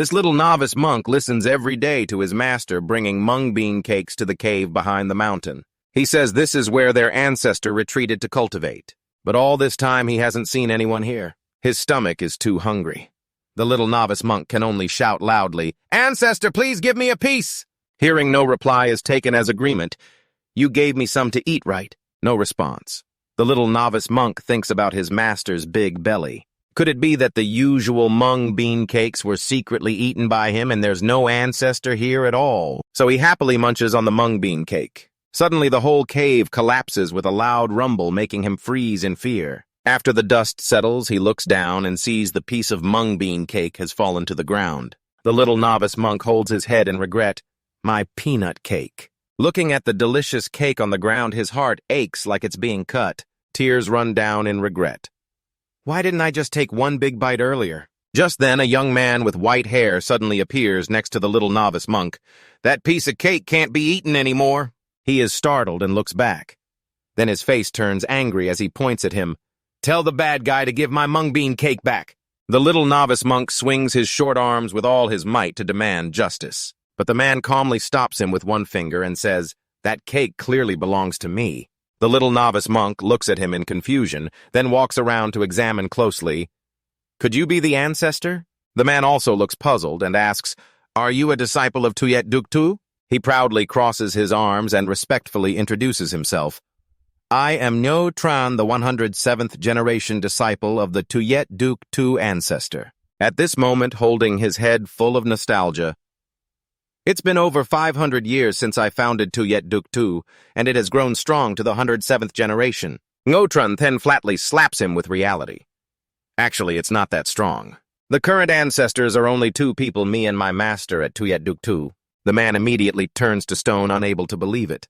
This little novice monk listens every day to his master bringing mung bean cakes to the cave behind the mountain. He says this is where their ancestor retreated to cultivate. But all this time he hasn't seen anyone here. His stomach is too hungry. The little novice monk can only shout loudly, "Ancestor, please give me a piece!" Hearing no reply is taken as agreement. "You gave me some to eat, right?" No response. The little novice monk thinks about his master's big belly. Could it be that the usual mung bean cakes were secretly eaten by him and there's no ancestor here at all? So he happily munches on the mung bean cake. Suddenly the whole cave collapses with a loud rumble, making him freeze in fear. After the dust settles, he looks down and sees the piece of mung bean cake has fallen to the ground. The little novice monk holds his head in regret. My peanut cake. Looking at the delicious cake on the ground, his heart aches like it's being cut. Tears run down in regret. Why didn't I just take one big bite earlier? Just then, a young man with white hair suddenly appears next to the little novice monk. That piece of cake can't be eaten anymore. He is startled and looks back. Then his face turns angry as he points at him. Tell the bad guy to give my mung bean cake back. The little novice monk swings his short arms with all his might to demand justice. But the man calmly stops him with one finger and says, That cake clearly belongs to me. The little novice monk looks at him in confusion, then walks around to examine closely. Could you be the ancestor? The man also looks puzzled and asks, Are you a disciple of Tuyet Duktu? He proudly crosses his arms and respectfully introduces himself. I am No Tran, the 107th generation disciple of the Tuyet Duktu ancestor. At this moment, holding his head full of nostalgia, it's been over 500 years since I founded Tuyet Duktu, and it has grown strong to the 107th generation. Ngotran then flatly slaps him with reality. Actually, it's not that strong. The current ancestors are only two people, me and my master at Tuyet Duktu. The man immediately turns to stone, unable to believe it.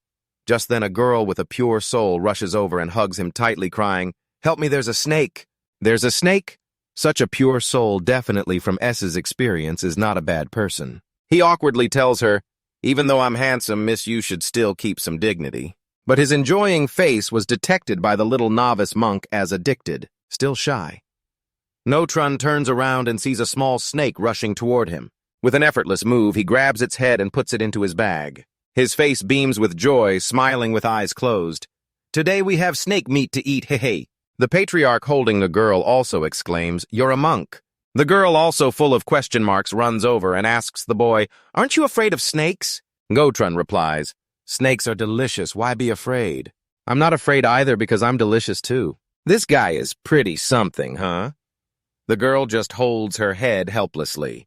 Just then a girl with a pure soul rushes over and hugs him tightly, crying, Help me, there's a snake. There's a snake? Such a pure soul, definitely from S's experience, is not a bad person. He awkwardly tells her, Even though I'm handsome, miss, you should still keep some dignity. But his enjoying face was detected by the little novice monk as addicted, still shy. Notran turns around and sees a small snake rushing toward him. With an effortless move, he grabs its head and puts it into his bag. His face beams with joy, smiling with eyes closed. Today we have snake meat to eat, hey. The patriarch holding the girl also exclaims, You're a monk. The girl, also full of question marks, runs over and asks the boy, Aren't you afraid of snakes? Ngotran replies, Snakes are delicious, why be afraid? I'm not afraid either because I'm delicious too. This guy is pretty something, huh? The girl just holds her head helplessly.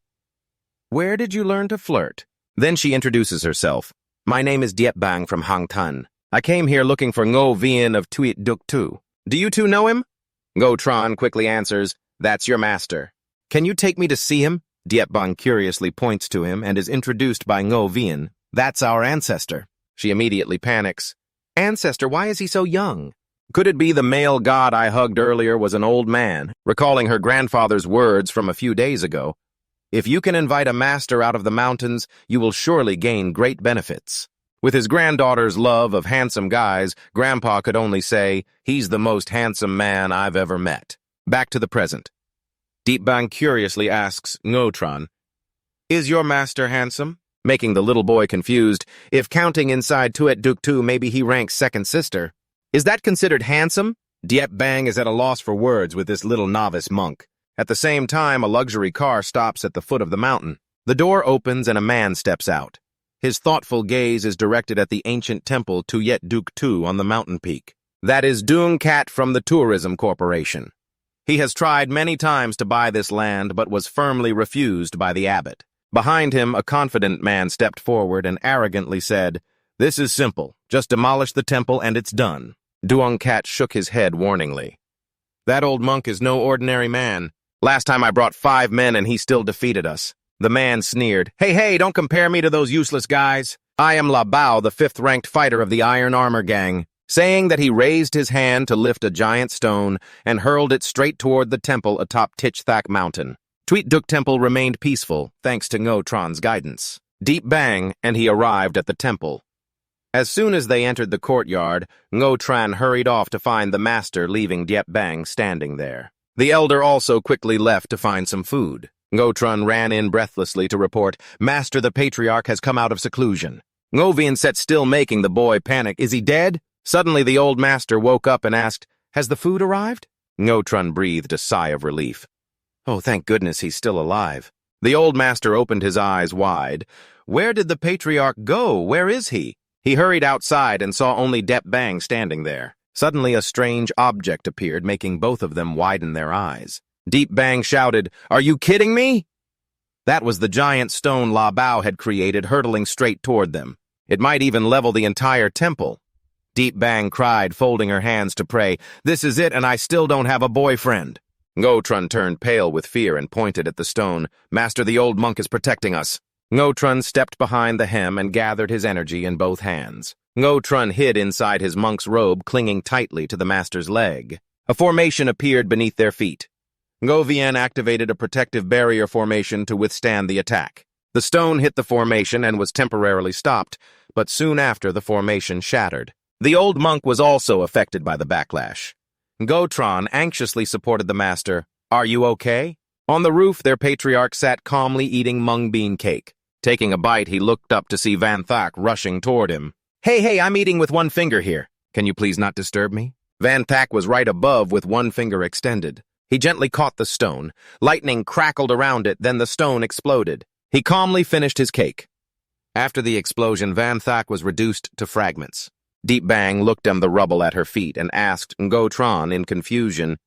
Where did you learn to flirt? Then she introduces herself. My name is Diepbang from Hangtan. I came here looking for Ngo Vian of Tuyet Duktu. Do you two know him? Ngotran quickly answers, That's your master. Can you take me to see him? Diepbang curiously points to him and is introduced by Ngo Vian. That's our ancestor. She immediately panics. Ancestor, why is he so young? Could it be the male god I hugged earlier was an old man, recalling her grandfather's words from a few days ago? If you can invite a master out of the mountains, you will surely gain great benefits. With his granddaughter's love of handsome guys, Grandpa could only say, He's the most handsome man I've ever met. Back to the present. Diepbang curiously asks Ngotran, Is your master handsome? Making the little boy confused. If counting inside Tuyet Duktu, maybe he ranks second sister. Is that considered handsome? Diepbang is at a loss for words with this little novice monk. At the same time, a luxury car stops at the foot of the mountain. The door opens and a man steps out. His thoughtful gaze is directed at the ancient temple Tuyet Duktu on the mountain peak. That is Dung Cat from the Tourism Corporation. He has tried many times to buy this land but was firmly refused by the abbot. Behind him, a confident man stepped forward and arrogantly said, This is simple. Just demolish the temple and it's done. Duong Cat shook his head warningly. That old monk is no ordinary man. Last time I brought 5 men and he still defeated us. The man sneered, Hey, don't compare me to those useless guys. I am La Bao, the 5th-ranked fighter of the Iron Armor Gang. Saying that, he raised his hand to lift a giant stone and hurled it straight toward the temple atop Tichthak Mountain. Tuyet Duk Temple remained peaceful, thanks to Ngotran's guidance. Diepbang, and he arrived at the temple. As soon as they entered the courtyard, Ngotran hurried off to find the master, leaving Diepbang standing there. The elder also quickly left to find some food. Ngotran ran in breathlessly to report, "Master, the Patriarch has come out of seclusion." Ngovian sat still, making the boy panic. "Is he dead?" Suddenly the old master woke up and asked, "Has the food arrived?" Ngotran breathed a sigh of relief. "Oh, thank goodness he's still alive." The old master opened his eyes wide. "Where did the Patriarch go? Where is he?" He hurried outside and saw only Dep Bang standing there. Suddenly a strange object appeared, making both of them widen their eyes. Deep Bang shouted, "Are you kidding me?" That was the giant stone La Bao had created, hurtling straight toward them. It might even level the entire temple. Deep Bang cried, folding her hands to pray, "This is it, and I still don't have a boyfriend." Ngotran turned pale with fear and pointed at the stone. "Master, the old monk is protecting us." Ngotran stepped behind the hem and gathered his energy in both hands. Ngotran hid inside his monk's robe, clinging tightly to the master's leg. A formation appeared beneath their feet. Ngovian activated a protective barrier formation to withstand the attack. The stone hit the formation and was temporarily stopped, but soon after the formation shattered. The old monk was also affected by the backlash. Ngotran anxiously supported the master. "Are you okay?" On the roof, their patriarch sat calmly eating mung bean cake. Taking a bite, he looked up to see Van Thak rushing toward him. Hey, I'm eating with one finger here. Can you please not disturb me?" Van Thak was right above with one finger extended. He gently caught the stone. Lightning crackled around it, then the stone exploded. He calmly finished his cake. After the explosion, Van Thak was reduced to fragments. Deep Bang looked at the rubble at her feet and asked Ngotran in confusion,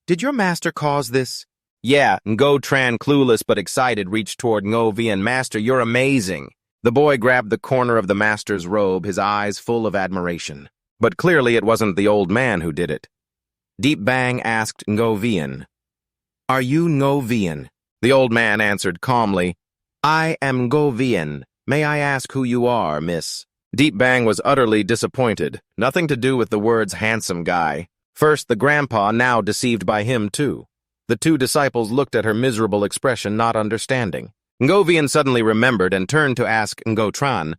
"Did your master cause this?" "Yeah." Ngotran, clueless but excited, reached toward Ngovian. "Master, you're amazing." The boy grabbed the corner of the master's robe, his eyes full of admiration. But clearly it wasn't the old man who did it. Deep Bang asked Ngovian, "Are you Ngovian?" The old man answered calmly, "I am Ngovian. May I ask who you are, miss?" Deep Bang was utterly disappointed. Nothing to do with the words handsome guy. First, the grandpa, now deceived by him too. The two disciples looked at her miserable expression, not understanding. Ngovian suddenly remembered and turned to ask Ngotran,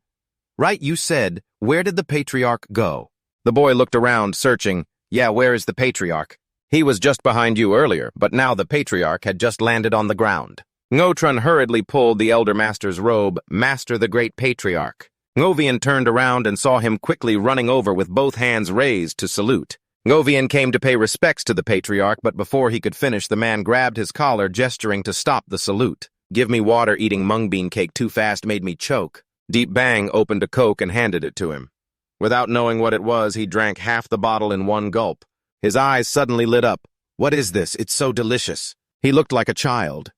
"Right, you said, where did the Patriarch go?" The boy looked around, searching. "Yeah, where is the Patriarch? He was just behind you earlier, but now the Patriarch had just landed on the ground." Ngotran hurriedly pulled the elder master's robe. "Master, the great Patriarch." Ngovian turned around and saw him quickly running over with both hands raised to salute. Ngovian came to pay respects to the Patriarch, but before he could finish, the man grabbed his collar, gesturing to stop the salute. "Give me water. Eating mung bean cake too fast made me choke." Deep Bang opened a Coke and handed it to him. Without knowing what it was, he drank half the bottle in one gulp. His eyes suddenly lit up. "What is this? It's so delicious." He looked like a child.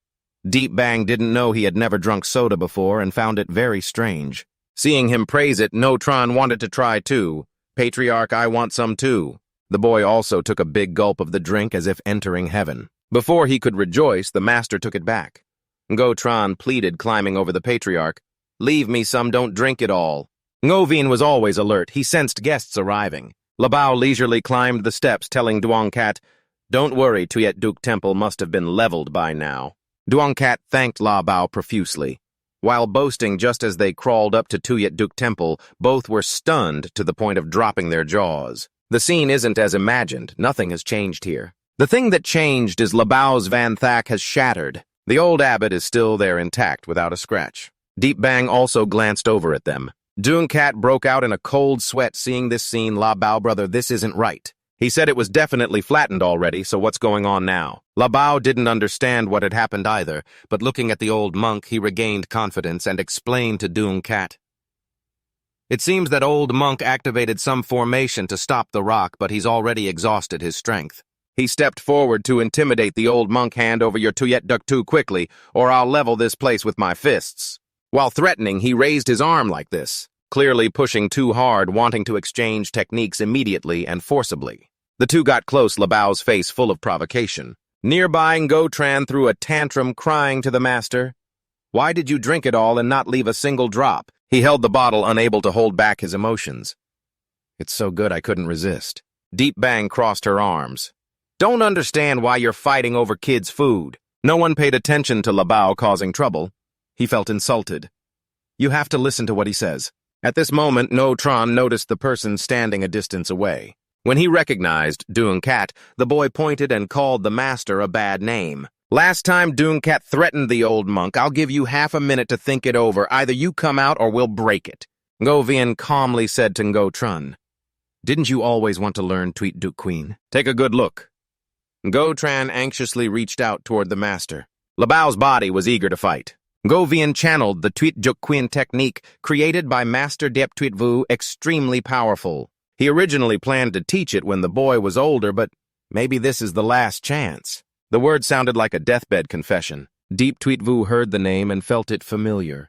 Deep Bang didn't know he had never drunk soda before and found it very strange. Seeing him praise it, Ngotran wanted to try too. "Patriarch, I want some too." The boy also took a big gulp of the drink as if entering heaven. Before he could rejoice, the master took it back. Ngotran pleaded, climbing over the Patriarch. "Leave me some, don't drink it all." Ngovian was always alert. He sensed guests arriving. Labao leisurely climbed the steps, telling Duongkat, "Don't worry, Tuyet Duk Temple must have been leveled by now." Duongkat thanked Labao profusely. While boasting just as they crawled up to Tuyet Duk Temple, both were stunned to the point of dropping their jaws. The scene isn't as imagined. Nothing has changed here. The thing that changed is Labao's Van Thak has shattered. The old abbot is still there intact without a scratch. Deep Bang also glanced over at them. Duongkat broke out in a cold sweat seeing this scene. "Labao, brother, this isn't right." He said it was definitely flattened already, so what's going on now? Labao didn't understand what had happened either, but looking at the old monk, he regained confidence and explained to Duongkat. "It seems that old monk activated some formation to stop the rock, but he's already exhausted his strength. He stepped forward to intimidate the old monk. Hand over your Tuyet Duk Tu quickly, or I'll level this place with my fists." While threatening, he raised his arm like this, clearly pushing too hard, wanting to exchange techniques immediately and forcibly. The two got close, Labao's face full of provocation. Nearby, Ngotran threw a tantrum, crying to the master, "Why did you drink it all and not leave a single drop?" He held the bottle, unable to hold back his emotions. "It's so good I couldn't resist." Deep Bang crossed her arms. "Don't understand why you're fighting over kids' food." No one paid attention to Labao causing trouble. He felt insulted. "You have to listen to what he says." At this moment, Ngotran noticed the person standing a distance away. When he recognized Duongkat, the boy pointed and called the master a bad name. Last time Dooncat threatened the old monk, I'll give you half a minute to think it over. Either you come out or we'll break it. Ngo Vien calmly said to Ngo Trun. Didn't you always want to learn, Tweet Duke Queen? Take a good look. Ngo Tran anxiously reached out toward the master. Labao's body was eager to fight. Ngo Vien channeled the Tweet Duke Queen technique created by Master Dep Tweet Vu, extremely powerful. He originally planned to teach it when the boy was older, but maybe this is the last chance. The word sounded like a deathbed confession. Deep Tweet Vu heard the name and felt it familiar.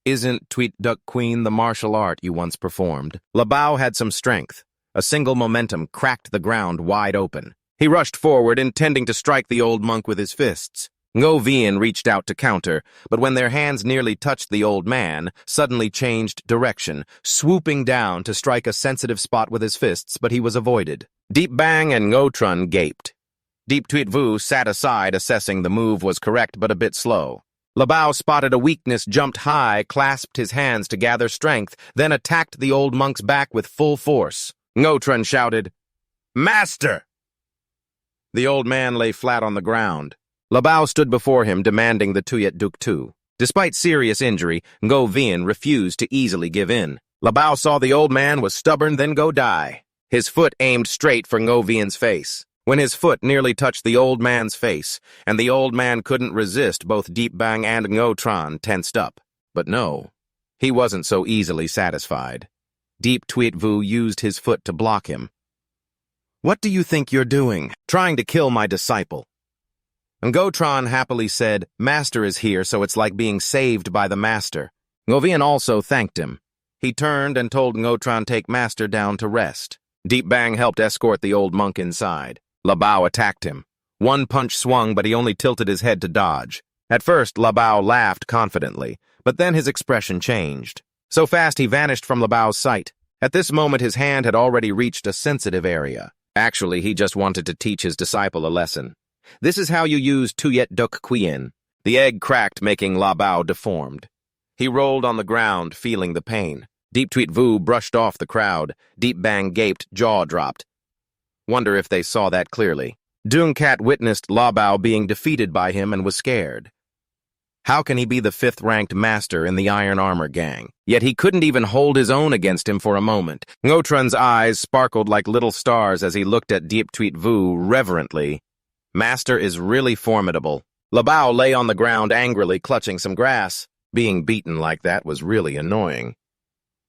Isn't Tweet Duck Queen the martial art you once performed? Labao had some strength. A single momentum cracked the ground wide open. He rushed forward, intending to strike the old monk with his fists. Ngo Vien reached out to counter, but when their hands nearly touched the old man, suddenly changed direction, swooping down to strike a sensitive spot with his fists, but he was avoided. Deep Bang and Ngo Trun gaped. Deep Tweet Vu sat aside, assessing the move was correct but a bit slow. Labao spotted a weakness, jumped high, clasped his hands to gather strength, then attacked the old monk's back with full force. Ngo Trun shouted, "Master!" The old man lay flat on the ground. Labao stood before him, demanding the Tuyet Duk Tu. Despite serious injury, Ngo Vien refused to easily give in. Labao saw the old man was stubborn, then go die. His foot aimed straight for Ngo Vien's face. When his foot nearly touched the old man's face, and the old man couldn't resist, both Deep Bang and Ngo Tran tensed up. But no, he wasn't so easily satisfied. Deep Tweet Vu used his foot to block him. "What do you think you're doing? Trying to kill my disciple." Ngo Tran happily said, "Master is here, so it's like being saved by the master." Ngo Vien also thanked him. He turned and told Ngo Tran take Master down to rest. Deep Bang helped escort the old monk inside. Labao attacked him. One punch swung, but he only tilted his head to dodge. At first, Labao laughed confidently, but then his expression changed. So fast he vanished from Labao's sight. At this moment, his hand had already reached a sensitive area. Actually, he just wanted to teach his disciple a lesson. This is how you use Tuyet Duk Quien. The egg cracked, making Labao deformed. He rolled on the ground, feeling the pain. Deep Tweet Vu brushed off the crowd. Deep Bang gaped, jaw dropped. Wonder if they saw that clearly. Dooncat witnessed Labao being defeated by him and was scared. How can he be the 5th-ranked master in the Iron Armor gang? Yet he couldn't even hold his own against him for a moment. Ngo Trun's eyes sparkled like little stars as he looked at Deep Tweet Vu reverently. Master is really formidable. Labao lay on the ground angrily, clutching some grass. Being beaten like that was really annoying.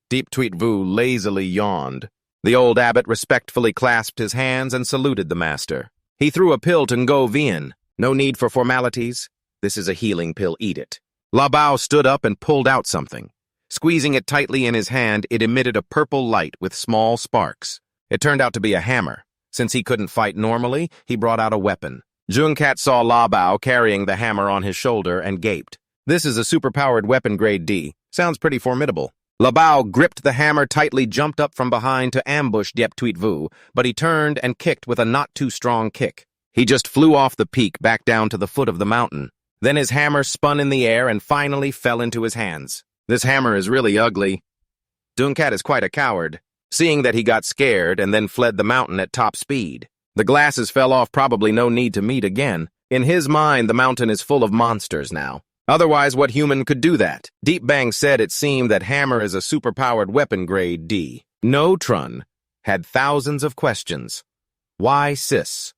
Deep Tweet Vu lazily yawned. The old abbot respectfully clasped his hands and saluted the master. He threw a pill to Ngo Vien. No need for formalities. This is a healing pill, eat it. Labao stood up and pulled out something. Squeezing it tightly in his hand, it emitted a purple light with small sparks. It turned out to be a hammer. Since he couldn't fight normally, he brought out a weapon. Dooncat saw Labao carrying the hammer on his shoulder and gaped. This is a superpowered weapon grade D. Sounds pretty formidable. Labao gripped the hammer tightly, jumped up from behind to ambush Dep Tweet Vu, but he turned and kicked with a not-too-strong kick. He just flew off the peak back down to the foot of the mountain. Then his hammer spun in the air and finally fell into his hands. This hammer is really ugly. Dooncat is quite a coward, seeing that he got scared and then fled the mountain at top speed. The glasses fell off, probably no need to meet again. In his mind, the mountain is full of monsters now. Otherwise, what human could do that? Deep Bang said it seemed that hammer is a superpowered weapon grade D. Ngo Trun had thousands of questions. Why sis?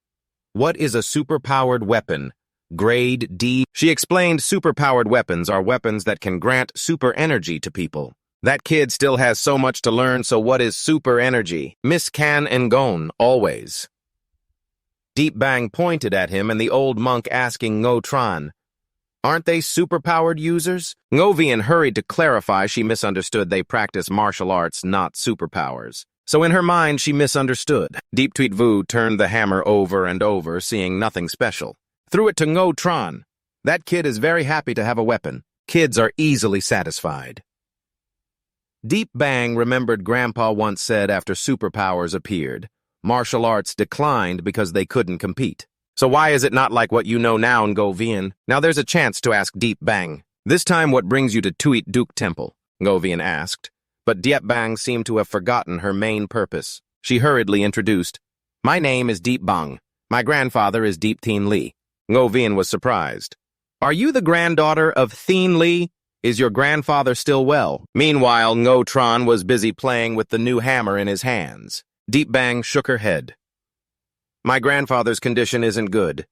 What is a superpowered weapon? Grade D. She explained superpowered weapons are weapons that can grant super energy to people. That kid still has so much to learn, so what is super energy? Miss Can and Gon, always. Deep Bang pointed at him and the old monk asking Ngo Tran, "Aren't they superpowered users?" Ngo Vien hurried to clarify she misunderstood they practice martial arts, not superpowers. So in her mind, she misunderstood. Deep Tweet Vu turned the hammer over and over, seeing nothing special. Threw it to Ngo Tran. That kid is very happy to have a weapon. Kids are easily satisfied. Deep Bang remembered Grandpa once said after superpowers appeared, martial arts declined because they couldn't compete. So why is it not like what you know now in Ngo Vien? Now there's a chance to ask Deep Bang. This time what brings you to Tuit Duke Temple? Ngo Vien asked. But Deep Bang seemed to have forgotten her main purpose. She hurriedly introduced, "My name is Deep Bang. My grandfather is Deep Teen Lee. Ngo was surprised. Are you the granddaughter of Thien Li? Is your grandfather still well? Meanwhile, Ngo Tran was busy playing with the new hammer in his hands. Deep Bang shook her head. My grandfather's condition isn't good.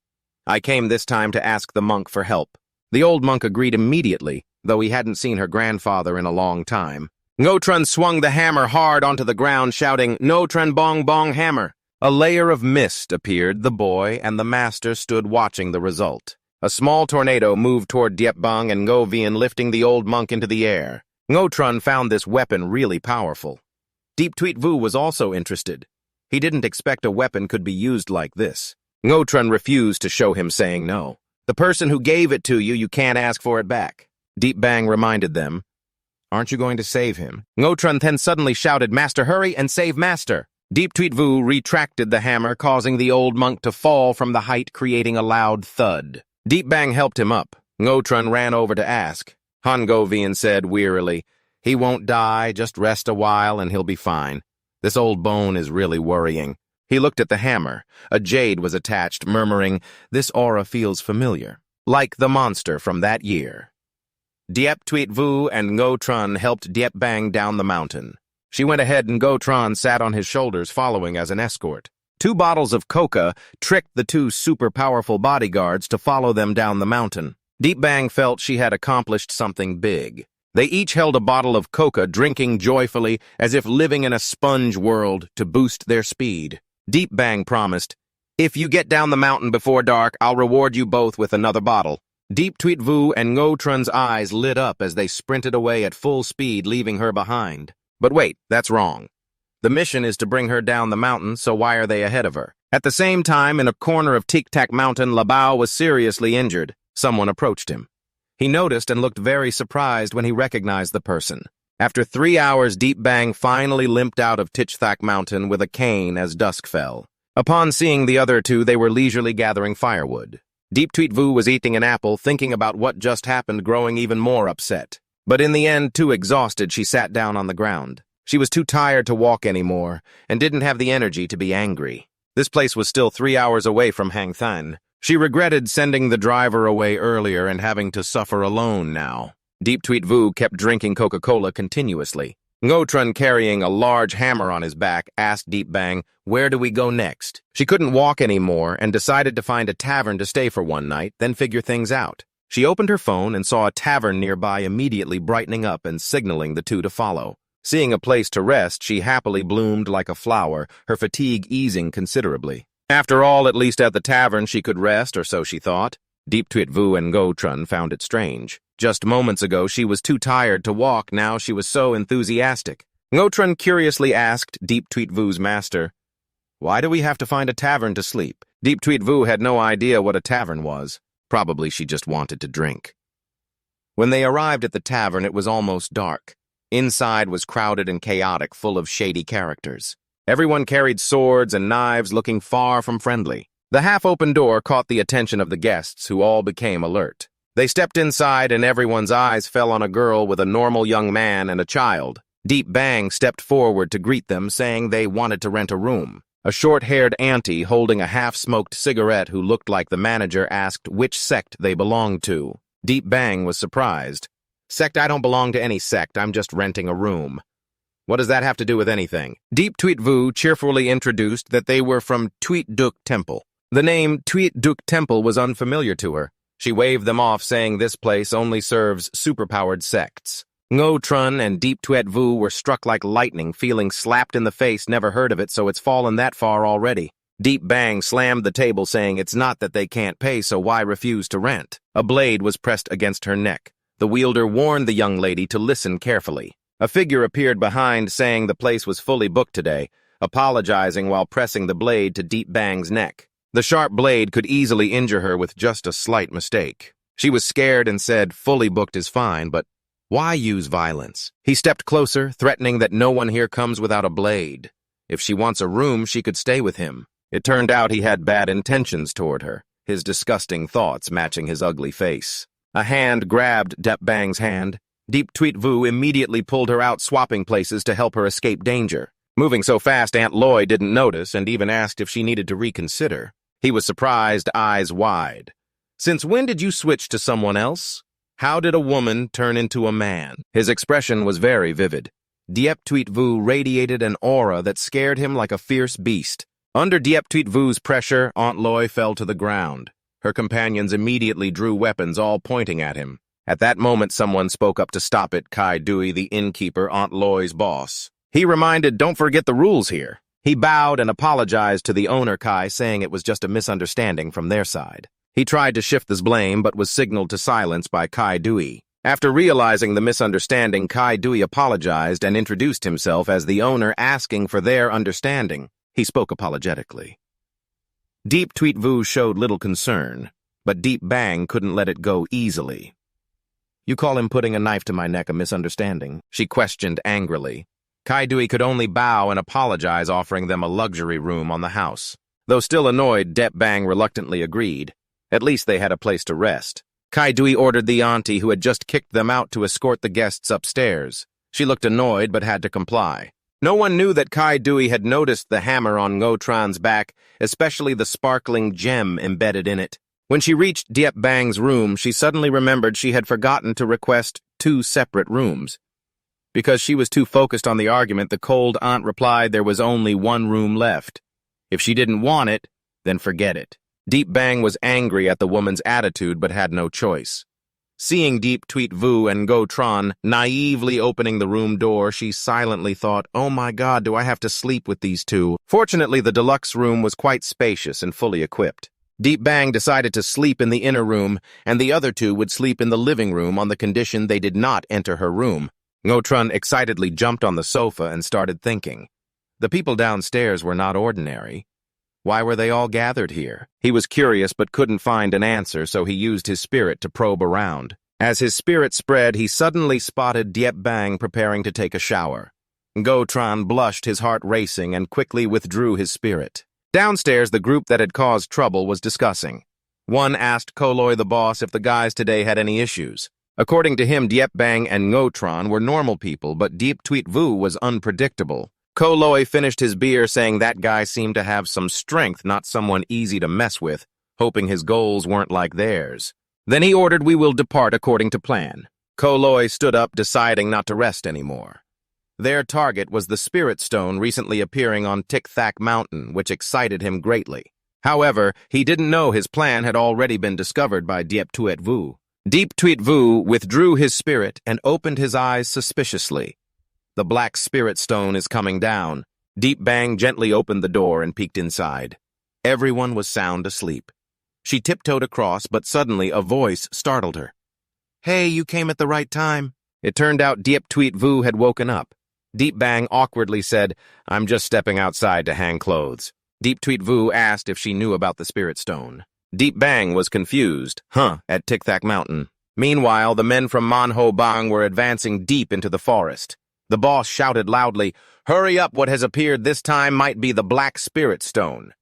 I came this time to ask the monk for help. The old monk agreed immediately, though he hadn't seen her grandfather in a long time. Ngo Tran swung the hammer hard onto the ground, shouting, "No Tran bong bong hammer." A layer of mist appeared. The boy and the master stood watching the result. A small tornado moved toward Diep Bang and Ngo Vien, lifting the old monk into the air. Ngo Tran found this weapon really powerful. Deep Tweet Vu was also interested. He didn't expect a weapon could be used like this. Ngo Tran refused to show him, saying no. The person who gave it to you, you can't ask for it back. Deep Bang reminded them. Aren't you going to save him? Ngo Tran then suddenly shouted, Master, hurry and save Master. Deep Tweet Vu retracted the hammer, causing the old monk to fall from the height, creating a loud thud. Deep Bang helped him up. Ngo Tran ran over to ask. Han Ngo Vien said wearily, He won't die, just rest a while and he'll be fine. This old bone is really worrying. He looked at the hammer. A jade was attached, murmuring, This aura feels familiar. Like the monster from that year. Diep Tweet Vu and Ngo Tran helped Diep Bang down the mountain. She went ahead and Ngo Tran sat on his shoulders, following as an escort. 2 bottles of coca tricked the 2 super-powerful bodyguards to follow them down the mountain. Deep Bang felt she had accomplished something big. They each held a bottle of coca, drinking joyfully as if living in a sponge world to boost their speed. Deep Bang promised, If you get down the mountain before dark, I'll reward you both with another bottle. Deep Tweet Vu and Ngo Tran's eyes lit up as they sprinted away at full speed, leaving her behind. But wait, that's wrong. The mission is to bring her down the mountain, so why are they ahead of her? At the same time, in a corner of Tic Tac Mountain, Labao was seriously injured. Someone approached him. He noticed and looked very surprised when he recognized the person. After 3 hours, Deep Bang finally limped out of Tic Tac Mountain with a cane as dusk fell. Upon seeing the other 2, they were leisurely gathering firewood. Deep Tweet Vu was eating an apple, thinking about what just happened, growing even more upset. But in the end, too exhausted, she sat down on the ground. She was too tired to walk anymore, and didn't have the energy to be angry. This place was still 3 hours away from Hang Than. She regretted sending the driver away earlier and having to suffer alone now. Deep Tweet Vu kept drinking Coca-Cola continuously. Ngo Tran, carrying a large hammer on his back, asked Deep Bang, Where do we go next? She couldn't walk anymore and decided to find a tavern to stay for one night, then figure things out. She opened her phone and saw a tavern nearby, immediately brightening up and signaling the 2 to follow. Seeing a place to rest, she happily bloomed like a flower, her fatigue easing considerably. After all, at least at the tavern she could rest, or so she thought. Deep Tweet Vu and Ngo Tran found it strange. Just moments ago she was too tired to walk, now she was so enthusiastic. Ngo Tran curiously asked Deep Tweet Vu's master, Why do we have to find a tavern to sleep? Deep Tweet Vu had no idea what a tavern was. Probably she just wanted to drink. When they arrived at the tavern, it was almost dark. Inside was crowded and chaotic, full of shady characters. Everyone carried swords and knives, looking far from friendly. The half-open door caught the attention of the guests, who all became alert. They stepped inside, and everyone's eyes fell on a girl with a normal young man and a child. Deep Bang stepped forward to greet them, saying they wanted to rent a room. A short-haired auntie holding a half-smoked cigarette who looked like the manager asked which sect they belonged to. Deep Bang was surprised. Sect? I don't belong to any sect. I'm just renting a room. What does that have to do with anything? Deep Tweet Vu cheerfully introduced that they were from Tweet Duk Temple. The name Tweet Duk Temple was unfamiliar to her. She waved them off, saying this place only serves superpowered sects. Ngo Tran and Deep Tweet Vu were struck like lightning, feeling slapped in the face. Never heard of it, so it's fallen that far already. Deep Bang slammed the table, saying it's not that they can't pay, so why refuse to rent? A blade was pressed against her neck. The wielder warned the young lady to listen carefully. A figure appeared behind, saying the place was fully booked today, apologizing while pressing the blade to Deep Bang's neck. The sharp blade could easily injure her with just a slight mistake. She was scared and said, fully booked is fine, but why use violence? He stepped closer, threatening that no one here comes without a blade. If she wants a room, she could stay with him. It turned out he had bad intentions toward her, his disgusting thoughts matching his ugly face. A hand grabbed Deep Bang's hand. Deep Tweet Vu immediately pulled her out, swapping places to help her escape danger. Moving so fast, Aunt Loy didn't notice and even asked if she needed to reconsider. He was surprised, eyes wide. Since when did you switch to someone else? How did a woman turn into a man? His expression was very vivid. Diep Tuit Vu radiated an aura that scared him like a fierce beast. Under Diep Tuit Vu's pressure, Aunt Loi fell to the ground. Her companions immediately drew weapons, all pointing at him. At that moment, someone spoke up to stop it, Kai Dui, the innkeeper, Aunt Loi's boss. He reminded, "Don't forget the rules here." He bowed and apologized to the owner, Kai, saying it was just a misunderstanding from their side. He tried to shift this blame, but was signaled to silence by Kai Dui. After realizing the misunderstanding, Kai Dui apologized and introduced himself as the owner, asking for their understanding. He spoke apologetically. Diep Tuit Vu showed little concern, but Deep Bang couldn't let it go easily. "You call him putting a knife to my neck a misunderstanding?" she questioned angrily. Kai Dui could only bow and apologize, offering them a luxury room on the house. Though still annoyed, Deep Bang reluctantly agreed. At least they had a place to rest. Kai Dui ordered the auntie who had just kicked them out to escort the guests upstairs. She looked annoyed but had to comply. No one knew that Kai Dui had noticed the hammer on Ngo Tran's back, especially the sparkling gem embedded in it. When she reached Diep Bang's room, she suddenly remembered she had forgotten to request 2 separate rooms. Because she was too focused on the argument, the cold aunt replied there was only 1 room left. If she didn't want it, then forget it. Diep Bang was angry at the woman's attitude but had no choice. Seeing Diep Tuit Vu and Ngo Tran naively opening the room door, she silently thought, "Oh my God, do I have to sleep with these two?" Fortunately, the deluxe room was quite spacious and fully equipped. Diep Bang decided to sleep in the inner room, and the other two would sleep in the living room on the condition they did not enter her room. Ngo Tran excitedly jumped on the sofa and started thinking. The people downstairs were not ordinary. Why were they all gathered here? He was curious but couldn't find an answer, so he used his spirit to probe around. As his spirit spread, he suddenly spotted Diep Bang preparing to take a shower. Ngo Tran blushed, his heart racing, and quickly withdrew his spirit. Downstairs, the group that had caused trouble was discussing. One asked Koloi the boss if the guys today had any issues. According to him, Diep Bang and Ngo Tran were normal people, but Diep Tuit Vu was unpredictable. Koloi finished his beer, saying that guy seemed to have some strength, not someone easy to mess with, hoping his goals weren't like theirs. Then he ordered we will depart according to plan. Koloi stood up, deciding not to rest anymore. Their target was the Spirit Stone recently appearing on Tic Tac Mountain, which excited him greatly. However, he didn't know his plan had already been discovered by Diep Tuit Vu. Diep Tuit Vu withdrew his spirit and opened his eyes suspiciously. "The black Spirit Stone is coming down." Diep Bang gently opened the door and peeked inside. Everyone was sound asleep. She tiptoed across, but suddenly a voice startled her. "Hey, you came at the right time." It turned out Diep Tuit Vu had woken up. Diep Bang awkwardly said, "I'm just stepping outside to hang clothes." Diep Tuit Vu asked if she knew about the Spirit Stone. Diep Bang was confused. At Tic Tac Mountain. Meanwhile, the men from Manhwa Bang were advancing deep into the forest. The boss shouted loudly, "Hurry up, what has appeared this time might be the Black Spirit Stone.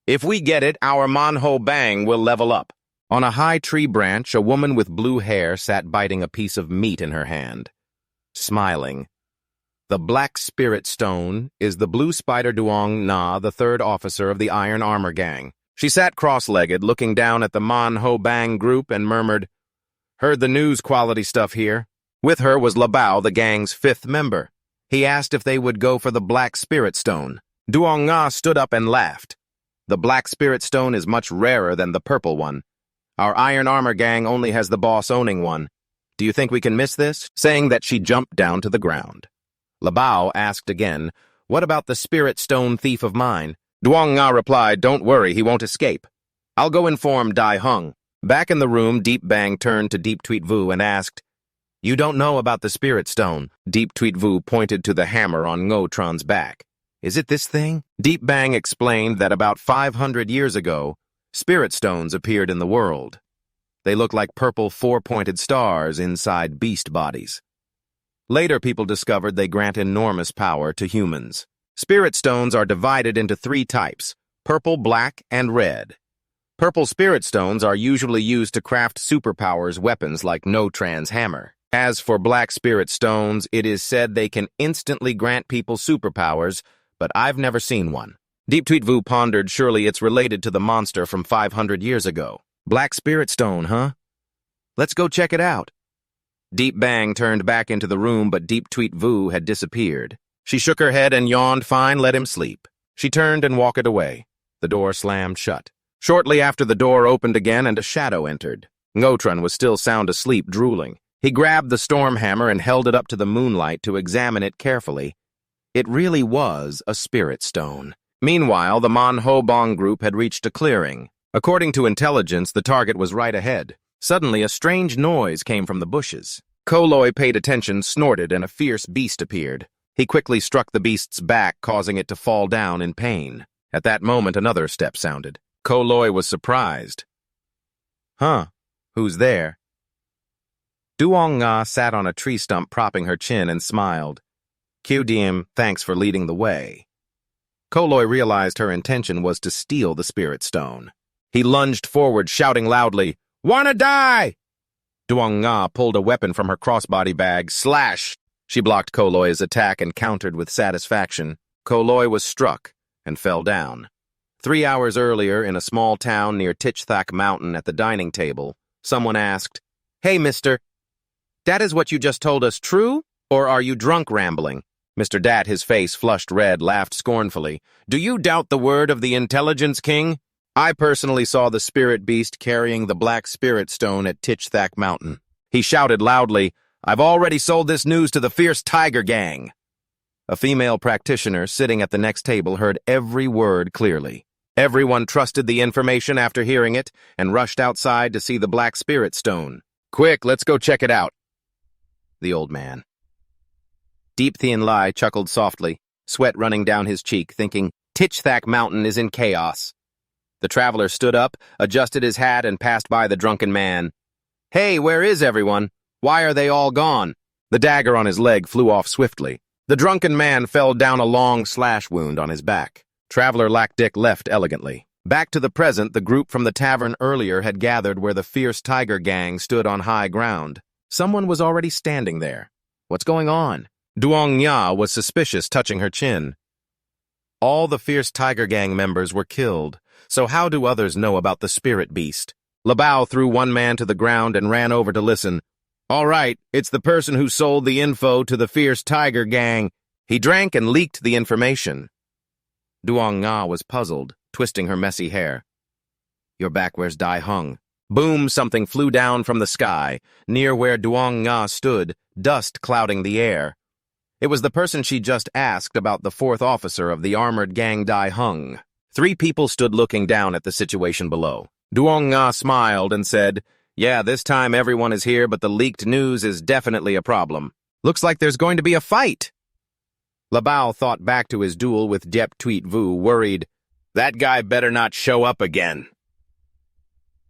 If we get it, our Manhwa Bang will level up." On a high tree branch, a woman with blue hair sat biting a piece of meat in her hand, smiling. The Black Spirit Stone is the Blue Spider Duong Na, the 3rd officer of the Iron Armor Gang. She sat cross-legged, looking down at the Manhwa Bang group and murmured, "Heard the news quality stuff here." With her was Labao, the gang's 5th member. He asked if they would go for the Black Spirit Stone. Duong Nga stood up and laughed. "The Black Spirit Stone is much rarer than the purple one. Our Iron Armor Gang only has the boss owning one. Do you think we can miss this?" Saying that, she jumped down to the ground. Labao asked again, "What about the Spirit Stone thief of mine?" Duong Nga replied, "Don't worry, he won't escape. I'll go inform Dai Hung." Back in the room, Diep Bang turned to Diep Tuit Vu and asked, "You don't know about the Spirit Stone?" Diep Tuit Vu pointed to the hammer on Ngo Tran's back. "Is it this thing?" Diep Bang explained that about 500 years ago, Spirit Stones appeared in the world. They look like purple 4-pointed stars inside beast bodies. Later, people discovered they grant enormous power to humans. Spirit Stones are divided into 3 types: purple, black, and red. Purple Spirit Stones are usually used to craft superpowers weapons like Ngo Tran's hammer. As for Black Spirit Stones, it is said they can instantly grant people superpowers, but I've never seen one. Diep Tuit Vu pondered, surely it's related to the monster from 500 years ago. Black Spirit Stone, huh? Let's go check it out. Deep Bang turned back into the room, but Deep Tweet Vu had disappeared. She shook her head and yawned. Fine, let him sleep. She turned and walked away. The door slammed shut. Shortly after, the door opened again and a shadow entered. Ngotran was still sound asleep, drooling. He grabbed the storm hammer and held it up to the moonlight to examine it carefully. It really was a spirit stone. Meanwhile, the Manhwa Bong group had reached a clearing. According to intelligence, the target was right ahead. Suddenly, a strange noise came from the bushes. Koloi paid attention, snorted, and a fierce beast appeared. He quickly struck the beast's back, causing it to fall down in pain. At that moment, another step sounded. Koloi was surprised. Huh? Who's there? Duong Nga sat on a tree stump, propping her chin, and smiled. QDM, thanks for leading the way. Koloi realized her intention was to steal the spirit stone. He lunged forward, shouting loudly, "Wanna die?" Duong Nga pulled a weapon from her crossbody bag. Slash! She blocked Koloi's attack and countered with satisfaction. Koloi was struck and fell down. 3 hours earlier, in a small town near Tichthak Mountain at the dining table, someone asked, "Hey, mister, that is what you just told us true, or are you drunk rambling?" Mr. Dat, his face flushed red, laughed scornfully. "Do you doubt the word of the intelligence king? I personally saw the spirit beast carrying the black spirit stone at Tichthak Mountain." He shouted loudly, "I've already sold this news to the fierce tiger gang." A female practitioner sitting at the next table heard every word clearly. Everyone trusted the information after hearing it and rushed outside to see the black spirit stone. "Quick, let's go check it out." The old man. Deep Thien Lai chuckled softly, sweat running down his cheek, thinking, Tichthak Mountain is in chaos. The traveler stood up, adjusted his hat, and passed by the drunken man. "Hey, where is everyone? Why are they all gone?" The dagger on his leg flew off swiftly. The drunken man fell down a long slash wound on his back. Traveler Lacdick left elegantly. Back to the present, the group from the tavern earlier had gathered where the fierce tiger gang stood on high ground. Someone was already standing there. What's going on? Duong Nga was suspicious, touching her chin. All the fierce tiger gang members were killed, so how do others know about the spirit beast? Labao threw one man to the ground and ran over to listen. "All right, it's the person who sold the info to the fierce tiger gang. He drank and leaked the information." Duong Nga was puzzled, twisting her messy hair. "You're back, where's Dai Hung?" Boom, something flew down from the sky, near where Duong Nga stood, dust clouding the air. It was the person she just asked about, the fourth officer of the armored gang Dai Hung. 3 people stood looking down at the situation below. Duong Nga smiled and said, "Yeah, this time everyone is here, but the leaked news is definitely a problem. Looks like there's going to be a fight." Labao thought back to his duel with Dep Tweet Vu, worried, "That guy better not show up again."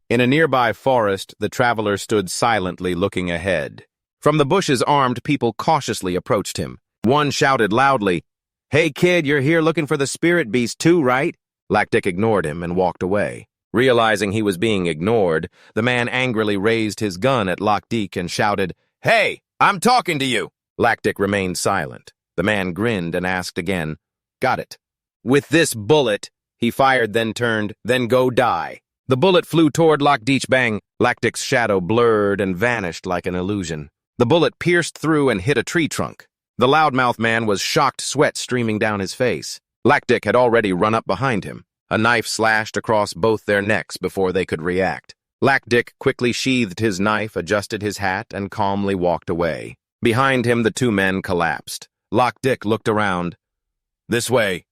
In a nearby forest, the traveler stood silently looking ahead. From the bushes, armed people cautiously approached him. One shouted loudly, "Hey kid, you're here looking for the spirit beast too, right?" Lacdick ignored him and walked away. Realizing he was being ignored, the man angrily raised his gun at Lacdick and shouted, "Hey, I'm talking to you!" Lacdick remained silent. The man grinned and asked again, "Got it." "With this bullet," he fired, then turned, "then go die." The bullet flew toward Lacdick. Bang! Lacdick's shadow blurred and vanished like an illusion. The bullet pierced through and hit a tree trunk. The loudmouth man was shocked, sweat streaming down his face. Lacdick had already run up behind him. A knife slashed across both their necks before they could react. Lacdick quickly sheathed his knife, adjusted his hat, and calmly walked away. Behind him, the 2 men collapsed. Lacdick looked around. "This way."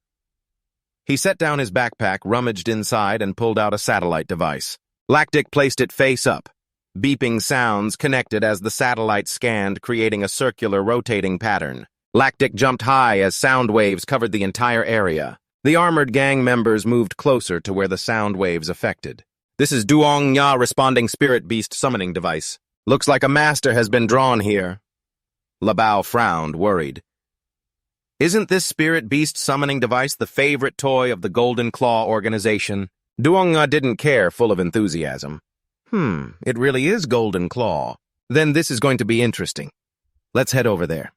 He set down his backpack, rummaged inside, and pulled out a satellite device. Lacdick placed it face up. Beeping sounds connected as the satellite scanned, creating a circular rotating pattern. Lacdick jumped high as sound waves covered the entire area. The armored gang members moved closer to where the sound waves affected. "This is Duong Nga responding spirit beast summoning device. Looks like a master has been drawn here." Labao frowned, worried. "Isn't this spirit beast summoning device the favorite toy of the Golden Claw organization?" Duong Nga didn't care, full of enthusiasm. It really is Golden Claw. Then this is going to be interesting. Let's head over there."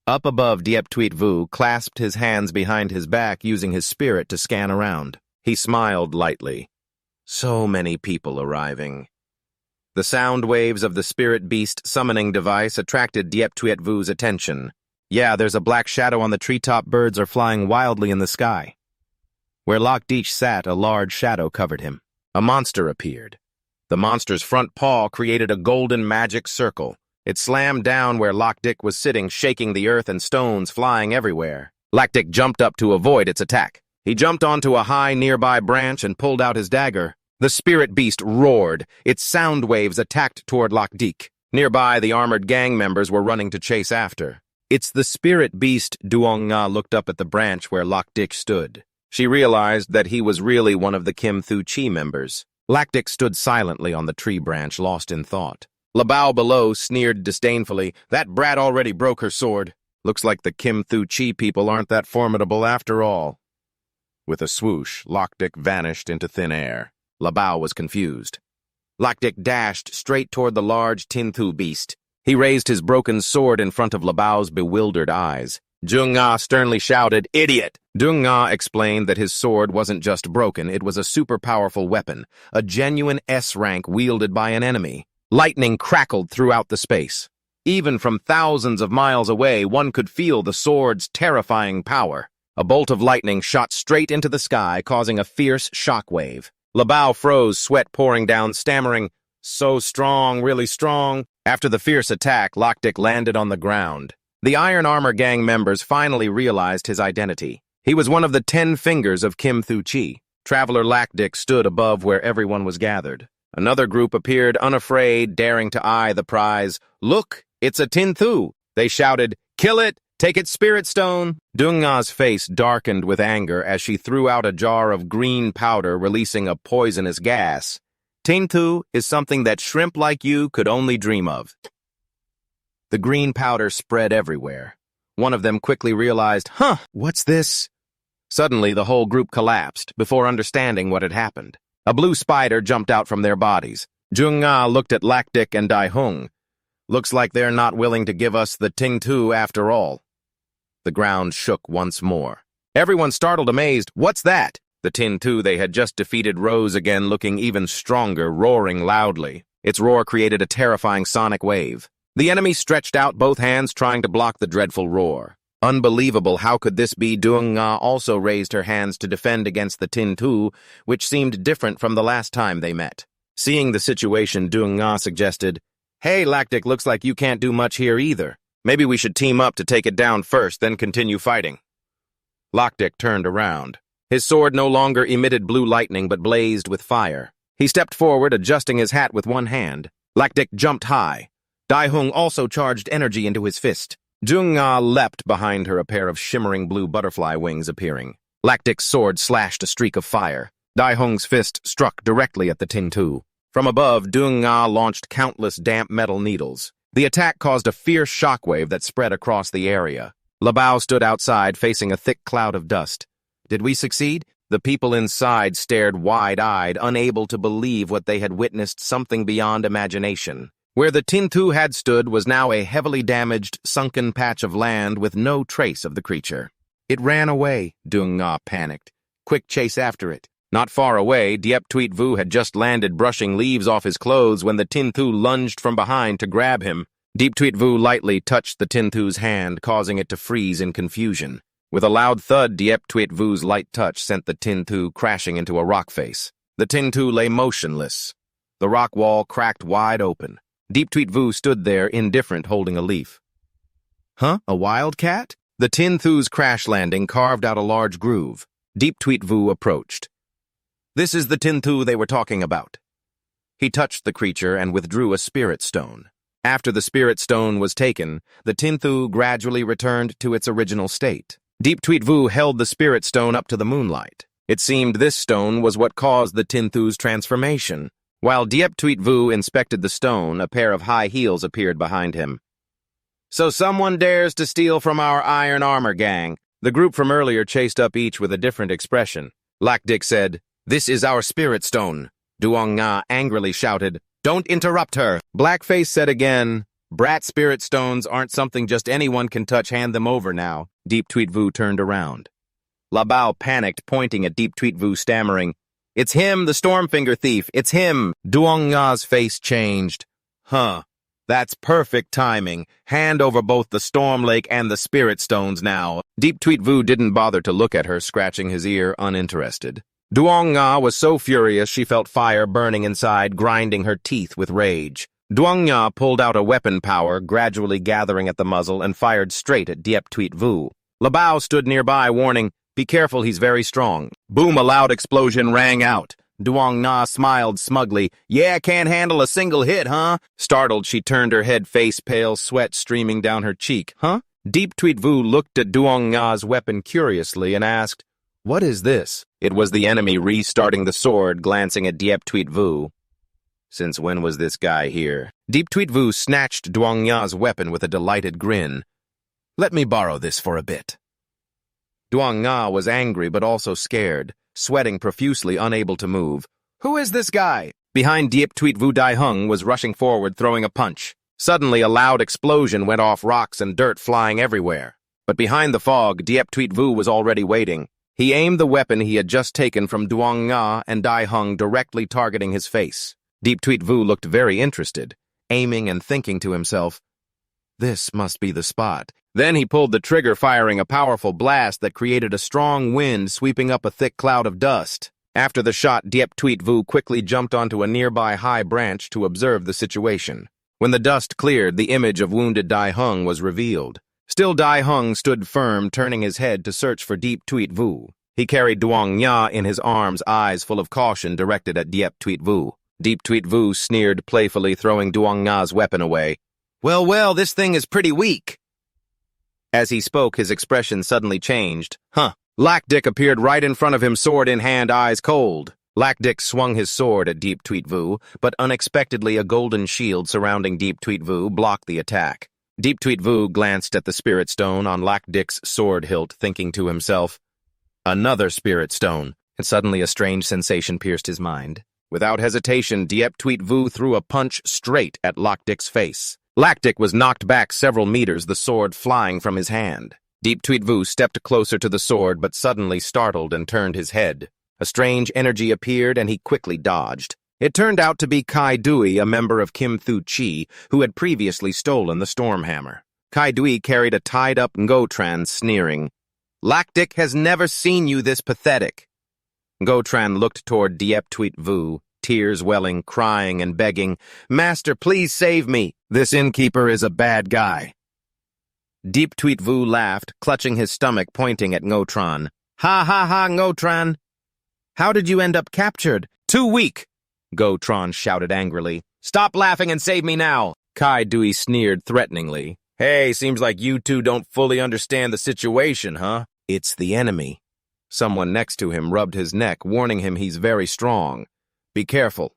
Up above, Diep Tweet Vu clasped his hands behind his back, using his spirit to scan around. He smiled lightly. So many people arriving. The sound waves of the spirit beast summoning device attracted Diep Tuet Vu's attention. Yeah, there's a black shadow on the treetop. Birds are flying wildly in the sky. Where Loch Deech sat, a large shadow covered him. A monster appeared. The monster's front paw created a golden magic circle. It slammed down where Loch Dick was sitting, shaking the earth and stones flying everywhere. Loch Dick jumped up to avoid its attack. He jumped onto a high nearby branch and pulled out his dagger. The spirit beast roared. Its sound waves attacked toward Loch Deek. Nearby, the armored gang members were running to chase after. It's the spirit beast. Duong Nga looked up at the branch where Loch Dick stood. She realized that he was really one of the Kim Thu Chi members. Loch Dick stood silently on the tree branch, lost in thought. Labao below sneered disdainfully. That brat already broke her sword. Looks like the Kim Thu Chi people aren't that formidable after all. With a swoosh, Loch Dick vanished into thin air. Labao was confused. Loch Dick dashed straight toward the large Tin Thu beast. He raised his broken sword in front of Labao's bewildered eyes. Dung Nga sternly shouted, "Idiot!" Dung Nga explained that his sword wasn't just broken, it was a super-powerful weapon, a genuine S-rank wielded by an enemy. Lightning crackled throughout the space. Even from thousands of miles away, one could feel the sword's terrifying power. A bolt of lightning shot straight into the sky, causing a fierce shockwave. Labao froze, sweat pouring down, stammering, "So strong, really strong." After the fierce attack, Loch Dick landed on the ground. The Iron Armor gang members finally realized his identity. He was one of the 10 fingers of Kim Thu Chi. Traveler Loch Dick stood above where everyone was gathered. Another group appeared unafraid, daring to eye the prize. "Look, it's a Tin Thu!" They shouted, "Kill it! Take its spirit stone!" Dung Nga's face darkened with anger as she threw out a jar of green powder, releasing a poisonous gas. "Tin Thu is something that shrimp like you could only dream of." The green powder spread everywhere. One of them quickly realized, what's this? Suddenly, the whole group collapsed before understanding what had happened. A blue spider jumped out from their bodies. Dung Nga looked at Loch Dick and Dai Hung. "Looks like they're not willing to give us the Ting Tu after all." The ground shook once more. Everyone startled, amazed. "What's that?" The Tin Tu they had just defeated rose again, looking even stronger, roaring loudly. Its roar created a terrifying sonic wave. The enemy stretched out both hands, trying to block the dreadful roar. Unbelievable, how could this be? Dung Nga also raised her hands to defend against the Tin Tu, which seemed different from the last time they met. Seeing the situation, Dung Nga suggested, "Hey, Loch Dick, looks like you can't do much here either. Maybe we should team up to take it down first, then continue fighting." Loch Dick turned around. His sword no longer emitted blue lightning, but blazed with fire. He stepped forward, adjusting his hat with one hand. Loch Dick jumped high. Dai Hung also charged energy into his fist. Dung Nga leapt behind her, a pair of shimmering blue butterfly wings appearing. Loch Dick's sword slashed a streak of fire. Dai Hung's fist struck directly at the Tin Tu. From above, Dung Nga launched countless damp metal needles. The attack caused a fierce shockwave that spread across the area. Labao stood outside, facing a thick cloud of dust. Did we succeed? The people inside stared wide-eyed, unable to believe what they had witnessed, something beyond imagination. Where the Tin Tu had stood was now a heavily damaged, sunken patch of land with no trace of the creature. "It ran away," Dung Nga panicked. "Quick chase after it." Not far away, Diep Tuet Vu had just landed brushing leaves off his clothes when the Tin Tu lunged from behind to grab him. Diep Tuet Vu lightly touched the Tin Tu's hand, causing it to freeze in confusion. With a loud thud, Diep Tuet Vu's light touch sent the Tin Tu crashing into a rock face. The Tin Tu lay motionless. The rock wall cracked wide open. Diep Tuet Vu stood there, indifferent, holding a leaf. "Huh? A wildcat?" The Tin Thu's crash landing carved out a large groove. Diep Tuet Vu approached. "This is the Tin Tu they were talking about." He touched the creature and withdrew a spirit stone. After the spirit stone was taken, the Tin Tu gradually returned to its original state. Diep Tuet Vu held the spirit stone up to the moonlight. It seemed this stone was what caused the Tin Thu's transformation. While Diep Tuet Vu inspected the stone, a pair of high heels appeared behind him. "So someone dares to steal from our Iron Armor gang." The group from earlier chased up each with a different expression. Loch Dick said, "This is our spirit stone." Duong Nga angrily shouted, "Don't interrupt her." Blackface said again, "Brat spirit stones aren't something just anyone can touch, hand them over now." Diep Tuet Vu turned around. Labao panicked, pointing at Diep Tuet Vu, stammering, It's him, the Stormfinger thief. It's him. Duong Nga's face changed. Huh. That's perfect timing. Hand over both the Storm Lake and the Spirit Stones now. Deep Tweet Vu didn't bother to look at her, scratching his ear, uninterested. Duong Nga was so furious she felt fire burning inside, grinding her teeth with rage. Duong Nga pulled out a weapon power, gradually gathering at the muzzle, and fired straight at Diep Tweet Vu. Labao stood nearby, warning, "Be careful, he's very strong." Boom, a loud explosion rang out. Duong Nga smiled smugly. "Yeah, can't handle a single hit, huh?" Startled, she turned her head, face pale, sweat streaming down her cheek. "Huh?" Deep Tweet Vu looked at Duong Nga's weapon curiously and asked, "What is this?" It was the enemy restarting the sword, glancing at Diep Tweet Vu. "Since when was this guy here?" Deep Tweet Vu snatched Duong Nga's weapon with a delighted grin. "Let me borrow this for a bit." Duong Nga was angry but also scared, sweating profusely, unable to move. "Who is this guy?" Behind Diep Tweet Vu, Dai Hung was rushing forward, throwing a punch. Suddenly, a loud explosion went off, rocks and dirt flying everywhere. But behind the fog, Diep Tweet Vu was already waiting. He aimed the weapon he had just taken from Duong Nga and Dai Hung, directly targeting his face. Deep Tweet Vu looked very interested, aiming and thinking to himself, "This must be the spot." Then he pulled the trigger, firing a powerful blast that created a strong wind sweeping up a thick cloud of dust. After the shot, Diep Tweet Vu quickly jumped onto a nearby high branch to observe the situation. When the dust cleared, the image of wounded Dai Hung was revealed. Still, Dai Hung stood firm, turning his head to search for Deep Tweet Vu. He carried Duong Nga in his arms, eyes full of caution directed at Diep Tweet Vu. Deep Tweet Vu sneered playfully, throwing Duong Nga's weapon away. Well, this thing is pretty weak." As he spoke, his expression suddenly changed. Lac Dick appeared right in front of him, sword in hand, eyes cold. Lac Dick swung his sword at Deep Tweet Vu, but unexpectedly a golden shield surrounding Deep Tweet Vu blocked the attack. Deep Tweet Vu glanced at the Spirit Stone on Lac Dick's sword hilt, thinking to himself, "Another Spirit Stone," and suddenly a strange sensation pierced his mind. Without hesitation, Diep Tweet Vu threw a punch straight at Lac Dick's face. Lac Dick was knocked back several meters, the sword flying from his hand. Deep Tweet Vu stepped closer to the sword, but suddenly startled and turned his head. A strange energy appeared, and he quickly dodged. It turned out to be Kai Dui, a member of Kim Thu Chi, who had previously stolen the Stormhammer. Kai Dui carried a tied-up Ngotran, sneering, "Lac Dick has never seen you this pathetic." Ngotran looked toward Diep Tweet Vu, tears welling, crying and begging, "Master, please save me. This innkeeper is a bad guy." Deep Tweet Vu laughed, clutching his stomach, pointing at Ngotran. "Ha ha ha, Ngotran! How did you end up captured?" "Too weak!" Ngotran shouted angrily. "Stop laughing and save me now!" Kai Dui sneered threateningly. "Hey, seems like you two don't fully understand the situation, huh? It's the enemy." Someone next to him rubbed his neck, warning him he's very strong. "Be careful."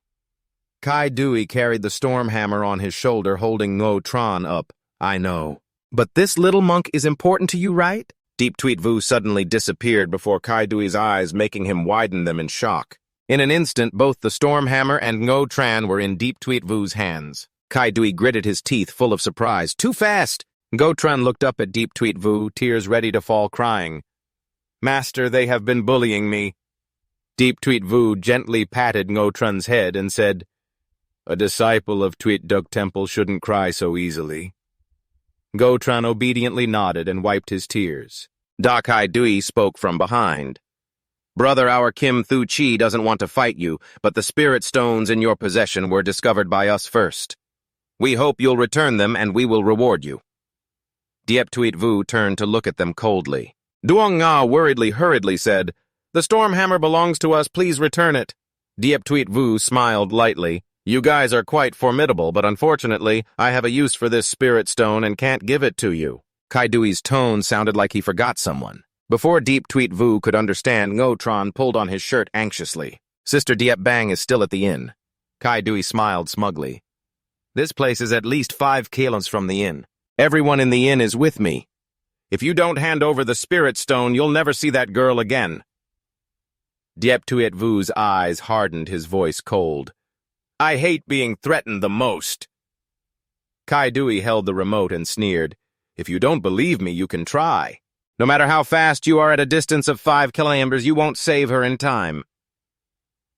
Kai Dui carried the Stormhammer on his shoulder, holding Ngotran up. "I know. But this little monk is important to you, right?" Deep Tweet Vu suddenly disappeared before Kai Dui's eyes, making him widen them in shock. In an instant, both the Stormhammer and Ngotran were in Deep Tweet Vu's hands. Kai Dui gritted his teeth, full of surprise. "Too fast!" Ngotran looked up at Deep Tweet Vu, tears ready to fall, crying, "Master, they have been bullying me." Deep Tweet Vu gently patted Ngotran's head and said, "A disciple of Tweet Duk Temple shouldn't cry so easily." Ngotran obediently nodded and wiped his tears. Da Kai Dui spoke from behind. "Brother, our Kim Thu Chi doesn't want to fight you, but the Spirit Stones in your possession were discovered by us first. We hope you'll return them and we will reward you." Diep Tweet Vu turned to look at them coldly. Duong Nga hurriedly said, "The Stormhammer belongs to us, please return it." Diep Tweet Vu smiled lightly. "You guys are quite formidable, but unfortunately, I have a use for this Spirit Stone and can't give it to you." Kai Dui's tone sounded like he forgot someone. Before Deep Tweet Vu could understand, Ngotran pulled on his shirt anxiously. "Sister Diep Bang is still at the inn." Kai Dui smiled smugly. "This place is at least 5 kilos from the inn. Everyone in the inn is with me. If you don't hand over the Spirit Stone, you'll never see that girl again." Diep Tweet Vu's eyes hardened, his voice cold. "I hate being threatened the most." Kai Dui held the remote and sneered, "If you don't believe me, you can try. No matter how fast you are at a distance of 5 kilometers, you won't save her in time."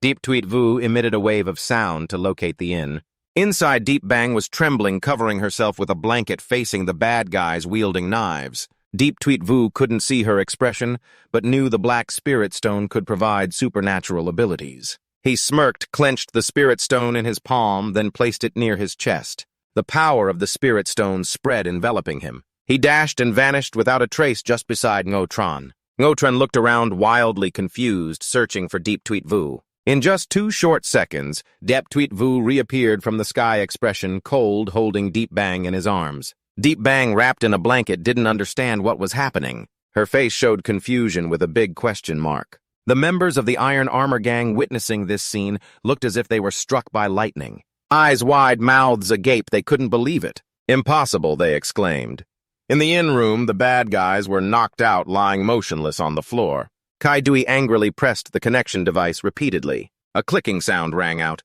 Deep Tweet Vu emitted a wave of sound to locate the inn. Inside, Deep Bang was trembling, covering herself with a blanket, facing the bad guys wielding knives. Deep Tweet Vu couldn't see her expression, but knew the black spirit stone could provide supernatural abilities. He smirked, clenched the spirit stone in his palm, then placed it near his chest. The power of the spirit stone spread, enveloping him. He dashed and vanished without a trace just beside Ngotran. Ngotran looked around, wildly confused, searching for Deep Tweet Vu. In just 2 short seconds, Deep Tweet Vu reappeared from the sky, expression cold, holding Deep Bang in his arms. Deep Bang, wrapped in a blanket, didn't understand what was happening. Her face showed confusion with a big question mark. The members of the Iron Armor Gang witnessing this scene looked as if they were struck by lightning. Eyes wide, mouths agape, they couldn't believe it. Impossible, they exclaimed. In the inn room, the bad guys were knocked out, lying motionless on the floor. Kaidui angrily pressed the connection device repeatedly. A clicking sound rang out.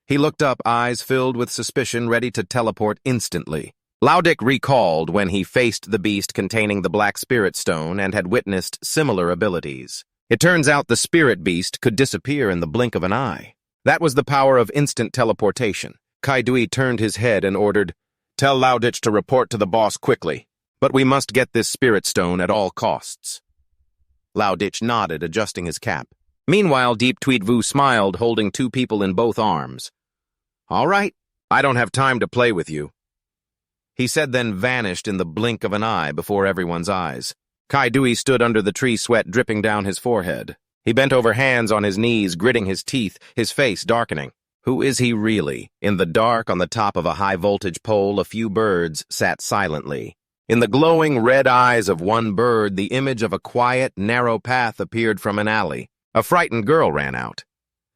He looked up, eyes filled with suspicion, ready to teleport instantly. Laudik recalled when he faced the beast containing the Black Spirit Stone and had witnessed similar abilities. It turns out the spirit beast could disappear in the blink of an eye. That was the power of instant teleportation. Kaidui turned his head and ordered, "Tell Laudich to report to the boss quickly, but we must get this spirit stone at all costs." Laudich nodded, adjusting his cap. Meanwhile, Deep Tweet Vu smiled, holding 2 people in both arms. "All right, I don't have time to play with you," he said, then vanished in the blink of an eye before everyone's eyes. Kaidui stood under the tree, sweat dripping down his forehead. He bent over, hands on his knees, gritting his teeth, his face darkening. Who is he really? In the dark, on the top of a high-voltage pole, a few birds sat silently. In the glowing red eyes of one bird, the image of a quiet, narrow path appeared from an alley. A frightened girl ran out.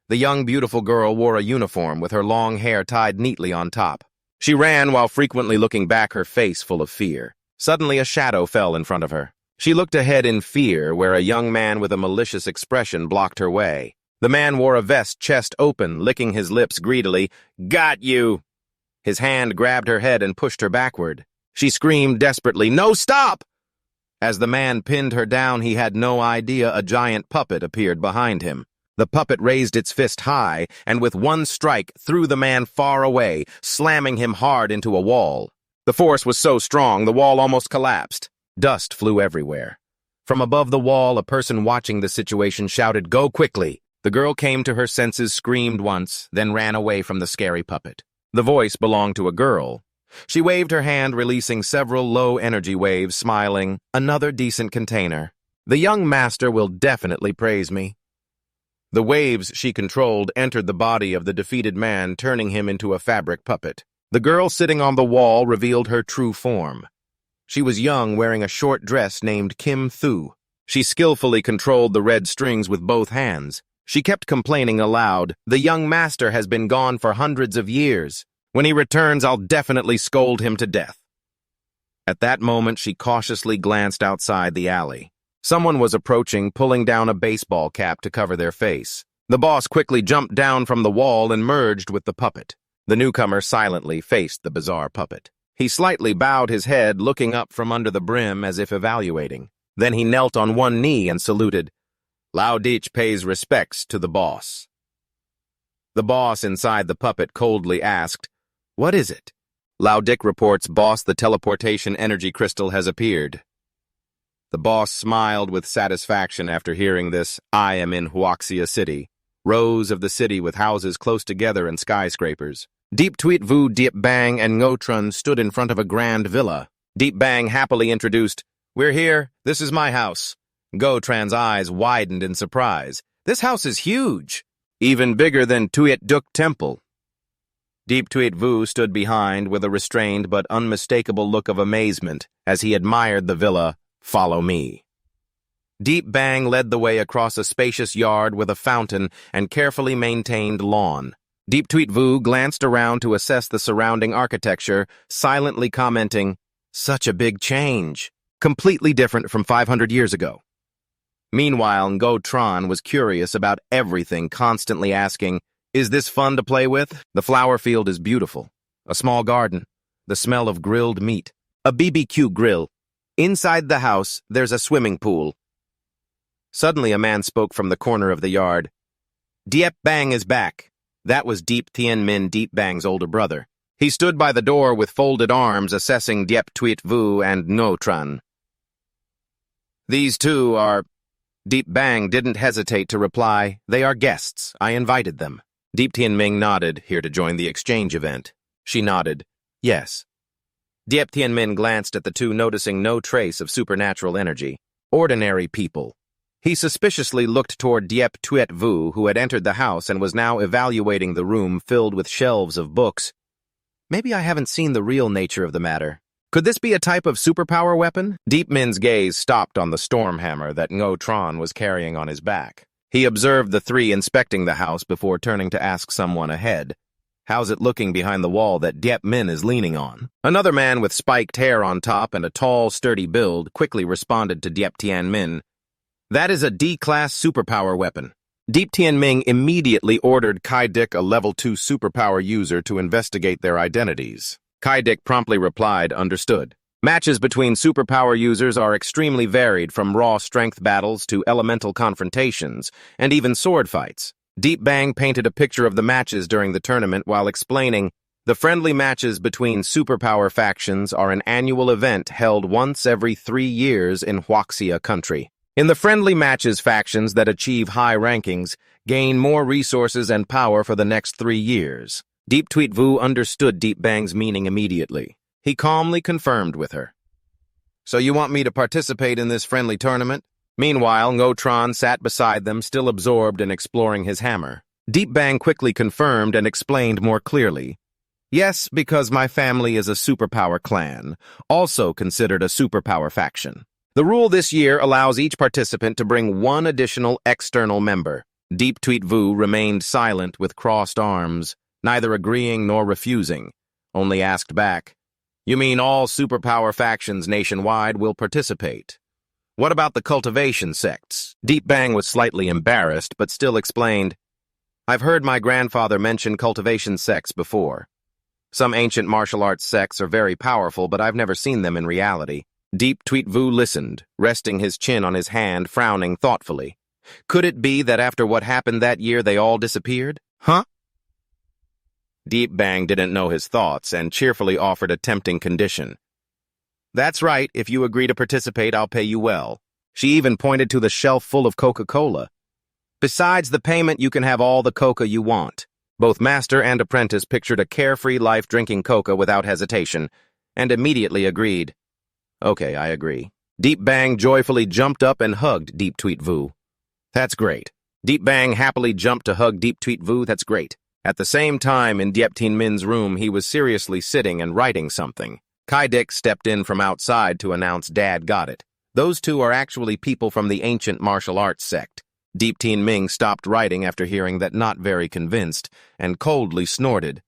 The young, beautiful girl wore a uniform with her long hair tied neatly on top. She ran while frequently looking back, her face full of fear. Suddenly, a shadow fell in front of her. She looked ahead in fear, where a young man with a malicious expression blocked her way. The man wore a vest, chest open, licking his lips greedily. "Got you!" His hand grabbed her head and pushed her backward. She screamed desperately, "No, stop!" As the man pinned her down, he had no idea a giant puppet appeared behind him. The puppet raised its fist high, and with one strike threw the man far away, slamming him hard into a wall. The force was so strong, the wall almost collapsed. Dust flew everywhere. From above the wall, a person watching the situation shouted, "Go quickly!" The girl came to her senses, screamed once, then ran away from the scary puppet. The voice belonged to a girl. She waved her hand, releasing several low-energy waves, smiling, "Another decent container. The young master will definitely praise me." The waves she controlled entered the body of the defeated man, turning him into a fabric puppet. The girl sitting on the wall revealed her true form. She was young, wearing a short dress named Kim Thu. She skillfully controlled the red strings with both hands. She kept complaining aloud, "The young master has been gone for hundreds of years. When he returns, I'll definitely scold him to death." At that moment, she cautiously glanced outside the alley. Someone was approaching, pulling down a baseball cap to cover their face. The boss quickly jumped down from the wall and merged with the puppet. The newcomer silently faced the bizarre puppet. He slightly bowed his head, looking up from under the brim as if evaluating. Then he knelt on one knee and saluted. "Laudich pays respects to the boss." The boss inside the puppet coldly asked, "What is it?" Laudich reports, "Boss, the teleportation energy crystal has appeared." The boss smiled with satisfaction after hearing this. "I am in Huaxia City, rows of the city with houses close together and skyscrapers." Deep Tweet Vu, Deep Bang, and Ngotran stood in front of a grand villa. Deep Bang happily introduced, "We're here. This is my house." Ngotran's eyes widened in surprise. "This house is huge, even bigger than Tuyet Duk Temple." Deep Tweet Vu stood behind with a restrained but unmistakable look of amazement as he admired the villa. "Follow me." Deep Bang led the way across a spacious yard with a fountain and carefully maintained lawn. Deep Tweet Vu glanced around to assess the surrounding architecture, silently commenting, "Such a big change. Completely different from 500 years ago." Meanwhile, Ngotran was curious about everything, constantly asking, "Is this fun to play with? The flower field is beautiful. A small garden. The smell of grilled meat. A BBQ grill. Inside the house, there's a swimming pool." Suddenly, a man spoke from the corner of the yard. Diep Bang is back. That was Deep Tien Min, Deep Bang's older brother. He stood by the door with folded arms, assessing Diep Tuit Vu and Ngo Tran. These two are... Deep Bang didn't hesitate to reply, they are guests. I invited them. Deep Tien Ming nodded, here to join the exchange event. She nodded, yes. Diep Tien Min glanced at the two, noticing no trace of supernatural energy. Ordinary people. He suspiciously looked toward Diep Tuet Vu, who had entered the house and was now evaluating the room filled with shelves of books. Maybe I haven't seen the real nature of the matter. Could this be a type of superpower weapon? Deep Min's gaze stopped on the storm hammer that Ngo Tran was carrying on his back. He observed the three inspecting the house before turning to ask someone ahead. How's it looking behind the wall that Diep Min is leaning on? Another man with spiked hair on top and a tall, sturdy build quickly responded to Diep Tien Min. That is a D-class superpower weapon. Deep Tien Ming immediately ordered Kai Dik, a level 2 superpower user, to investigate their identities. Kai Dik promptly replied, understood. Matches between superpower users are extremely varied, from raw strength battles to elemental confrontations, and even sword fights. Deep Bang painted a picture of the matches during the tournament while explaining, the friendly matches between superpower factions are an annual event held once every 3 years in Huaxia country. In the friendly matches, factions that achieve high rankings gain more resources and power for the next 3 years. Deep Tuit Vu understood Deep Bang's meaning immediately. He calmly confirmed with her. So you want me to participate in this friendly tournament? Meanwhile, Ngo Tran sat beside them, still absorbed in exploring his hammer. Deep Bang quickly confirmed and explained more clearly. Yes, because my family is a superpower clan, also considered a superpower faction. The rule this year allows each participant to bring one additional external member. Deep Tuit Vu remained silent with crossed arms, neither agreeing nor refusing, only asked back, you mean all superpower factions nationwide will participate? What about the Cultivation sects? Deep Bang was slightly embarrassed, but still explained, I've heard my grandfather mention Cultivation sects before. Some ancient martial arts sects are very powerful, but I've never seen them in reality. Deep Tuit Vu listened, resting his chin on his hand, frowning thoughtfully. Could it be that after what happened that year they all disappeared? Huh? Deep Bang didn't know his thoughts and cheerfully offered a tempting condition. That's right, if you agree to participate, I'll pay you well. She even pointed to the shelf full of Coca-Cola. Besides the payment, you can have all the coca you want. Both master and apprentice pictured a carefree life drinking coca without hesitation, and immediately agreed. Okay, I agree. Deep Bang joyfully jumped up and hugged Deep Tuit Vu. That's great. Deep Bang happily jumped to hug Deep Tuit Vu. That's great. At the same time, in Diep Tien Min's room, he was seriously sitting and writing something. Kai Dik stepped in from outside to announce Dad got it. Those two are actually people from the ancient martial arts sect. Deep Tien Ming stopped writing after hearing that, not very convinced, and coldly snorted.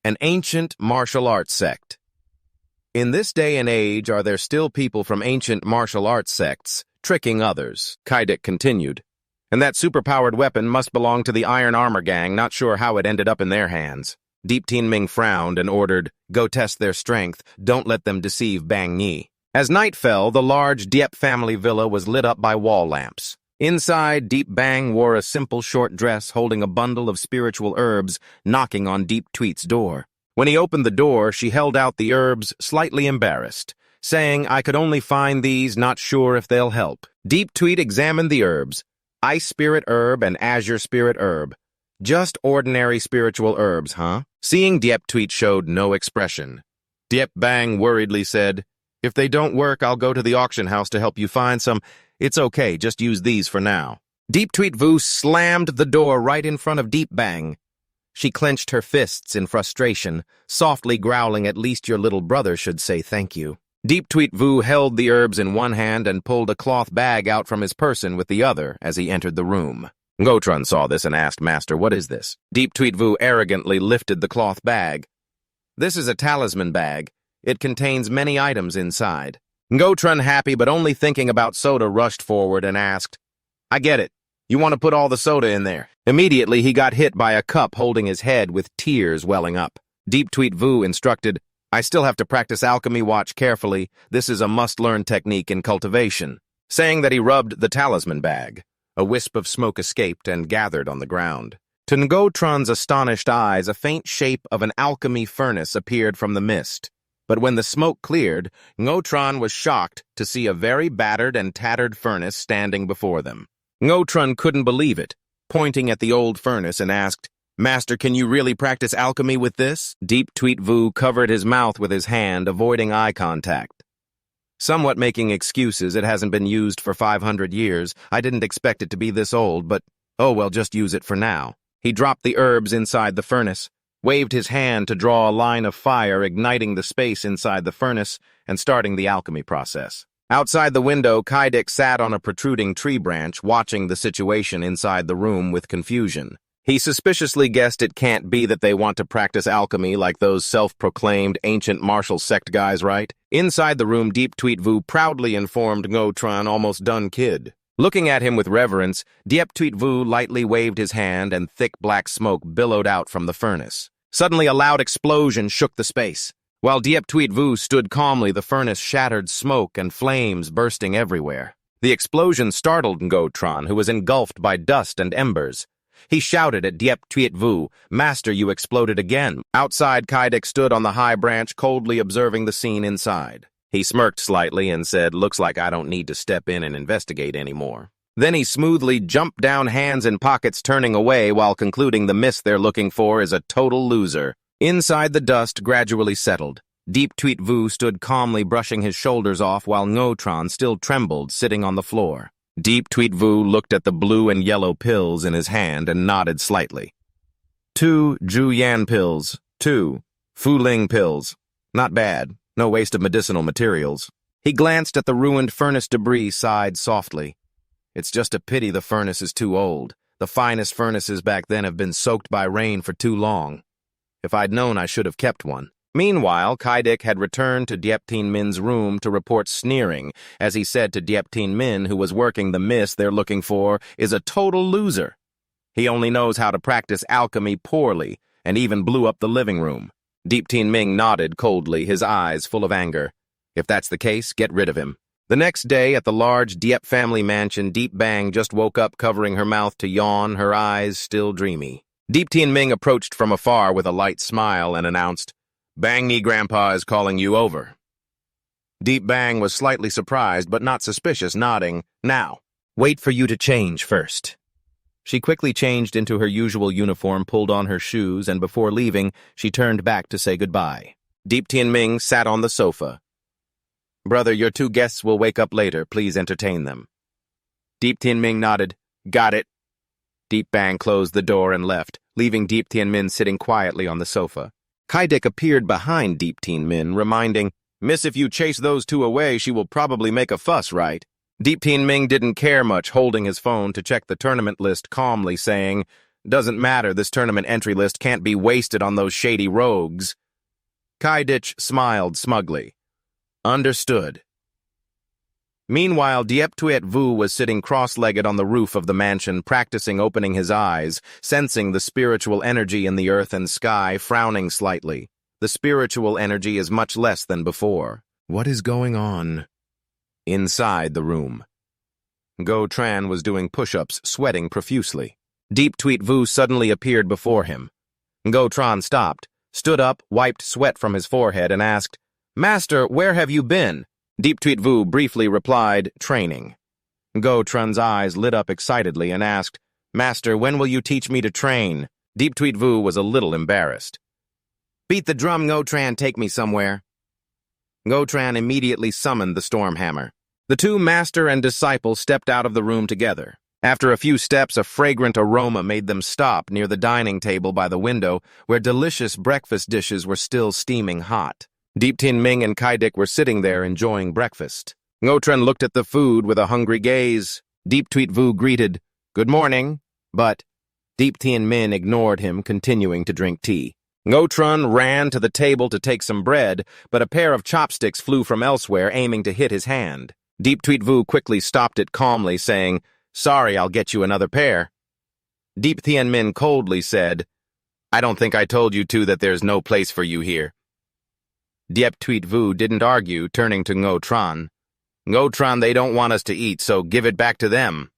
An ancient martial arts sect. In this day and age, are there still people from ancient martial arts sects tricking others? Kai Dik continued. And that superpowered weapon must belong to the Iron Armor Gang, not sure how it ended up in their hands. Deep Tien Ming frowned and ordered, go test their strength, don't let them deceive Bang Yi. As night fell, the large Diep family villa was lit up by wall lamps. Inside, Deep Bang wore a simple short dress holding a bundle of spiritual herbs, knocking on Deep Tuit's door. When he opened the door, she held out the herbs, slightly embarrassed, saying, I could only find these, not sure if they'll help. Deep Tuit examined the herbs, Ice Spirit Herb and Azure Spirit Herb. Just ordinary spiritual herbs, huh? Seeing Diep Tuit showed no expression. Diep Bang worriedly said, if they don't work, I'll go to the auction house to help you find some. It's okay, just use these for now. Deep Tuit Vu slammed the door right in front of Deep Bang. She clenched her fists in frustration, softly growling, at least your little brother should say thank you. Deep Tuit Vu held the herbs in one hand and pulled a cloth bag out from his person with the other as he entered the room. Ngo Tran saw this and asked, Master, what is this? Deep Tuit Vu arrogantly lifted the cloth bag. This is a talisman bag. It contains many items inside. Ngo Tran, happy but only thinking about soda, rushed forward and asked, I get it. You want to put all the soda in there. Immediately, he got hit by a cup holding his head with tears welling up. Deep Tuit Vu instructed, I still have to practice alchemy, watch carefully. This is a must-learn technique in cultivation. Saying that, he rubbed the talisman bag. A wisp of smoke escaped and gathered on the ground. To Ngotran's astonished eyes, a faint shape of an alchemy furnace appeared from the mist. But when the smoke cleared, Ngotran was shocked to see a very battered and tattered furnace standing before them. Ngotran couldn't believe it, pointing at the old furnace and asked, "Master, can you really practice alchemy with this?" Deep Tweet Vu covered his mouth with his hand, avoiding eye contact. "Somewhat making excuses, it hasn't been used for 500 years. I didn't expect it to be this old, but, oh well, just use it for now." He dropped the herbs inside the furnace, waved his hand to draw a line of fire, igniting the space inside the furnace and starting the alchemy process. Outside the window, Kaidik sat on a protruding tree branch, watching the situation inside the room with confusion. He suspiciously guessed it can't be that they want to practice alchemy like those self-proclaimed ancient martial sect guys, right? Inside the room, Deep Tweet Vu proudly informed Ngotran, almost done kid. Looking at him with reverence, Deep Tweet Vu lightly waved his hand and thick black smoke billowed out from the furnace. Suddenly, a loud explosion shook the space. While Deep Tweet Vu stood calmly, the furnace shattered, smoke and flames bursting everywhere. The explosion startled Ngotran, who was engulfed by dust and embers. He shouted at Deep Tweet Vu, "Master, you exploded again." Outside, Kaidik stood on the high branch, coldly observing the scene inside. He smirked slightly and said, "Looks like I don't need to step in and investigate anymore." Then he smoothly jumped down, hands in pockets, turning away while concluding the miss they're looking for is a total loser. Inside, the dust gradually settled. Deep Tweet Vu stood calmly brushing his shoulders off while Ngotran still trembled, sitting on the floor. Deep Tweet Vu looked at the blue and yellow pills in his hand and nodded slightly. 2 Ju Yan pills. 2 Fu Ling pills. Not bad. No waste of medicinal materials. He glanced at the ruined furnace debris, sighed softly. It's just a pity the furnace is too old. The finest furnaces back then have been soaked by rain for too long. If I'd known, I should have kept one. Meanwhile, Kaidik had returned to Dieptien Min's room to report sneering, as he said to Dieptien Min, who was working the miss they're looking for, is a total loser. He only knows how to practice alchemy poorly, and even blew up the living room. Dieptien Min nodded coldly, his eyes full of anger. If that's the case, get rid of him. The next day, at the large Diep family mansion, Deep Bang just woke up, covering her mouth to yawn, her eyes still dreamy. Dieptien Min approached from afar with a light smile and announced, "Bang Ni Grandpa is calling you over." Deep Bang was slightly surprised, but not suspicious, nodding, "Now, wait for you to change first." She quickly changed into her usual uniform, pulled on her shoes, and before leaving, she turned back to say goodbye. Dieptien Min sat on the sofa. "Brother, your 2 guests will wake up later. Please entertain them." Dieptien Min nodded. "Got it." Deep Bang closed the door and left, leaving Dieptien Min sitting quietly on the sofa. Kaidik appeared behind Dieptien Min, reminding, "Miss, if you chase those 2 away, she will probably make a fuss, right?" Dieptien Min didn't care much, holding his phone to check the tournament list calmly, saying, "Doesn't matter, this tournament entry list can't be wasted on those shady rogues." Kaidik smiled smugly. "Understood." Meanwhile, Deep Tweet Vu was sitting cross-legged on the roof of the mansion, practicing opening his eyes, sensing the spiritual energy in the earth and sky, frowning slightly. The spiritual energy is much less than before. What is going on? Inside the room, Go Tran was doing push-ups, sweating profusely. Deep Tweet Vu suddenly appeared before him. Go Tran stopped, stood up, wiped sweat from his forehead, and asked, "Master, where have you been?" Deep Tweet Vu briefly replied, "Training." Go Tran's eyes lit up excitedly and asked, "Master, when will you teach me to train?" Deep Tweet Vu was a little embarrassed. "Beat the drum, Go Tran, take me somewhere." Go Tran immediately summoned the Stormhammer. The 2 master and disciple stepped out of the room together. After a few steps, a fragrant aroma made them stop near the dining table by the window, where delicious breakfast dishes were still steaming hot. Dieptien Min and Kaidik were sitting there enjoying breakfast. Ngotran looked at the food with a hungry gaze. Deep Tweet Vu greeted, "Good morning," but Dieptien Min ignored him, continuing to drink tea. Ngotran ran to the table to take some bread, but a pair of chopsticks flew from elsewhere, aiming to hit his hand. Deep Tweet Vu quickly stopped it calmly, saying, "Sorry, I'll get you another pair." Dieptien Min coldly said, "I don't think I told you 2 that there's no place for you here." Deep Tweet Vu didn't argue, turning to Ngotran. "Ngotran, they don't want us to eat, so give it back to them."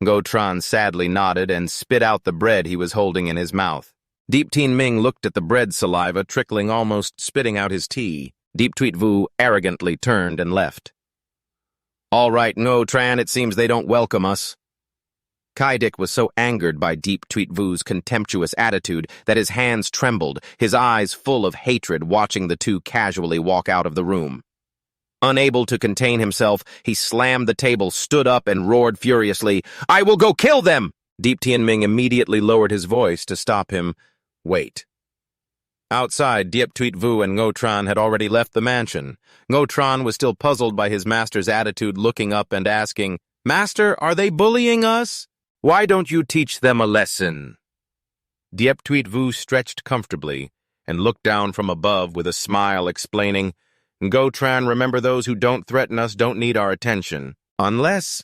Ngotran sadly nodded and spit out the bread he was holding in his mouth. Deep Tien Ming looked at the bread saliva trickling, almost spitting out his tea. Deep Tweet Vu arrogantly turned and left. All right, Ngotran, it seems they don't welcome us. Kaidik was so angered by Deep Tweet Vu's contemptuous attitude that his hands trembled, his eyes full of hatred, watching the two casually walk out of the room. Unable to contain himself, he slammed the table, stood up, and roared furiously, "I will go kill them!" Deep Tien Ming immediately lowered his voice to stop him. Wait. Outside, Deep Tweet Vu and Ngotran had already left the mansion. Ngotran was still puzzled by his master's attitude, looking up and asking, "Master, are they bullying us? Why don't you teach them a lesson?" Deep Tweet Vu stretched comfortably and looked down from above with a smile, explaining, "Ngotran, remember, those who don't threaten us don't need our attention. Unless—"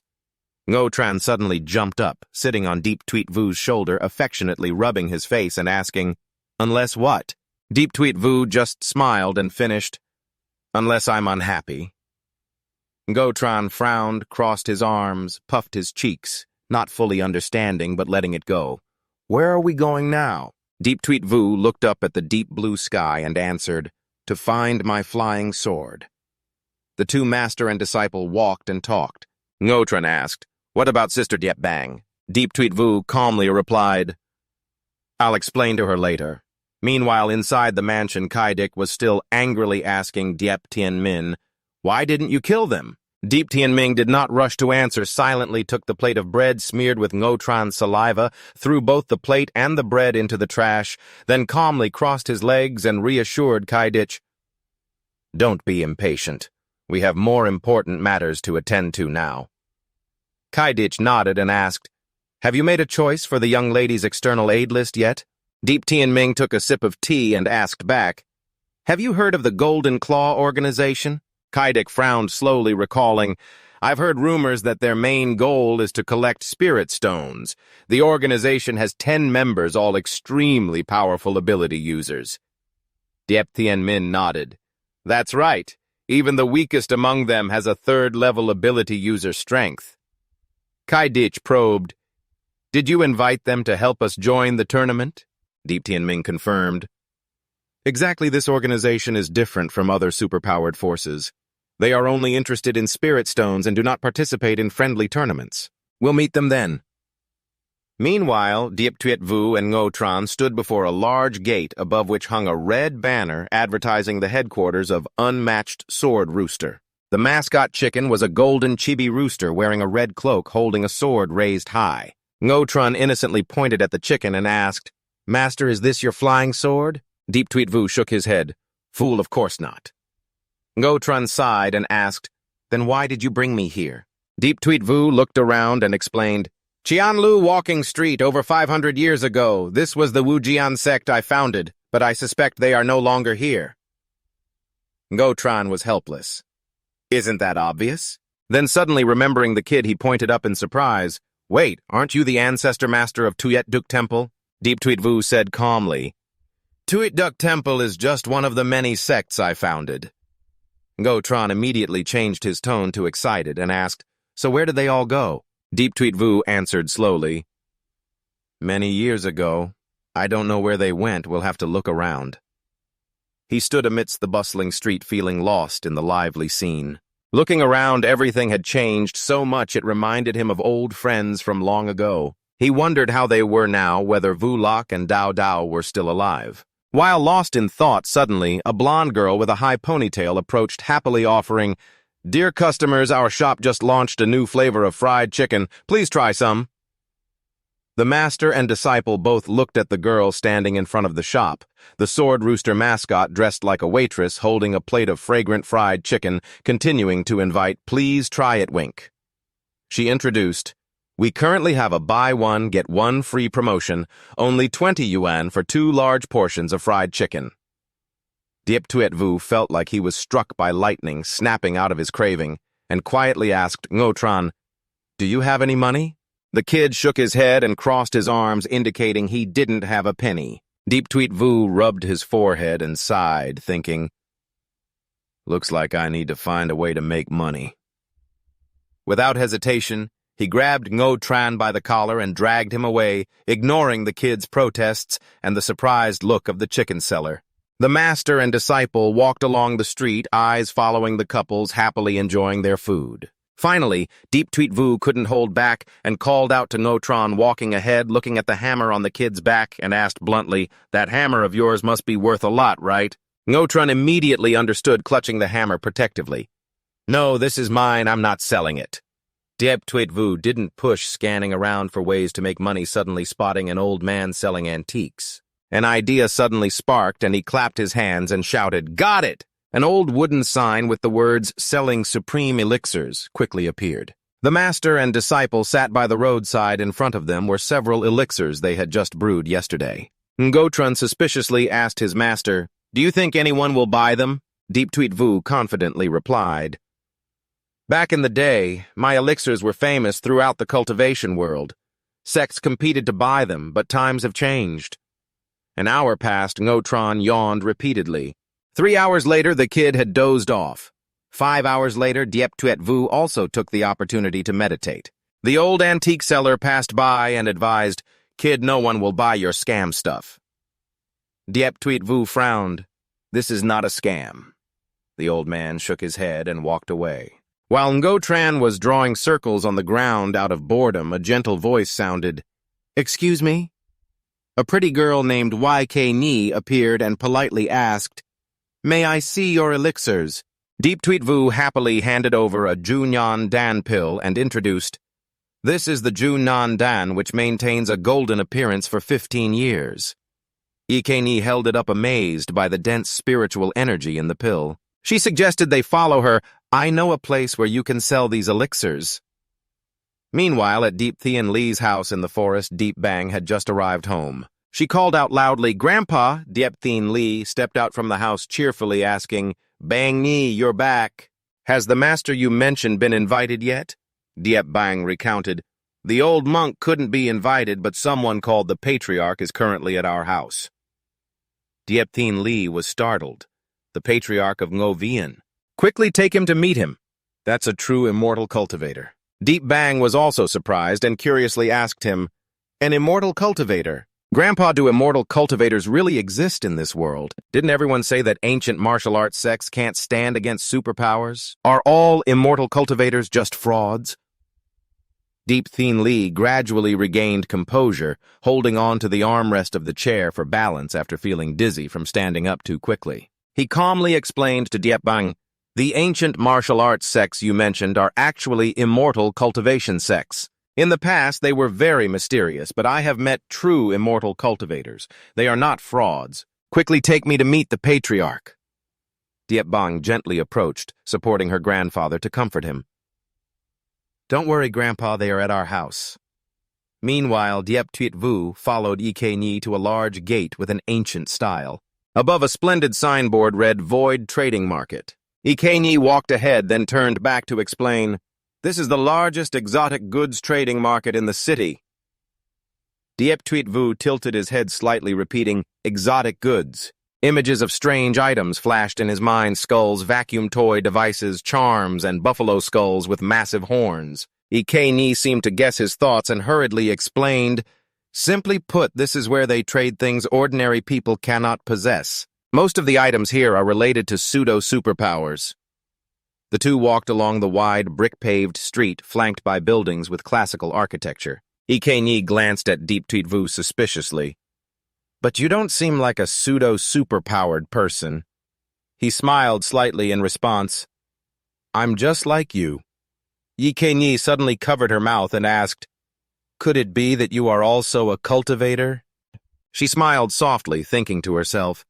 Ngotran suddenly jumped up, sitting on Deep Tweet Vu's shoulder, affectionately rubbing his face and asking, "Unless what?" Deep Tweet Vu just smiled and finished, "Unless I'm unhappy." Ngotran frowned, crossed his arms, puffed his cheeks, not fully understanding but letting it go. "Where are we going now?" Deep Tweet Vu looked up at the deep blue sky and answered, "To find my flying sword." The two master and disciple walked and talked. Ngotran asked, "What about Sister Diep Bang?" Deep Tweet Vu calmly replied, "I'll explain to her later." Meanwhile, inside the mansion, Kaidik was still angrily asking Diep Tien Min, "Why didn't you kill them?" Deep Tien Ming did not rush to answer, silently took the plate of bread smeared with Ngotran's saliva, threw both the plate and the bread into the trash, then calmly crossed his legs and reassured Kaidik, "Don't be impatient. We have more important matters to attend to now." Kaidik nodded and asked, "Have you made a choice for the young lady's external aid list yet?" Deep Tien Ming took a sip of tea and asked back, "Have you heard of the Golden Claw organization?" Kaidik frowned slowly, recalling, "I've heard rumors that their main goal is to collect spirit stones. The organization has 10 members, all extremely powerful ability users." Diep Tien Min nodded. "That's right. Even the weakest among them has a 3rd-level ability user strength." Kaidik probed, "Did you invite them to help us join the tournament?" Deep Tien Ming confirmed. "Exactly, this organization is different from other superpowered forces. They are only interested in spirit stones and do not participate in friendly tournaments. We'll meet them then." Meanwhile, Deep Tweet Vu and Ngotran stood before a large gate above which hung a red banner advertising the headquarters of Unmatched Sword Rooster. The mascot chicken was a golden chibi rooster wearing a red cloak holding a sword raised high. Ngotran innocently pointed at the chicken and asked, "Master, is this your flying sword?" Deep Tweet Vu shook his head. "Fool, of course not." Ngotran sighed and asked, "Then why did you bring me here?" Deep Tweet Vu looked around and explained, "Qianlu Walking Street over 500 years ago. This was the Wujian sect I founded, but I suspect they are no longer here." Ngotran was helpless. "Isn't that obvious?" Then suddenly remembering the kid, he pointed up in surprise. "Wait, aren't you the ancestor master of Tuyet Duk Temple?" Deep Tweet Vu said calmly, "Tuyet Duk Temple is just one of the many sects I founded." Ngotran immediately changed his tone to excited and asked, "So where did they all go?" Deep Tweet Vu answered slowly, "Many years ago. I don't know where they went. We'll have to look around." He stood amidst the bustling street, feeling lost in the lively scene. Looking around, everything had changed so much it reminded him of old friends from long ago. He wondered how they were now, whether Vu Lok and Dao Dao were still alive. While lost in thought, suddenly, a blonde girl with a high ponytail approached, happily offering, "Dear customers, our shop just launched a new flavor of fried chicken. Please try some." The master and disciple both looked at the girl standing in front of the shop, the Sword Rooster mascot dressed like a waitress holding a plate of fragrant fried chicken, continuing to invite, "Please try it," wink. She introduced, "We currently have a buy one, get one free promotion, only 20 yuan for 2 large portions of fried chicken." Diep Tuet Vu felt like he was struck by lightning, snapping out of his craving, and quietly asked Ngotran, "Do you have any money?" The kid shook his head and crossed his arms, indicating he didn't have a penny. Deep Tweet Vu rubbed his forehead and sighed, thinking, "Looks like I need to find a way to make money." Without hesitation, He grabbed Ngo Tran by the collar and dragged him away, ignoring the kid's protests and the surprised look of the chicken seller. The master and disciple walked along the street, eyes following the couples happily enjoying their food. Finally, Deep Tweet Vu couldn't hold back and called out to Ngo Tran walking ahead, looking at the hammer on the kid's back, and asked bluntly, "That hammer of yours must be worth a lot, right?" Ngo Tran immediately understood, clutching the hammer protectively. "No, this is mine, I'm not selling it." Deep Tweet Vu didn't push, scanning around for ways to make money, suddenly spotting an old man selling antiques. An idea suddenly sparked, and he clapped his hands and shouted, "Got it!" An old wooden sign with the words "Selling Supreme Elixirs" quickly appeared. The master and disciple sat by the roadside. In front of them were several elixirs they had just brewed yesterday. Ngo Tran suspiciously asked his master, "Do you think anyone will buy them?" Deep Tweet Vu confidently replied, "Back in the day, my elixirs were famous throughout the cultivation world. Sects competed to buy them, but times have changed." An hour passed. Ngo Tran yawned repeatedly. 3 hours later, the kid had dozed off. 5 hours later, Deep Tweet Vu also took the opportunity to meditate. The old antique seller passed by and advised, "Kid, no one will buy your scam stuff." Deep Tweet Vu frowned. "This is not a scam." The old man shook his head and walked away. While Ngo Tran was drawing circles on the ground out of boredom, a gentle voice sounded, "Excuse me?" A pretty girl named YK Ni appeared and politely asked, "May I see your elixirs?" Deep Tweet Vu happily handed over a Junyan Dan pill and introduced, "This is the Junyan Dan, which maintains a golden appearance for 15 years. Ikeni held it up, amazed by the dense spiritual energy in the pill. She suggested they follow her. "I know a place where you can sell these elixirs." Meanwhile, at Deep Thien Lee's house in the forest, Deep Bang had just arrived home. She called out loudly, "Grandpa!" Deep Thien Lee stepped out from the house cheerfully, asking, "Bang Ni, you're back. Has the master you mentioned been invited yet?" Deep Bang recounted, "The old monk couldn't be invited, but someone called the patriarch is currently at our house." Deep Thien Lee was startled. "The patriarch of Ngo Vien. Quickly take him to meet him. That's a true immortal cultivator." Deep Bang was also surprised and curiously asked him, "An immortal cultivator? Grandpa, do immortal cultivators really exist in this world? Didn't everyone say that ancient martial arts sects can't stand against superpowers? Are all immortal cultivators just frauds?" Deep Thien Lee gradually regained composure, holding on to the armrest of the chair for balance after feeling dizzy from standing up too quickly. He calmly explained to Deep Bang, "The ancient martial arts sects you mentioned are actually immortal cultivation sects. In the past, they were very mysterious, but I have met true immortal cultivators. They are not frauds. Quickly take me to meet the patriarch." Deep Bang gently approached, supporting her grandfather to comfort him. "Don't worry, Grandpa, they are at our house." Meanwhile, Deep Tweet Vu followed Ike Ni to a large gate with an ancient style. Above, a splendid signboard read Void Trading Market. Ike Ni walked ahead, then turned back to explain, "This is the largest exotic goods trading market in the city." Deep Tweet Vu tilted his head slightly, repeating, "Exotic goods." Images of strange items flashed in his mind: skulls, vacuum toy devices, charms, and buffalo skulls with massive horns. Ike Ni seemed to guess his thoughts and hurriedly explained, "Simply put, this is where they trade things ordinary people cannot possess. Most of the items here are related to pseudo-superpowers." The two walked along the wide, brick-paved street flanked by buildings with classical architecture. Ike Ni glanced at Deep Tweet Vu suspiciously. "But you don't seem like a pseudo-superpowered person." He smiled slightly in response. "I'm just like you." Ike Ni suddenly covered her mouth and asked, "Could it be that you are also a cultivator?" She smiled softly, thinking to herself,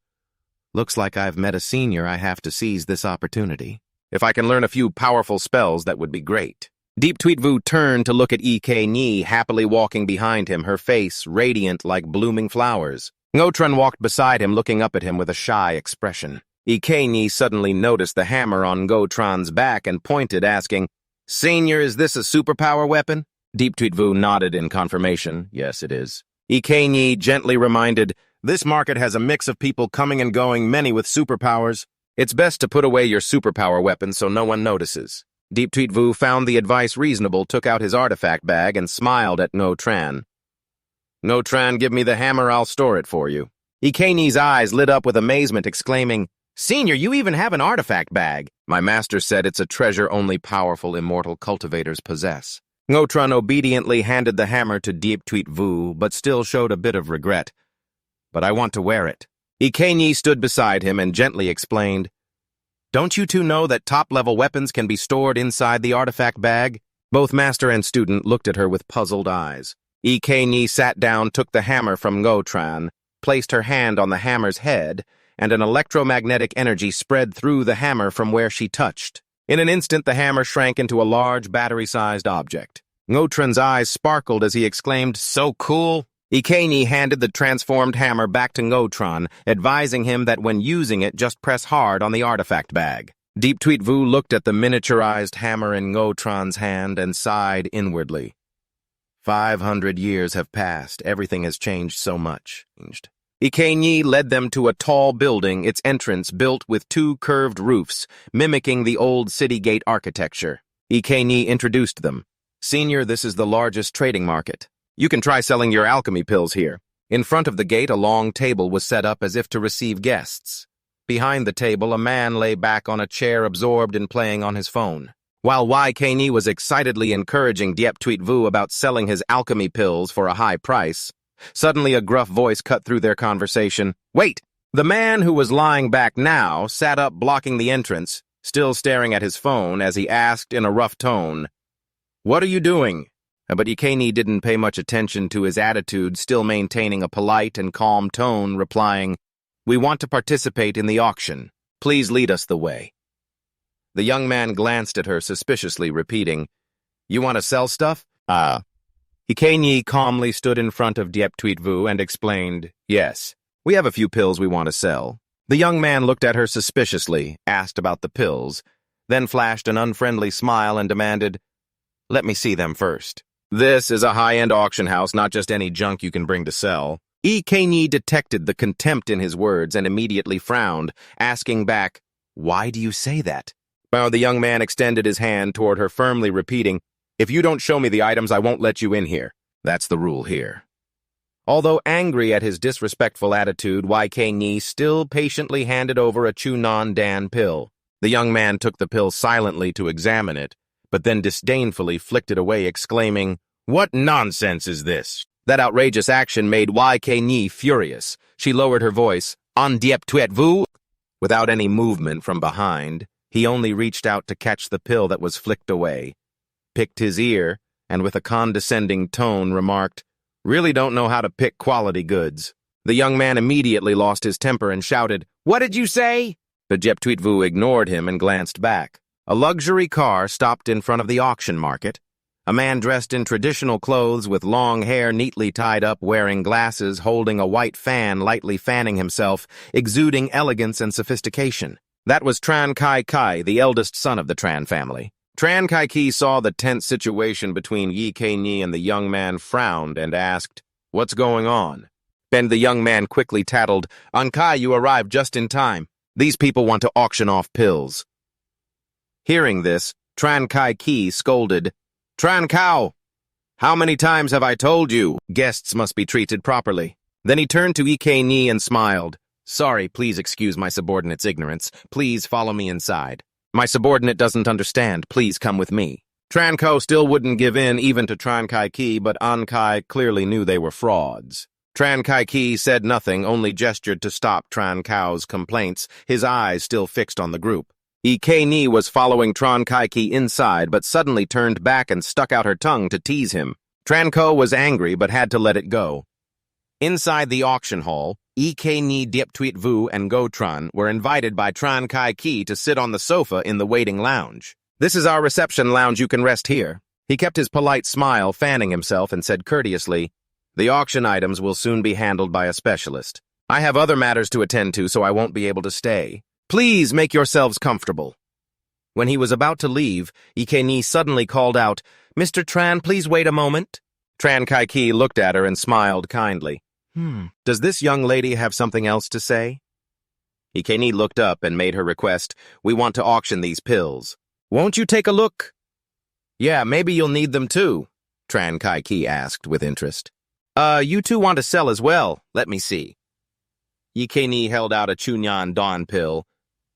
"Looks like I've met a senior. I have to seize this opportunity. If I can learn a few powerful spells, that would be great." Deep Tweet Vu turned to look at Ike Ni, happily walking behind him, her face radiant like blooming flowers. Ngo Tran walked beside him, looking up at him with a shy expression. Ike Ni suddenly noticed the hammer on Ngo Tran's back and pointed, asking, "Senior, is this a superpower weapon?" Deep Tweet Vu nodded in confirmation. "Yes, it is." Ike Ni gently reminded, "This market has a mix of people coming and going, many with superpowers. It's best to put away your superpower weapon so no one notices." Deep Tweet Vu found the advice reasonable, took out his artifact bag, and smiled at No Tran. No Tran, give me the hammer, I'll store it for you. Ikeni's eyes lit up with amazement, exclaiming, Senior, you even have an artifact bag. My master said it's a treasure only powerful immortal cultivators possess. Ngotran obediently handed the hammer to Deep Tweet Vu, but still showed a bit of regret. But I want to wear it. Ikeni stood beside him and gently explained, Don't you two know that top-level weapons can be stored inside the artifact bag? Both master and student looked at her with puzzled eyes. Ikeni sat down, took the hammer from Ngotran, placed her hand on the hammer's head, and an electromagnetic energy spread through the hammer from where she touched. In an instant, the hammer shrank into a large, battery-sized object. Ngotran's eyes sparkled as he exclaimed, So cool! Ikeni handed the transformed hammer back to Ngotran, advising him that when using it, just press hard on the artifact bag. Deep Tweet Vu looked at the miniaturized hammer in Ngotran's hand and sighed inwardly. 500 years have passed. Everything has changed so much. Ikeni led them to a tall building, its entrance built with two curved roofs, mimicking the old city gate architecture. Ikeni introduced them. Senior, this is the largest trading market. You can try selling your alchemy pills here. In front of the gate, a long table was set up as if to receive guests. Behind the table, a man lay back on a chair absorbed in playing on his phone. While Ikeni was excitedly encouraging Deep Tweet Vu about selling his alchemy pills for a high price, suddenly a gruff voice cut through their conversation. Wait! The man who was lying back now sat up, blocking the entrance, still staring at his phone as he asked in a rough tone, What are you doing? But Ikeni didn't pay much attention to his attitude, still maintaining a polite and calm tone, replying, We want to participate in the auction. Please lead us the way. The young man glanced at her suspiciously, repeating, You want to sell stuff? Ikeni calmly stood in front of Deep Tweet Vu and explained, Yes, we have a few pills we want to sell. The young man looked at her suspiciously, asked about the pills, then flashed an unfriendly smile and demanded, Let me see them first. This is a high-end auction house, not just any junk you can bring to sell. Ikeni detected the contempt in his words and immediately frowned, asking back, Why do you say that? The young man extended his hand toward her, firmly repeating, If you don't show me the items, I won't let you in here. That's the rule here. Although angry at his disrespectful attitude, Ikeni still patiently handed over a Chunan Dan pill. The young man took the pill silently to examine it, but then disdainfully flicked it away, exclaiming, What nonsense is this? That outrageous action made Ikeni furious. She lowered her voice, On Deep Tweet Vu? Without any movement from behind, he only reached out to catch the pill that was flicked away, picked his ear, and with a condescending tone remarked, Really don't know how to pick quality goods. The young man immediately lost his temper and shouted, What did you say? But Deep Tweet Vu ignored him and glanced back. A luxury car stopped in front of the auction market. A man dressed in traditional clothes with long hair neatly tied up, wearing glasses, holding a white fan, lightly fanning himself, exuding elegance and sophistication. That was Tran Kai Kai, the eldest son of the Tran family. Tran Kai Ki saw the tense situation between Yi Kei-ni and the young man, frowned, and asked, What's going on? Then the young man quickly tattled, On Kai, you arrived just in time. These people want to auction off pills. Hearing this, Tran Kai Ki scolded, Tran Kao, how many times have I told you? Guests must be treated properly. Then he turned to Ikeni and smiled. Sorry, please excuse my subordinate's ignorance. Please follow me inside. My subordinate doesn't understand. Please come with me. Tran Ko still wouldn't give in even to Tran Kai Ki, but An Kai clearly knew they were frauds. Tran Kai Ki said nothing, only gestured to stop Tran Kao's complaints, his eyes still fixed on the group. Ikeni was following Tran Kai Ki inside, but suddenly turned back and stuck out her tongue to tease him. Tran Ko was angry, but had to let it go. Inside the auction hall, Ikeni, Deep Tweet Vu, and Gotran were invited by Tran Kai Ki to sit on the sofa in the waiting lounge. This is our reception lounge, you can rest here. He kept his polite smile, fanning himself, and said courteously, The auction items will soon be handled by a specialist. I have other matters to attend to, so I won't be able to stay. Please make yourselves comfortable. When he was about to leave, Ikeni suddenly called out, Mr. Tran, please wait a moment. Tran Kai Ki looked at her and smiled kindly. Does this young lady have something else to say? Ikeni looked up and made her request, We want to auction these pills. Won't you take a look? Yeah, maybe you'll need them too, Tran Kai-ki asked with interest. You two want to sell as well. Let me see. Yikeni held out a Chunyan Dawn pill.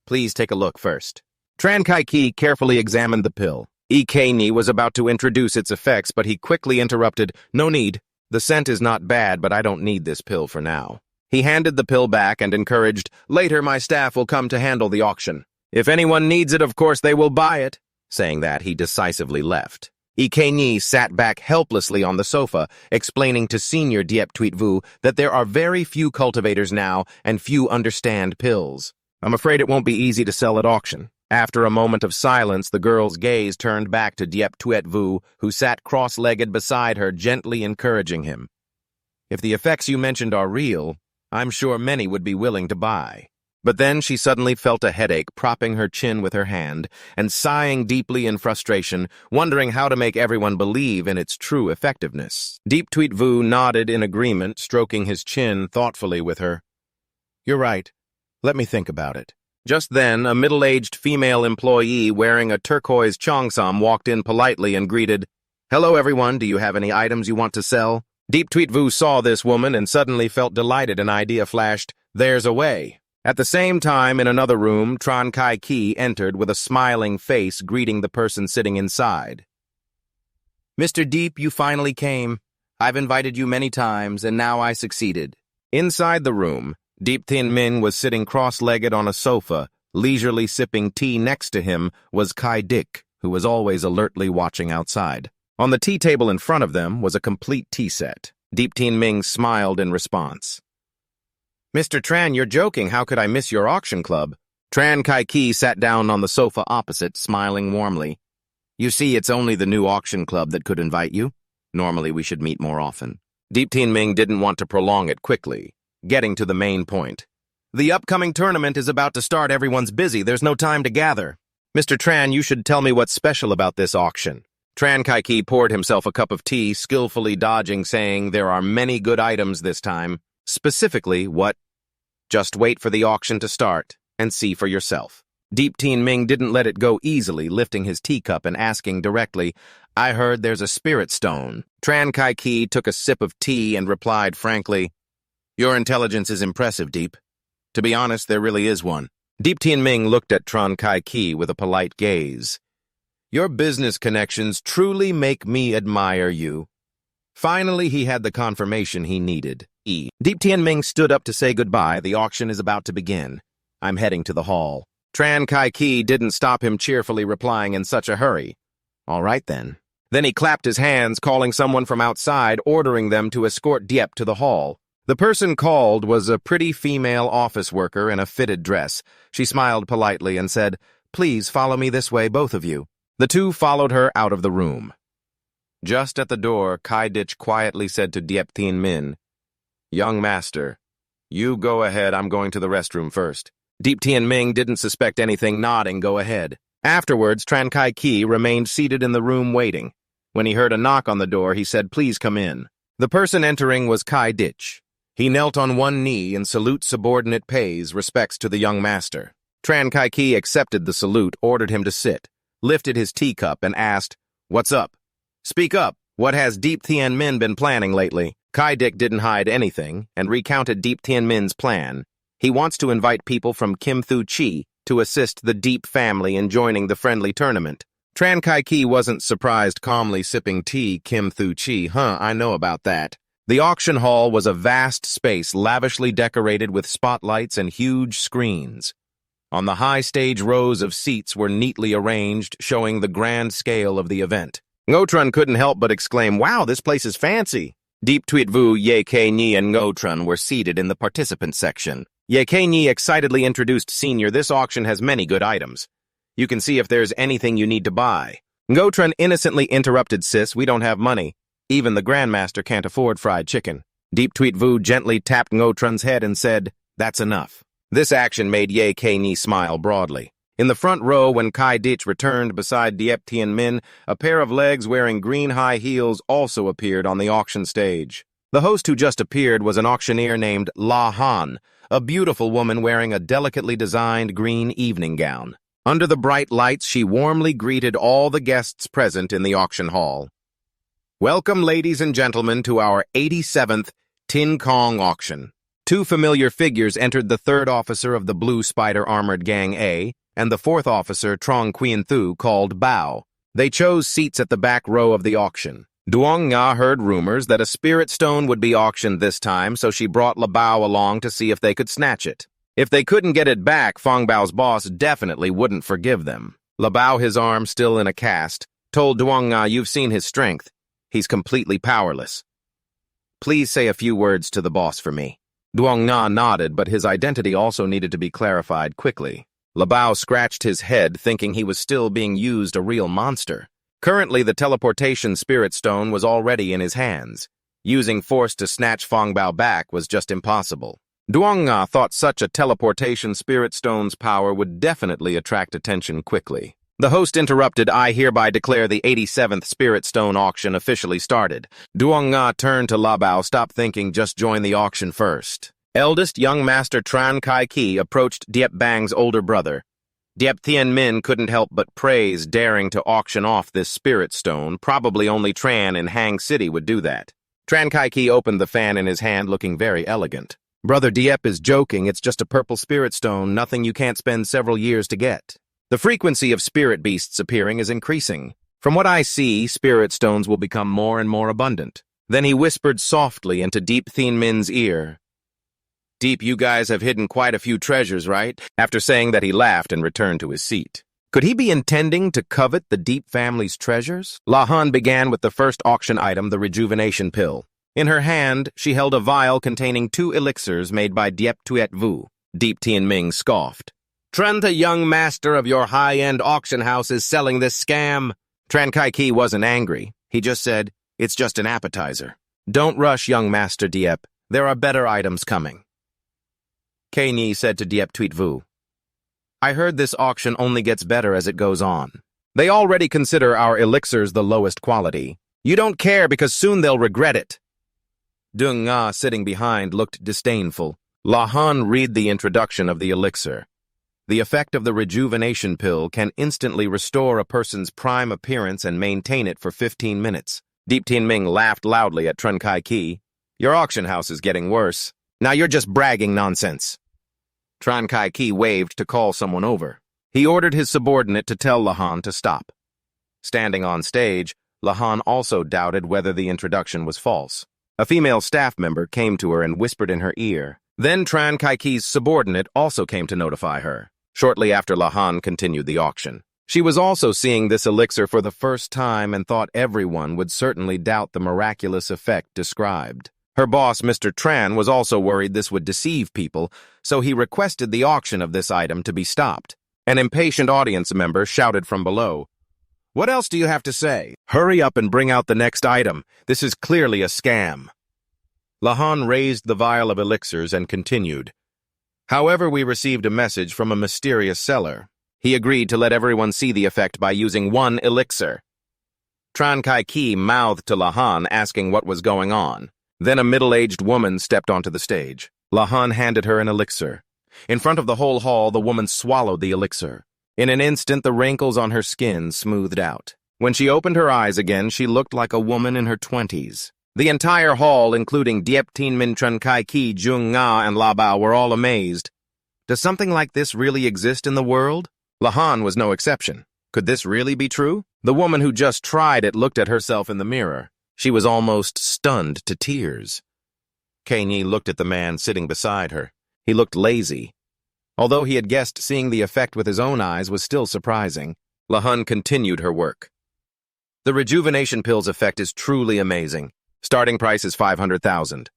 Please take a look first. Tran Kai-ki carefully examined the pill. Yikeni was about to introduce its effects, but he quickly interrupted. No need. The scent is not bad, but I don't need this pill for now. He handed the pill back and encouraged, later my staff will come to handle the auction. If anyone needs it, of course they will buy it. Saying that, he decisively left. Yikeni sat back helplessly on the sofa, explaining to Senior Diep Tweetvu that there are very few cultivators now and few understand pills. I'm afraid it won't be easy to sell at auction. After a moment of silence, the girl's gaze turned back to Diep Tweetvu, who sat cross-legged beside her, gently encouraging him. If the effects you mentioned are real, I'm sure many would be willing to buy. But then she suddenly felt a headache, propping her chin with her hand and sighing deeply in frustration, wondering how to make everyone believe in its true effectiveness. Diep Tweetvu nodded in agreement, stroking his chin thoughtfully with her. You're right. Let me think about it. Just then, a middle-aged female employee wearing a turquoise cheongsam walked in politely and greeted, Hello, everyone. Do you have any items you want to sell? Diep Tweetvu saw this woman and suddenly felt delighted. An idea flashed. There's a way. At the same time, in another room, Tran Kai-ki entered with a smiling face, greeting the person sitting inside. Mr. Diep, you finally came. I've invited you many times, and now I succeeded. Inside the room, Diep Tien Min was sitting cross-legged on a sofa. Leisurely sipping tea next to him was Kai Dik, who was always alertly watching outside. On the tea table in front of them was a complete tea set. Diep Tien Min smiled in response. Mr. Tran, you're joking. How could I miss your auction club? Tran Kai-ki sat down on the sofa opposite, smiling warmly. You see, it's only the new auction club that could invite you. Normally, we should meet more often. Diep Tien Min didn't want to prolong it quickly, getting to the main point. The upcoming tournament is about to start. Everyone's busy. There's no time to gather. Mr. Tran, you should tell me what's special about this auction. Tran Kai-ki poured himself a cup of tea, skillfully dodging, saying there are many good items this time. Specifically, what? Just wait for the auction to start and see for yourself. Diep Tien Min didn't let it go easily, lifting his teacup and asking directly, I heard there's a spirit stone. Tran Kai-ki took a sip of tea and replied frankly, Your intelligence is impressive, Diep. To be honest, there really is one. Diep Tien Min looked at Tran Kai-ki with a polite gaze. Your business connections truly make me admire you. Finally, he had the confirmation he needed. Diep Tien Min stood up to say goodbye. The auction is about to begin. I'm heading to the hall. Tran Kai-ki didn't stop him, cheerfully replying in such a hurry. All right, then. Then he clapped his hands, calling someone from outside, ordering them to escort Diep to the hall. The person called was a pretty female office worker in a fitted dress. She smiled politely and said, Please follow me this way, both of you. The two followed her out of the room. Just at the door, Kai Dik quietly said to Diep Tien Min, Young master, you go ahead. I'm going to the restroom first. Diep Tien Min didn't suspect anything, nodding, go ahead. Afterwards, Tran Kai-ki remained seated in the room waiting. When he heard a knock on the door, he said, Please come in. The person entering was Kai Dik. He knelt on one knee and salute subordinate pays respects to the young master. Tran Kai-ki accepted the salute, ordered him to sit, lifted his teacup, and asked, What's up? Speak up. What has Diep Tien Min been planning lately? Kai Dik didn't hide anything and recounted Diep Tien Min's plan. He wants to invite people from Kim Thu Chi to assist the Diep family in joining the friendly tournament. Tran Kai-ki wasn't surprised, calmly sipping tea. Kim Thu Chi, I know about that. The auction hall was a vast space lavishly decorated with spotlights and huge screens. On the high stage, rows of seats were neatly arranged, showing the grand scale of the event. Ngotran couldn't help but exclaim, Wow, this place is fancy. Diep Tweetvu, Ye Ke Nyi, and Ngotran were seated in the participant section. Ye Ke Nyi excitedly introduced Senior, This auction has many good items. You can see if there's anything you need to buy. Ngotran innocently interrupted, Sis, we don't have money. Even the Grandmaster can't afford fried chicken. Diep Tweetvu gently tapped Ngotran's head and said, That's enough. This action made Ye Ke Nyi smile broadly. In the front row, when Kai Dik returned beside Diep Tien Min, a pair of legs wearing green high heels also appeared on the auction stage. The host who just appeared was an auctioneer named La Han, a beautiful woman wearing a delicately designed green evening gown. Under the bright lights, she warmly greeted all the guests present in the auction hall. Welcome, ladies and gentlemen, to our 87th Tin Kong auction. Two familiar figures entered: the third officer of the Blue Spider Armored Gang A and the fourth officer, Trong Quyen Thu, called Bao. They chose seats at the back row of the auction. Duong Nga heard rumors that a spirit stone would be auctioned this time, so she brought La Bao along to see if they could snatch it. If they couldn't get it back, Fong Bao's boss definitely wouldn't forgive them. La Bao, his arm still in a cast, told Duong Nga, "You've seen his strength. He's completely powerless. Please say a few words to the boss for me." Duong Nga nodded, but his identity also needed to be clarified quickly. La Bao scratched his head, thinking he was still being used a real monster. Currently, the teleportation spirit stone was already in his hands. Using force to snatch Fong Bao back was just impossible. Duong Nga thought such a teleportation spirit stone's power would definitely attract attention quickly. The host interrupted. "I hereby declare the 87th Spirit Stone auction officially started." Duong Nga turned to La Bao. "Stop thinking, just join the auction first." Eldest young master Tran Kai Ki approached Diep Bang's older brother. Diep Thien Min couldn't help but praise daring to auction off this spirit stone. Probably only Tran in Hang City would do that. Tran Kai Ki opened the fan in his hand, looking very elegant. "Brother Diep is joking. It's just a purple spirit stone, nothing you can't spend several years to get. The frequency of spirit beasts appearing is increasing. From what I see, spirit stones will become more and more abundant." Then he whispered softly into Diep Thien Min's ear. "Deep, you guys have hidden quite a few treasures, right?" After saying that, he laughed and returned to his seat. Could he be intending to covet the Deep family's treasures? La Han began with the first auction item, the rejuvenation pill. In her hand, she held a vial containing 2 elixirs made by Diep Tuet Vu. Diep Thien Min scoffed. "Tran, the young master of your high-end auction house, is selling this scam." Tran Kai Ki wasn't angry. He just said, "It's just an appetizer. Don't rush, young master Diep. There are better items coming." Kei Ni said to Diep Tuet Vu, "I heard this auction only gets better as it goes on. They already consider our elixirs the lowest quality. You don't care because soon they'll regret it." Duong Nga, sitting behind, looked disdainful. La Han read the introduction of the elixir. The effect of the rejuvenation pill can instantly restore a person's prime appearance and maintain it for 15 minutes. Diep Thien Min laughed loudly at Tran Kai Ki. "Your auction house is getting worse. Now you're just bragging nonsense." Tran Kai Ki waved to call someone over. He ordered his subordinate to tell La Han to stop. Standing on stage, La Han also doubted whether the introduction was false. A female staff member came to her and whispered in her ear. Then Tran Kai Ki's subordinate also came to notify her. Shortly after, La Han continued the auction. She was also seeing this elixir for the first time and thought everyone would certainly doubt the miraculous effect described. Her boss, Mr. Tran, was also worried this would deceive people, so he requested the auction of this item to be stopped. An impatient audience member shouted from below, "What else do you have to say? Hurry up and bring out the next item. This is clearly a scam." La Han raised the vial of elixirs and continued. "However, we received a message from a mysterious seller. He agreed to let everyone see the effect by using 1 elixir." Tran Kai Ki mouthed to La Han, asking what was going on. Then a middle-aged woman stepped onto the stage. La Han handed her an elixir. In front of the whole hall, the woman swallowed the elixir. In an instant, the wrinkles on her skin smoothed out. When she opened her eyes again, she looked like a woman in her 20s. The entire hall, including Diep Thien Min, Tran Kai Ki, Duong Nga, and La Bao, were all amazed. Does something like this really exist in the world? La Han was no exception. Could this really be true? The woman who just tried it looked at herself in the mirror. She was almost stunned to tears. Kei Ni looked at the man sitting beside her. He looked lazy. Although he had guessed seeing the effect with his own eyes was still surprising, La Han continued her work. The rejuvenation pill's effect is truly amazing. Starting price is 500,000.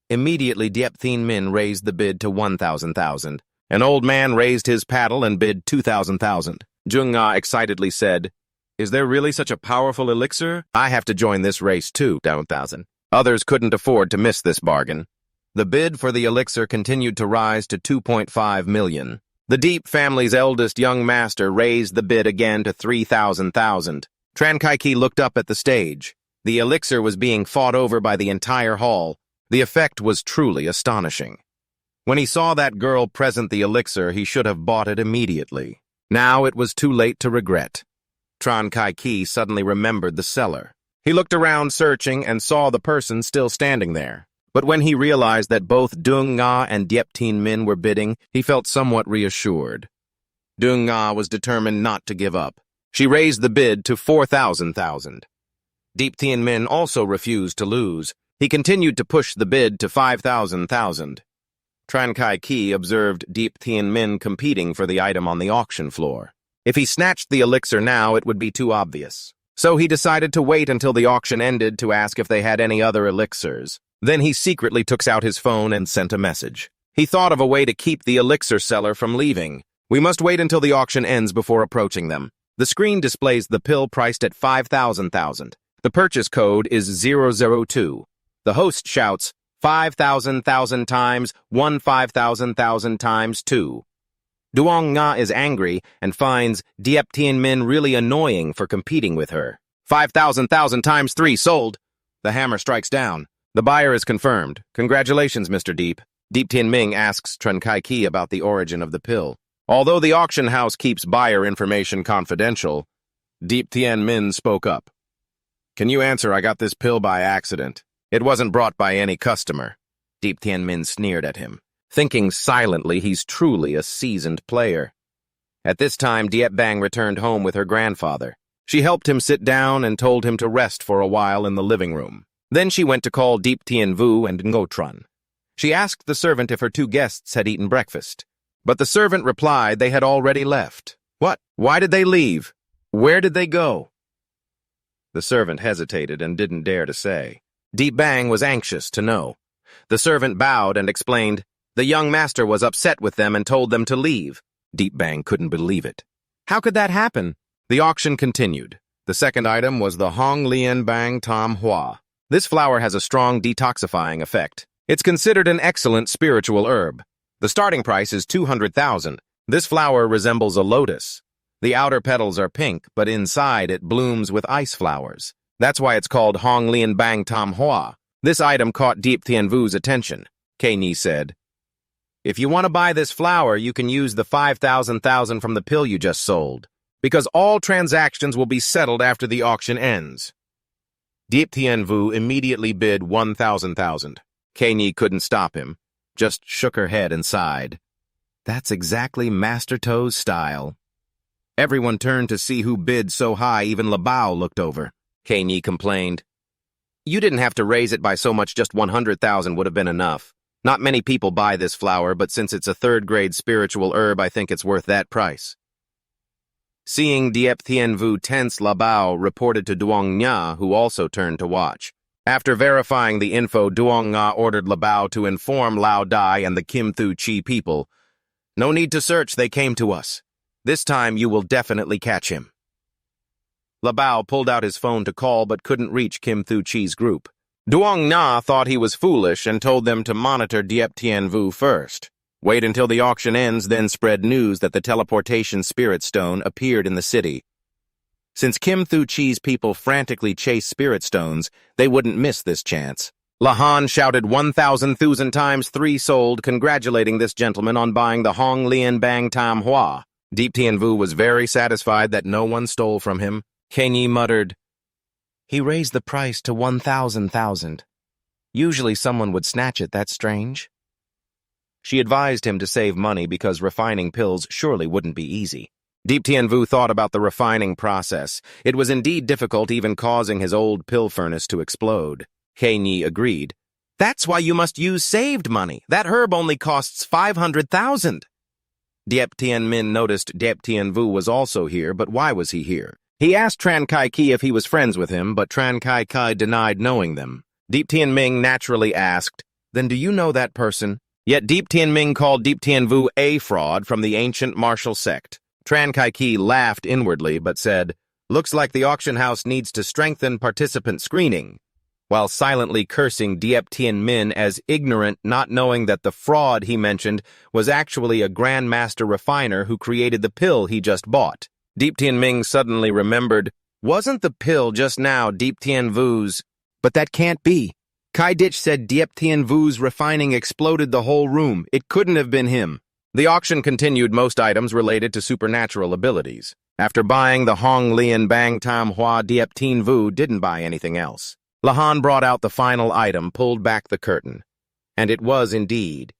Immediately, Diep Thien Min raised the bid to 1,000,000. An old man raised his paddle and bid 2,000,000. Duong Nga excitedly said, "Is there really such a powerful elixir? I have to join this race too, 1,000." Others couldn't afford to miss this bargain. The bid for the elixir continued to rise to 2.5 million. The Deep family's eldest young master raised the bid again to 3,000,000. Tran Kai Ki looked up at the stage. The elixir was being fought over by the entire hall. The effect was truly astonishing. When he saw that girl present the elixir, he should have bought it immediately. Now it was too late to regret. Tran Kai Ki suddenly remembered the cellar. He looked around searching and saw the person still standing there. But when he realized that both Dung Nga and Diep Tien Min were bidding, he felt somewhat reassured. Dung Nga was determined not to give up. She raised the bid to 4,000. Diep Tien Min also refused to lose. He continued to push the bid to 5,000. Tran Kai Ki observed Diep Tien Min competing for the item on the auction floor. If he snatched the elixir now, it would be too obvious. So he decided to wait until the auction ended to ask if they had any other elixirs. Then he secretly took out his phone and sent a message. He thought of a way to keep the elixir seller from leaving. We must wait until the auction ends before approaching them. The screen displays the pill priced at 5,000. The purchase code is 002. The host shouts, 5,000 times 1 5,000 times 2. Duong Nga is angry and finds Diep Tien Min really annoying for competing with her. 5,000 times 3 sold. The hammer strikes down. The buyer is confirmed. Congratulations, Mr. Deep. Diep Tien Min asks Tran Kai Ki about the origin of the pill. Although the auction house keeps buyer information confidential, Diep Tien Min spoke up. Can you answer? I got this pill by accident. It wasn't brought by any customer. Diep Tien Min sneered at him, thinking silently he's truly a seasoned player. At this time, Diep Bang returned home with her grandfather. She helped him sit down and told him to rest for a while in the living room. Then she went to call Diep Tien Vu and Ngo Tran. She asked the servant if her 2 guests had eaten breakfast. But the servant replied they had already left. What? Why did they leave? Where did they go? The servant hesitated and didn't dare to say. Diep Bang was anxious to know. The servant bowed and explained, the young master was upset with them and told them to leave. Diep Bang couldn't believe it. How could that happen? The auction continued. The second item was the Hong Lian Bang Tam Hua. This flower has a strong detoxifying effect. It's considered an excellent spiritual herb. The starting price is 200,000. This flower resembles a lotus. The outer petals are pink, but inside it blooms with ice flowers. That's why it's called Hong Lian Bang Tam Hua. This item caught Diep Tien Vu's attention. Kei said, if you want to buy this flower, you can use the 5,000 from the pill you just sold, because all transactions will be settled after the auction ends. Diep Tien Vu immediately bid 1,000. Kei couldn't stop him, just shook her head and sighed. That's exactly Master Toe's style. Everyone turned to see who bid so high, even Labao looked over. Kei complained. You didn't have to raise it by so much, just 100,000 would have been enough. Not many people buy this flower, but since it's a third-grade spiritual herb, I think it's worth that price. Seeing Diep Tien Vu tense, Labao reported to Duong Nga, who also turned to watch. After verifying the info, Duong Nga ordered Labao to inform Lao Dai and the Kim Thu Chi people. No need to search, they came to us. This time you will definitely catch him. Labao pulled out his phone to call but couldn't reach Kim Thu Chi's group. Duong Nga thought he was foolish and told them to monitor Diep Tien Vu first. Wait until the auction ends, then spread news that the teleportation spirit stone appeared in the city. Since Kim Thu Chi's people frantically chase spirit stones, they wouldn't miss this chance. Lahan shouted 1,000 times 3 sold, congratulating this gentleman on buying the Hong Lian Bang Tam Hua. Diep Tien Vu was very satisfied that no one stole from him. Kei muttered, he raised the price to 1,000. Usually someone would snatch it, that's strange. She advised him to save money because refining pills surely wouldn't be easy. Diep Tien Vu thought about the refining process. It was indeed difficult, even causing his old pill furnace to explode. Kei agreed. That's why you must use saved money. That herb only costs 500,000. Diep Tien Min noticed Diep Tien Vu was also here, but why was he here? He asked Tran Kai Ki if he was friends with him, but Tran Kai Ki denied knowing them. Diep Tien Min naturally asked, then do you know that person? Yet Diep Tien Min called Diep Tien Vu a fraud from the ancient martial sect. Tran Kai Ki laughed inwardly, but said, looks like the auction house needs to strengthen participant screening, while silently cursing Diep Tien Min as ignorant, not knowing that the fraud he mentioned was actually a grandmaster refiner who created the pill he just bought. Diep Tien Min suddenly remembered, wasn't the pill just now Diep Tien Vu's? But that can't be. Kai Ditch said Diep Tien Vu's refining exploded the whole room. It couldn't have been him. The auction continued most items related to supernatural abilities. After buying the Hong Lian Bang Tam Hua Diep Tin Vu didn't buy anything else. Lahan brought out the final item, pulled back the curtain. And it was indeed.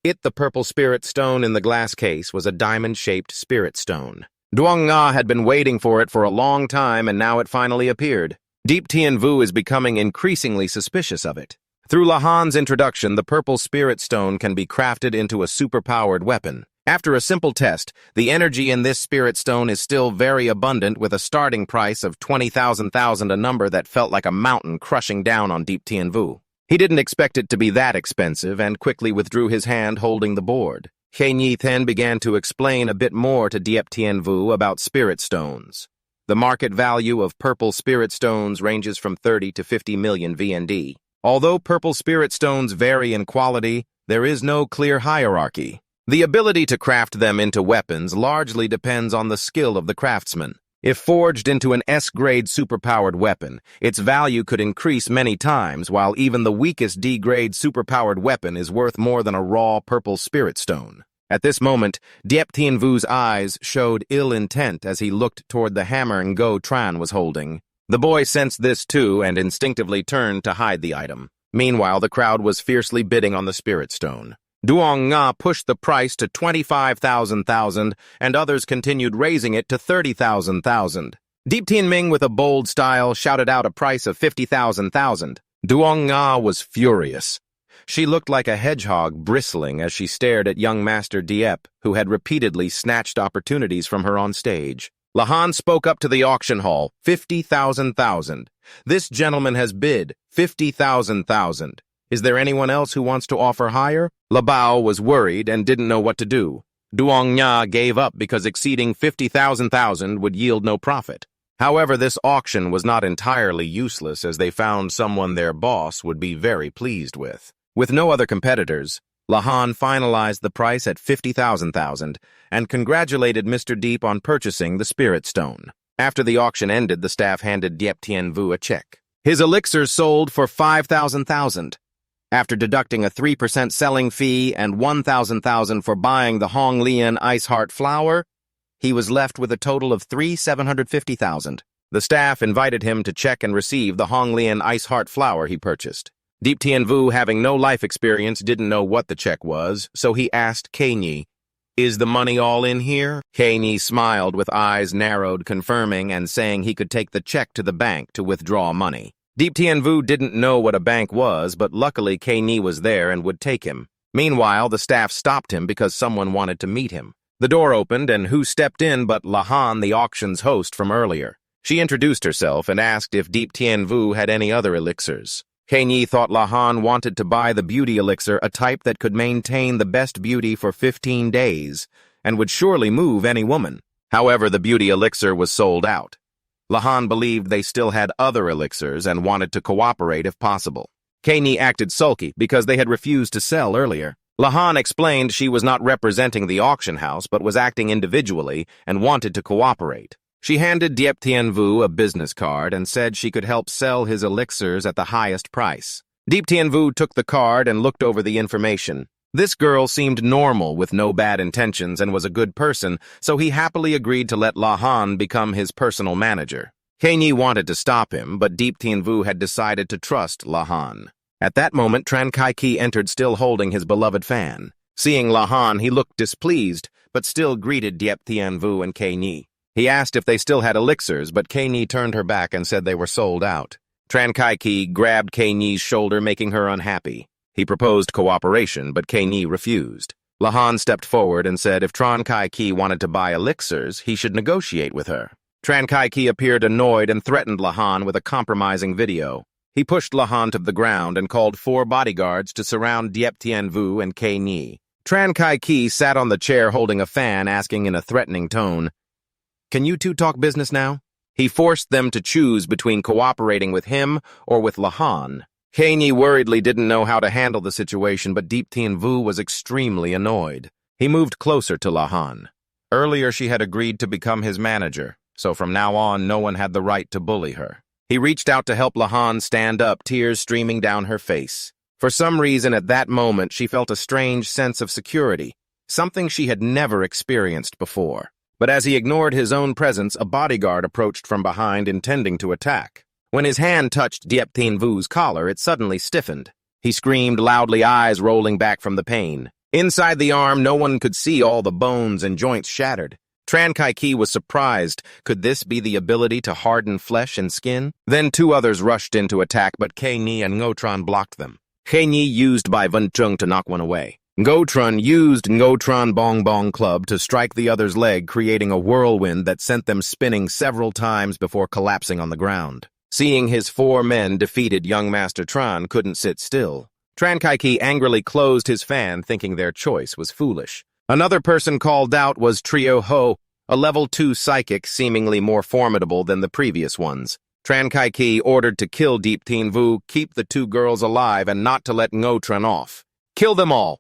The purple spirit stone in the glass case was a diamond-shaped spirit stone. Duong Nga had been waiting for it for a long time, and now it finally appeared. Deep Tien Vu is becoming increasingly suspicious of it. Through Lahan's introduction, the purple spirit stone can be crafted into a super-powered weapon. After a simple test, the energy in this spirit stone is still very abundant, with a starting price of 20,000, a number that felt like a mountain crushing down on Deep Tien Vu. He didn't expect it to be that expensive and quickly withdrew his hand holding the board. He Nhi then began to explain a bit more to Diep Tien Vu about spirit stones. The market value of purple spirit stones ranges from 30 to 50 million VND. Although purple spirit stones vary in quality, there is no clear hierarchy. The ability to craft them into weapons largely depends on the skill of the craftsman. If forged into an S-grade superpowered weapon, its value could increase many times, while even the weakest D-grade superpowered weapon is worth more than a raw purple spirit stone. At this moment, Diep Tien Vu's eyes showed ill intent as he looked toward the hammer Ngo Tran was holding. The boy sensed this too and instinctively turned to hide the item. Meanwhile, the crowd was fiercely bidding on the spirit stone. Duong Nga pushed the price to 25,000, and others continued raising it to 30,000. Deep Tien Ming, with a bold style, shouted out a price of 50,000. Duong Nga was furious. She looked like a hedgehog bristling as she stared at young Master Diep, who had repeatedly snatched opportunities from her on stage. Lahan spoke up to the auction hall. 50,000. This gentleman has bid 50,000. Is there anyone else who wants to offer higher? Labao was worried and didn't know what to do. Duong Nga gave up because exceeding 50,000 would yield no profit. However, this auction was not entirely useless, as they found someone their boss would be very pleased with. With no other competitors, Lahan finalized the price at 50,000 and congratulated Mr. Deep on purchasing the spirit stone. After the auction ended, the staff handed Diep Tien Vu a check. His elixirs sold for 5,000. After deducting a 3% selling fee and 1,000 for buying the Hong Lian Ice Heart flower, he was left with a total of 750,000. The staff invited him to check and receive the Hong Lian Ice Heart flower he purchased. Deep Tien Vu, having no life experience, didn't know what the check was, so he asked He Nhi, "Is the money all in here?" He Nhi smiled with eyes narrowed, confirming and saying he could take the check to the bank to withdraw money. Deep Tien Vu didn't know what a bank was, but luckily He Nhi was there and would take him. Meanwhile, the staff stopped him because someone wanted to meet him. The door opened, and who stepped in but Lahan, the auction's host from earlier. She introduced herself and asked if Deep Tien Vu had any other elixirs. He Nhi thought Lahan wanted to buy the beauty elixir, a type that could maintain the best beauty for 15 days, and would surely move any woman. However, the beauty elixir was sold out. Lahan believed they still had other elixirs and wanted to cooperate if possible. He Nhi acted sulky because they had refused to sell earlier. Lahan explained she was not representing the auction house but was acting individually and wanted to cooperate. She handed Diep Tien Vu a business card and said she could help sell his elixirs at the highest price. Deep Tien Vu took the card and looked over the information. This girl seemed normal with no bad intentions and was a good person, so he happily agreed to let Lahan become his personal manager. He Nhi wanted to stop him, but Deep Tien Vu had decided to trust Lahan. At that moment, Tran Kai Ki entered, still holding his beloved fan. Seeing Lahan, he looked displeased, but still greeted Diep Tien Vu and He Nhi. He asked if they still had elixirs, but He Nhi turned her back and said they were sold out. Tran Kai Ki grabbed He Nhi's shoulder, making her unhappy. He proposed cooperation, but He Nhi refused. Lahan stepped forward and said if Tran Kai Ki wanted to buy elixirs, he should negotiate with her. Tran Kai Ki appeared annoyed and threatened Lahan with a compromising video. He pushed Lahan to the ground and called 4 bodyguards to surround Diep Tien Vu and He Nhi. Tran Kai Ki sat on the chair holding a fan, asking in a threatening tone, "Can you two talk business now?" He forced them to choose between cooperating with him or with Lahan. He Nhi worriedly didn't know how to handle the situation, but Deep Tien Vu was extremely annoyed. He moved closer to Lahan. Earlier she had agreed to become his manager, so from now on no one had the right to bully her. He reached out to help Lahan stand up, tears streaming down her face. For some reason at that moment she felt a strange sense of security. something she had never experienced before. But as he ignored his own presence, a bodyguard approached from behind, intending to attack. When his hand touched Diep Tien Vu's collar, it suddenly stiffened. He screamed loudly, eyes rolling back from the pain. Inside the arm, no one could see all the bones and joints shattered. Tran Kai Ki was surprised. Could this be the ability to harden flesh and skin? Then two others rushed in to attack, but Kei Ni and Ngotron blocked them. Kei Ni used Bai Wen Chung to knock one away. Ngotron used Ngotron Bong Bong Club to strike the other's leg, creating a whirlwind that sent them spinning several times before collapsing on the ground. Seeing his four men defeated, young Master Tran couldn't sit still. Tran Kai Ki angrily closed his fan, thinking their choice was foolish. Another person called out was Trio Ho, a level 2 psychic seemingly more formidable than the previous ones. Tran Kai Ki ordered to kill Diep Tien Vu, keep the two girls alive, and not to let Ngotron off. Kill them all!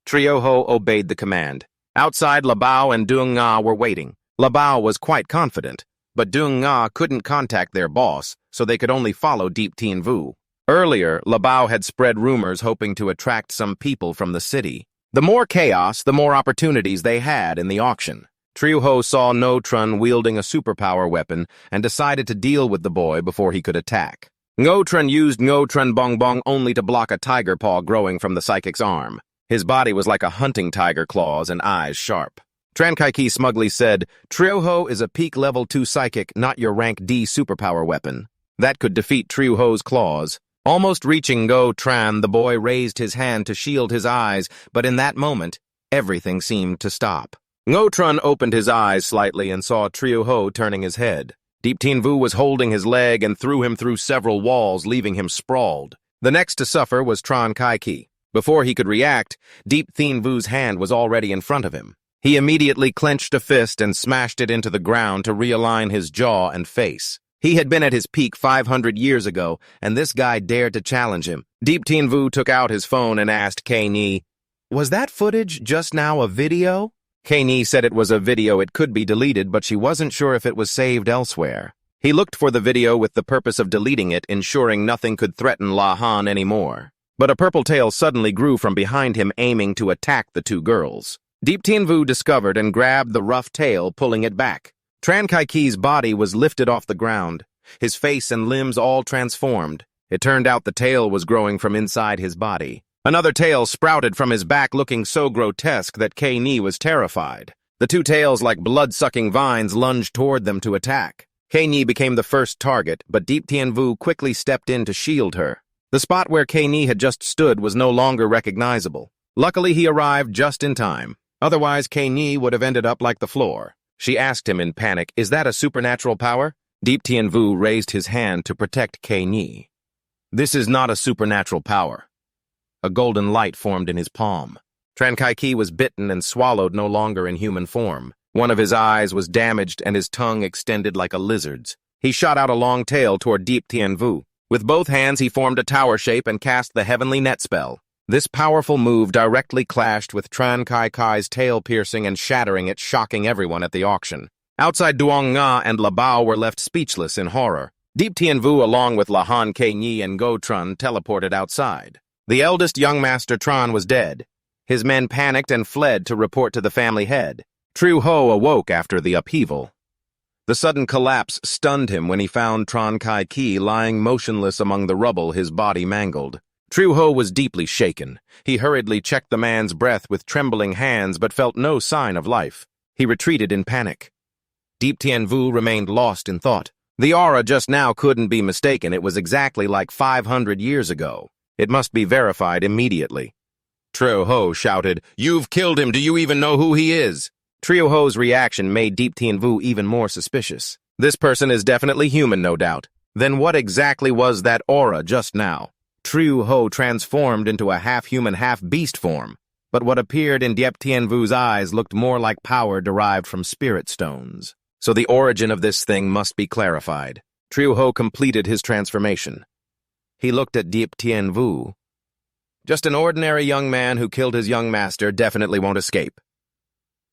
Trio Ho obeyed the command. Outside, Labao and Dung Nga were waiting. Labao was quite confident, but Dung Nga couldn't contact their boss, so they could only follow Diep Tien Vu. Earlier, Labao had spread rumors hoping to attract some people from the city. The more chaos, the more opportunities they had in the auction. Trio Ho saw Ngotron wielding a superpower weapon and decided to deal with the boy before he could attack. Ngotron used Ngotron Bong Bong only to block a tiger paw growing from the psychic's arm. His body was like a hunting tiger, claws and eyes sharp. Tran Kai Ki smugly said, Trio Ho is a peak level 2 psychic, not your rank D superpower weapon. That could defeat Trio Ho's claws. Almost reaching Ngotron, the boy raised his hand to shield his eyes, but in that moment, everything seemed to stop. Ngotron opened his eyes slightly and saw Trio Ho turning his head. Diep Tien Vu was holding his leg and threw him through several walls, leaving him sprawled. The next to suffer was Tran Kai Ki. Before he could react, Diep Tien Vu's hand was already in front of him. He immediately clenched a fist and smashed it into the ground to realign his jaw and face. He had been at his peak 500 years ago, and this guy dared to challenge him. Diep Tien Vu took out his phone and asked Kei Ni, "Was that footage just now a video?" Kei Ni said it was a video. It could be deleted, but she wasn't sure if it was saved elsewhere. He looked for the video with the purpose of deleting it, ensuring nothing could threaten La Han anymore. But a purple tail suddenly grew from behind him, aiming to attack the two girls. Diep Tien Vu discovered and grabbed the rough tail, pulling it back. Tran Kai Ki's body was lifted off the ground, his face and limbs all transformed. It turned out the tail was growing from inside his body. Another tail sprouted from his back, looking so grotesque that Kei Ni was terrified. The two tails, like blood-sucking vines, lunged toward them to attack. Kei Ni became the first target, but Diep Tien Vu quickly stepped in to shield her. The spot where Kei Ni had just stood was no longer recognizable. Luckily, he arrived just in time. Otherwise, Kei Ni would have ended up like the floor. She asked him in panic, "Is that a supernatural power?" Diep Tien Vu raised his hand to protect Kei Ni. "This is not a supernatural power." A golden light formed in his palm. Tran Kai Ki was bitten and swallowed, no longer in human form. One of his eyes was damaged and his tongue extended like a lizard's. He shot out a long tail toward Diep Tien Vu. With both hands, he formed a tower shape and cast the heavenly net spell. This powerful move directly clashed with Tran Kai Ki's tail, piercing and shattering it, shocking everyone at the auction. Outside, Duong Nga and Labao were left speechless in horror. Diep Tien Vu, along with La Han, Kei Ni, and Ngotron, teleported outside. The eldest young Master Tran was dead. His men panicked and fled to report to the family head. Trio Ho awoke after the upheaval. The sudden collapse stunned him when he found Tran Kai Ki lying motionless among the rubble, his body mangled. Trio Ho was deeply shaken. He hurriedly checked the man's breath with trembling hands but felt no sign of life. He retreated in panic. Diep Tien Vu remained lost in thought. The aura just now couldn't be mistaken. It was exactly like 500 years ago. It must be verified immediately. Trio Ho shouted, "You've killed him! Do you even know who he is?" Trio Ho's reaction made Diep Tien Vu even more suspicious. This person is definitely human, no doubt. Then what exactly was that aura just now? Trio Ho transformed into a half-human, half-beast form, but what appeared in Diep Tien Vu's eyes looked more like power derived from spirit stones. So the origin of this thing must be clarified. Trio Ho completed his transformation. He looked at Diep Tien Vu. Just an ordinary young man who killed his young master, definitely won't escape.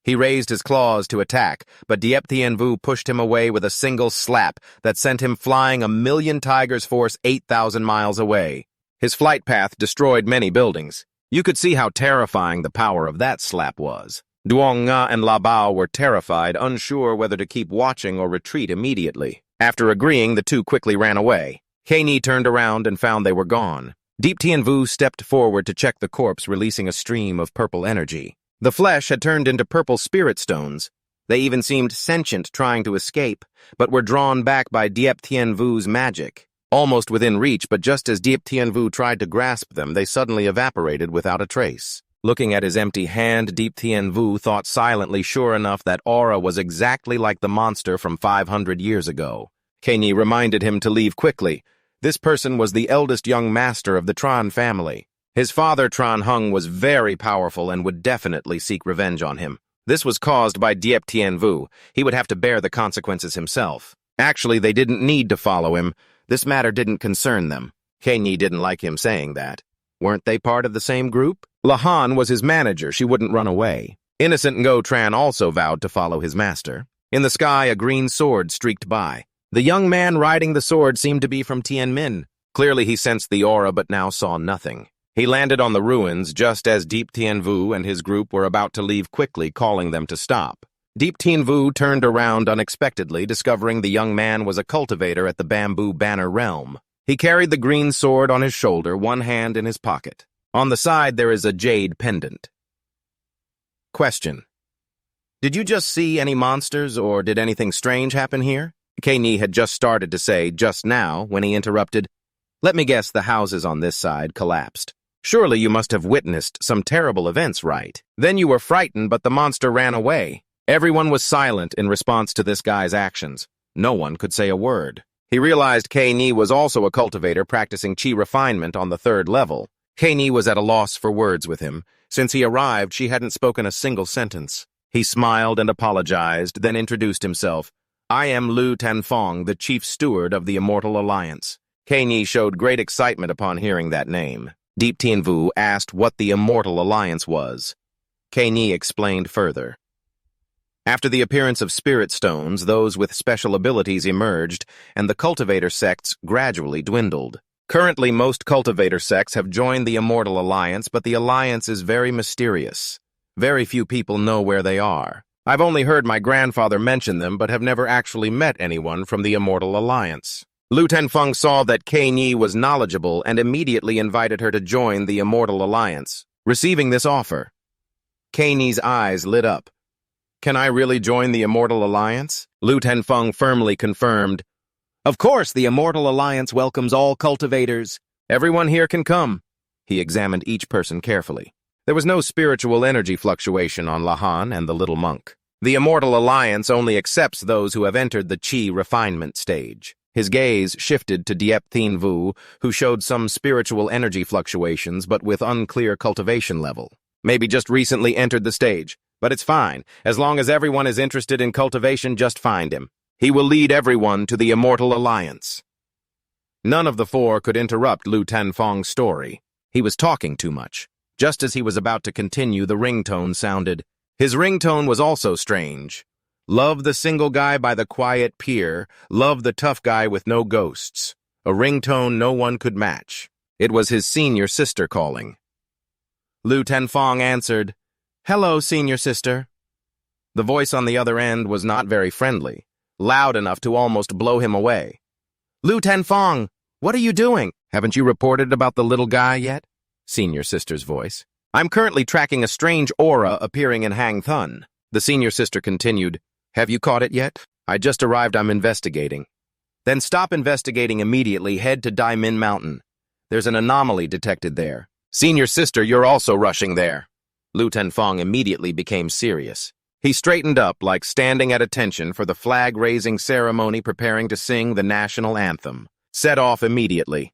He raised his claws to attack, but Diep Tien Vu pushed him away with a single slap that sent him flying 1,000,000 tigers' force 8,000 miles away. His flight path destroyed many buildings. You could see how terrifying the power of that slap was. Duong Nga and La Bao were terrified, unsure whether to keep watching or retreat immediately. After agreeing, the two quickly ran away. Kei turned around and found they were gone. Deep Tien Vu stepped forward to check the corpse, releasing a stream of purple energy. The flesh had turned into purple spirit stones. They even seemed sentient, trying to escape, but were drawn back by Diep Tien Vu's magic. Almost within reach, but just as Diep Tien Vu tried to grasp them, they suddenly evaporated without a trace. Looking at his empty hand, Diep Tien Vu thought silently, sure enough, that aura was exactly like the monster from 500 years ago. Kei reminded him to leave quickly. This person was the eldest young master of the Tran family. His father, Tran Hung, was very powerful and would definitely seek revenge on him. This was caused by Diep Tien Vu. He would have to bear the consequences himself. Actually, they didn't need to follow him. This matter didn't concern them. Kei didn't like him saying that. Weren't they part of the same group? Lahan was his manager. She wouldn't run away. Innocent Ngo Tran also vowed to follow his master. In the sky, a green sword streaked by. The young man riding the sword seemed to be from Tien Min. Clearly he sensed the aura but now saw nothing. He landed on the ruins just as Deep Tien Vu and his group were about to leave quickly, calling them to stop. Deep Tien Vu turned around unexpectedly, discovering the young man was a cultivator at the Bamboo Banner Realm. He carried the green sword on his shoulder, one hand in his pocket. On the side there is a jade pendant. Question. Did you just see any monsters or did anything strange happen here? Kei had just started to say just now when he interrupted. Let me guess, the houses on this side collapsed. Surely you must have witnessed some terrible events, right? Then you were frightened, but the monster ran away. Everyone was silent in response to this guy's actions. No one could say a word. He realized Kei was also a cultivator practicing chi refinement on the 3rd level. Kei was at a loss for words with him. Since he arrived, she hadn't spoken a single sentence. He smiled and apologized, then introduced himself. I am Lu Tanfong, the chief steward of the Immortal Alliance. Kei showed great excitement upon hearing that name. Deep Tien Vu asked what the Immortal Alliance was. Kei explained further. After the appearance of spirit stones, those with special abilities emerged, and the cultivator sects gradually dwindled. Currently, most cultivator sects have joined the Immortal Alliance, but the alliance is very mysterious. Very few people know where they are. I've only heard my grandfather mention them, but have never actually met anyone from the Immortal Alliance. Lu Tenfeng saw that Kei was knowledgeable and immediately invited her to join the Immortal Alliance. Receiving this offer, Kei's eyes lit up. Can I really join the Immortal Alliance? Lu Tenfeng firmly confirmed. Of course, the Immortal Alliance welcomes all cultivators. Everyone here can come. He examined each person carefully. There was no spiritual energy fluctuation on Lahan and the little monk. The Immortal Alliance only accepts those who have entered the chi refinement stage. His gaze shifted to Diep Tien Vu, who showed some spiritual energy fluctuations but with unclear cultivation level. Maybe just recently entered the stage, but it's fine. As long as everyone is interested in cultivation, just find him. He will lead everyone to the Immortal Alliance. None of the four could interrupt Lu Tanfeng's story. He was talking too much. Just as he was about to continue, the ringtone sounded. His ringtone was also strange. Love the single guy by the quiet pier, love the tough guy with no ghosts. A ringtone no one could match. It was his senior sister calling. Lu Tenfeng answered, Hello, senior sister. The voice on the other end was not very friendly, loud enough to almost blow him away. Lu Tenfeng, what are you doing? Haven't you reported about the little guy yet? Senior sister's voice. I'm currently tracking a strange aura appearing in Hang Thun. The senior sister continued, Have you caught it yet? I just arrived, I'm investigating. Then stop investigating immediately, head to Dai Min Mountain. There's an anomaly detected there. Senior sister, you're also rushing there. Lu Tenfeng immediately became serious. He straightened up like standing at attention for the flag-raising ceremony preparing to sing the national anthem. Set off immediately.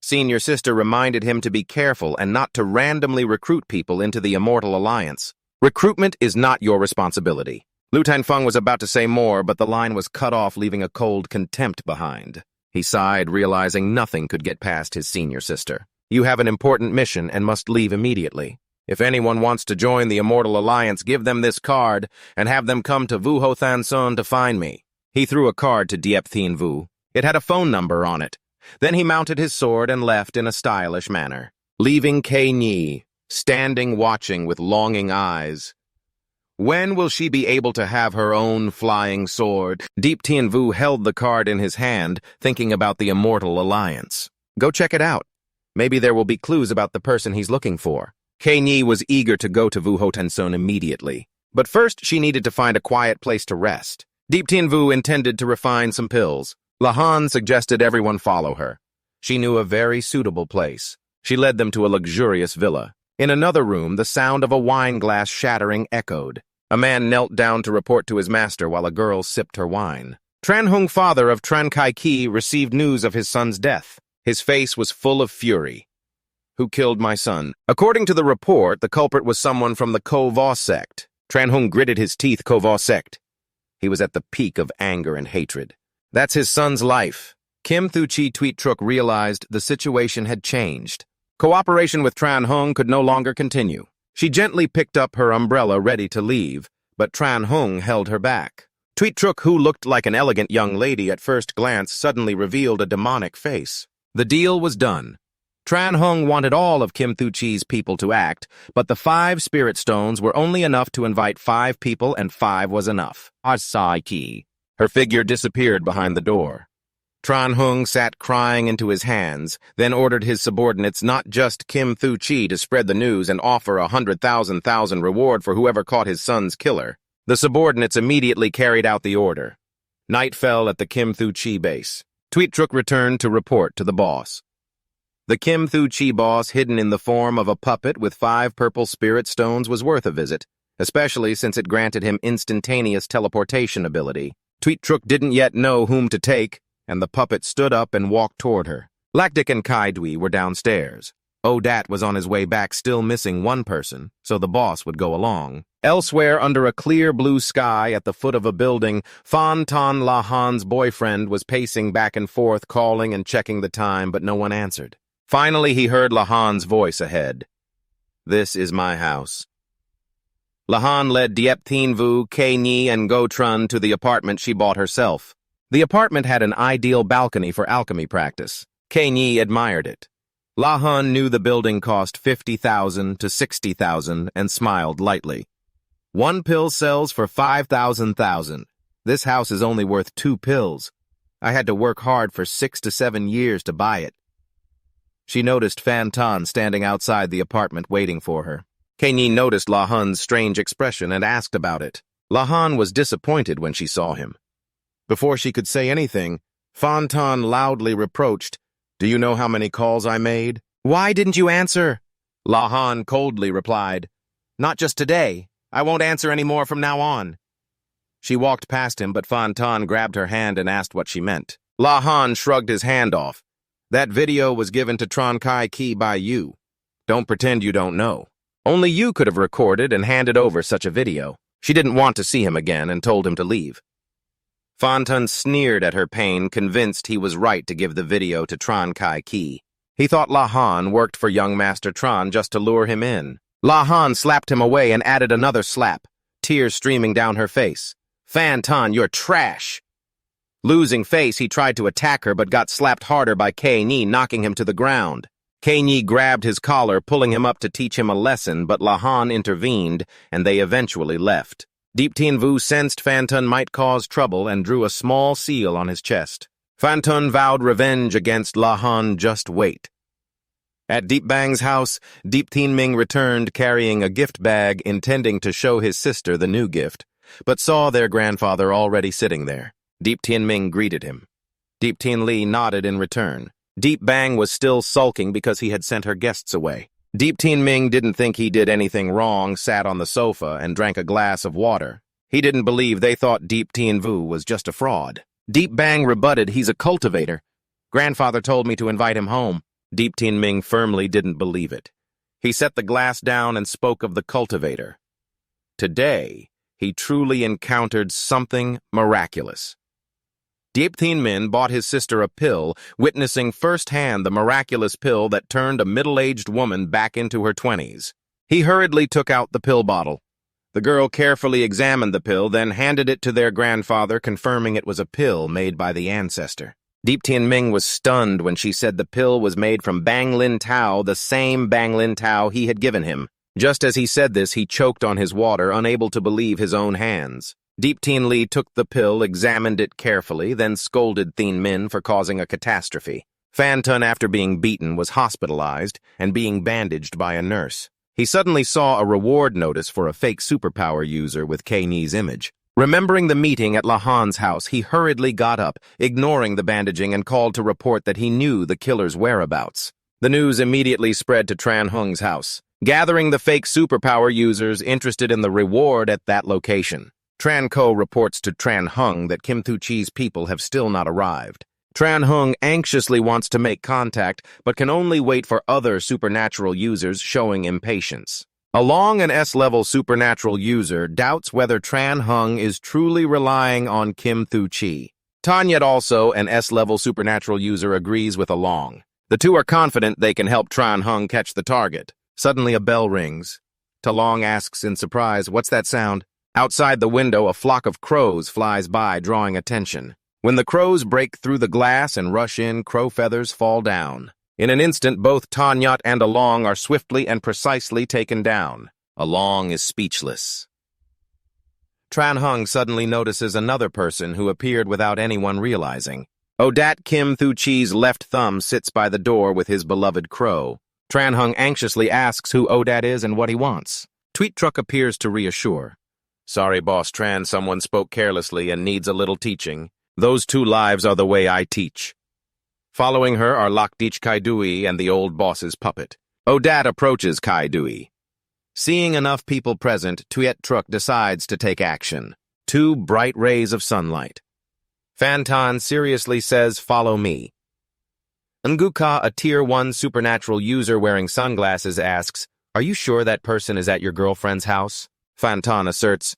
Senior sister reminded him to be careful and not to randomly recruit people into the Immortal Alliance. Recruitment is not your responsibility. Lu Tenfeng was about to say more, but the line was cut off, leaving a cold contempt behind. He sighed, realizing nothing could get past his senior sister. You have an important mission and must leave immediately. If anyone wants to join the Immortal Alliance, give them this card and have them come to Vu Ho Than Son to find me. He threw a card to Diep Tien Vu. It had a phone number on it. Then he mounted his sword and left in a stylish manner, leaving Kei standing watching with longing eyes. When will she be able to have her own flying sword? Deep Tien Vu held the card in his hand, thinking about the immortal alliance. Go check it out. Maybe there will be clues about the person he's looking for. Kei Nhi was eager to go to Vu Hotensun immediately. But first, she needed to find a quiet place to rest. Deep Tien Vu intended to refine some pills. Lahan suggested everyone follow her. She knew a very suitable place. She led them to a luxurious villa. In another room, the sound of a wine glass shattering echoed. A man knelt down to report to his master while a girl sipped her wine. Tran Hung, father of Tran Kai Ki, received news of his son's death. His face was full of fury. Who killed my son? According to the report, the culprit was someone from the Ko Va sect. Tran Hung gritted his teeth. Ko Va sect. He was at the peak of anger and hatred. That's his son's life. Kim Thu Chi Tweet Truk realized the situation had changed. Cooperation with Tran Hung could no longer continue. She gently picked up her umbrella ready to leave, but Tran Hung held her back. Tweet Truk, who looked like an elegant young lady at first glance, suddenly revealed a demonic face. The deal was done. Tran Hung wanted all of Kim Thu Chi's people to act, but the 5 spirit stones were only enough to invite 5 people, and 5 was enough. Asai Ki. Her figure disappeared behind the door. Tran Hung sat crying into his hands, then ordered his subordinates, not just Kim Thu Chi, to spread the news and offer 100,000 reward for whoever caught his son's killer. The subordinates immediately carried out the order. Night fell at the Kim Thu Chi base. Tweet Truk returned to report to the boss. The Kim Thu Chi boss, hidden in the form of a puppet with 5 purple spirit stones, was worth a visit, especially since it granted him instantaneous teleportation ability. Tweet Truk didn't yet know whom to take, and the puppet stood up and walked toward her. Lactic and Kai Dui were downstairs. Odat was on his way back, still missing one person, so the boss would go along. Elsewhere, under a clear blue sky at the foot of a building, Fan Tan Lahan's boyfriend was pacing back and forth, calling and checking the time, but no one answered. Finally, he heard Lahan's voice ahead. This is my house. Lahan led Diep Tien Vu, Kei Nhi, and Go Trun to the apartment she bought herself. The apartment had an ideal balcony for alchemy practice. Kei Nhi admired it. Lahan knew the building cost 50,000 to 60,000 and smiled lightly. 1 pill sells for 5,000. This house is only worth 2 pills. I had to work hard for 6 to 7 years to buy it. She noticed Fan Tan standing outside the apartment waiting for her. Kei Nhi noticed Lahan's strange expression and asked about it. Lahan was disappointed when she saw him. Before she could say anything, Fan Tan loudly reproached, "Do you know how many calls I made?" "Why didn't you answer?" Lahan coldly replied, "Not just today. I won't answer any more from now on." She walked past him, but Fan Tan grabbed her hand and asked what she meant. Lahan shrugged his hand off. "That video was given to Tran Kai Ki by you. Don't pretend you don't know. Only you could have recorded and handed over such a video." She didn't want to see him again and told him to leave. Fan Tan sneered at her pain, convinced he was right to give the video to Tran Kai Ki. He thought Lahan worked for young Master Tran just to lure him in. Lahan slapped him away and added another slap, tears streaming down her face. "Fan Tan, you're trash." Losing face, he tried to attack her but got slapped harder by Kei Nhi, knocking him to the ground. Kei Nhi grabbed his collar, pulling him up to teach him a lesson, but Lahan intervened, and they eventually left. Deep Tien Vu sensed Fan Tan might cause trouble and drew a small seal on his chest. Fan Tan vowed revenge against Lahan. Just wait. At Deep Bang's house, Deep Tien Ming returned carrying a gift bag, intending to show his sister the new gift, but saw their grandfather already sitting there. Deep Tien Ming greeted him. Deep Tien Li nodded in return. Deep Bang was still sulking because he had sent her guests away. Deep Tien Ming didn't think he did anything wrong, sat on the sofa, and drank a glass of water. He didn't believe they thought Deep Tien Vu was just a fraud. Deep Bang rebutted, "He's a cultivator. Grandfather told me to invite him home." Deep Tien Ming firmly didn't believe it. He set the glass down and spoke of the cultivator. Today, he truly encountered something miraculous. Deep Tien Min bought his sister a pill, witnessing firsthand the miraculous pill that turned a middle-aged woman back into her 20s. He hurriedly took out the pill bottle. The girl carefully examined the pill, then handed it to their grandfather, confirming it was a pill made by the ancestor. Deep Tien Ming was stunned when she said the pill was made from Bang Lin Tao, the same Bang Lin Tao he had given him. Just as he said this, he choked on his water, unable to believe his own hands. Deep Tien Li took the pill, examined it carefully, then scolded Thien Min for causing a catastrophe. Fan Tun, after being beaten, was hospitalized and being bandaged by a nurse. He suddenly saw a reward notice for a fake superpower user with K-Ni's image. Remembering the meeting at Lahan's house, he hurriedly got up, ignoring the bandaging, and called to report that he knew the killer's whereabouts. The news immediately spread to Tran Hung's house, gathering the fake superpower users interested in the reward at that location. Tran Ko reports to Tran Hung that Kim Thu Chi's people have still not arrived. Tran Hung anxiously wants to make contact, but can only wait for other supernatural users showing impatience. Along an S-level supernatural user doubts whether Tran Hung is truly relying on Kim Thu Chi. Tanyet, also an S-level supernatural user, agrees with Along. The two are confident they can help Tran Hung catch the target. Suddenly a bell rings. Talong asks in surprise, "What's that sound?" Outside the window, a flock of crows flies by, drawing attention. When the crows break through the glass and rush in, crow feathers fall down. In an instant, both Tanyat and Along are swiftly and precisely taken down. Along is speechless. Tran Hung suddenly notices another person who appeared without anyone realizing. Odat Kim Thu Chi's left thumb sits by the door with his beloved crow. Tran Hung anxiously asks who Odat is and what he wants. Tweet Truck appears to reassure. "Sorry, Boss Tran, someone spoke carelessly and needs a little teaching. Those 2 lives are the way I teach." Following her are Lakdich Kai Dui and the old boss's puppet. Odat approaches Kai Dui. Seeing enough people present, Tuyet Truck decides to take action. 2 bright rays of sunlight. Fantan seriously says, "Follow me." Nguka, a Tier 1 supernatural user wearing sunglasses, asks, "Are you sure that person is at your girlfriend's house?" Fantan asserts,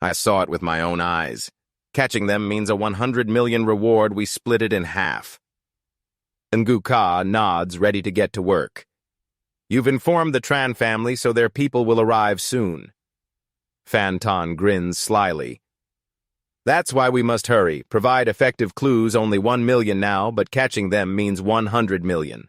"I saw it with my own eyes. Catching them means a 100 million reward. We split it in half." Nguka nods, ready to get to work. "You've informed the Tran family, so their people will arrive soon." Fantan grins slyly. "That's why we must hurry. Provide effective clues, only 1 million now, but catching them means 100 million.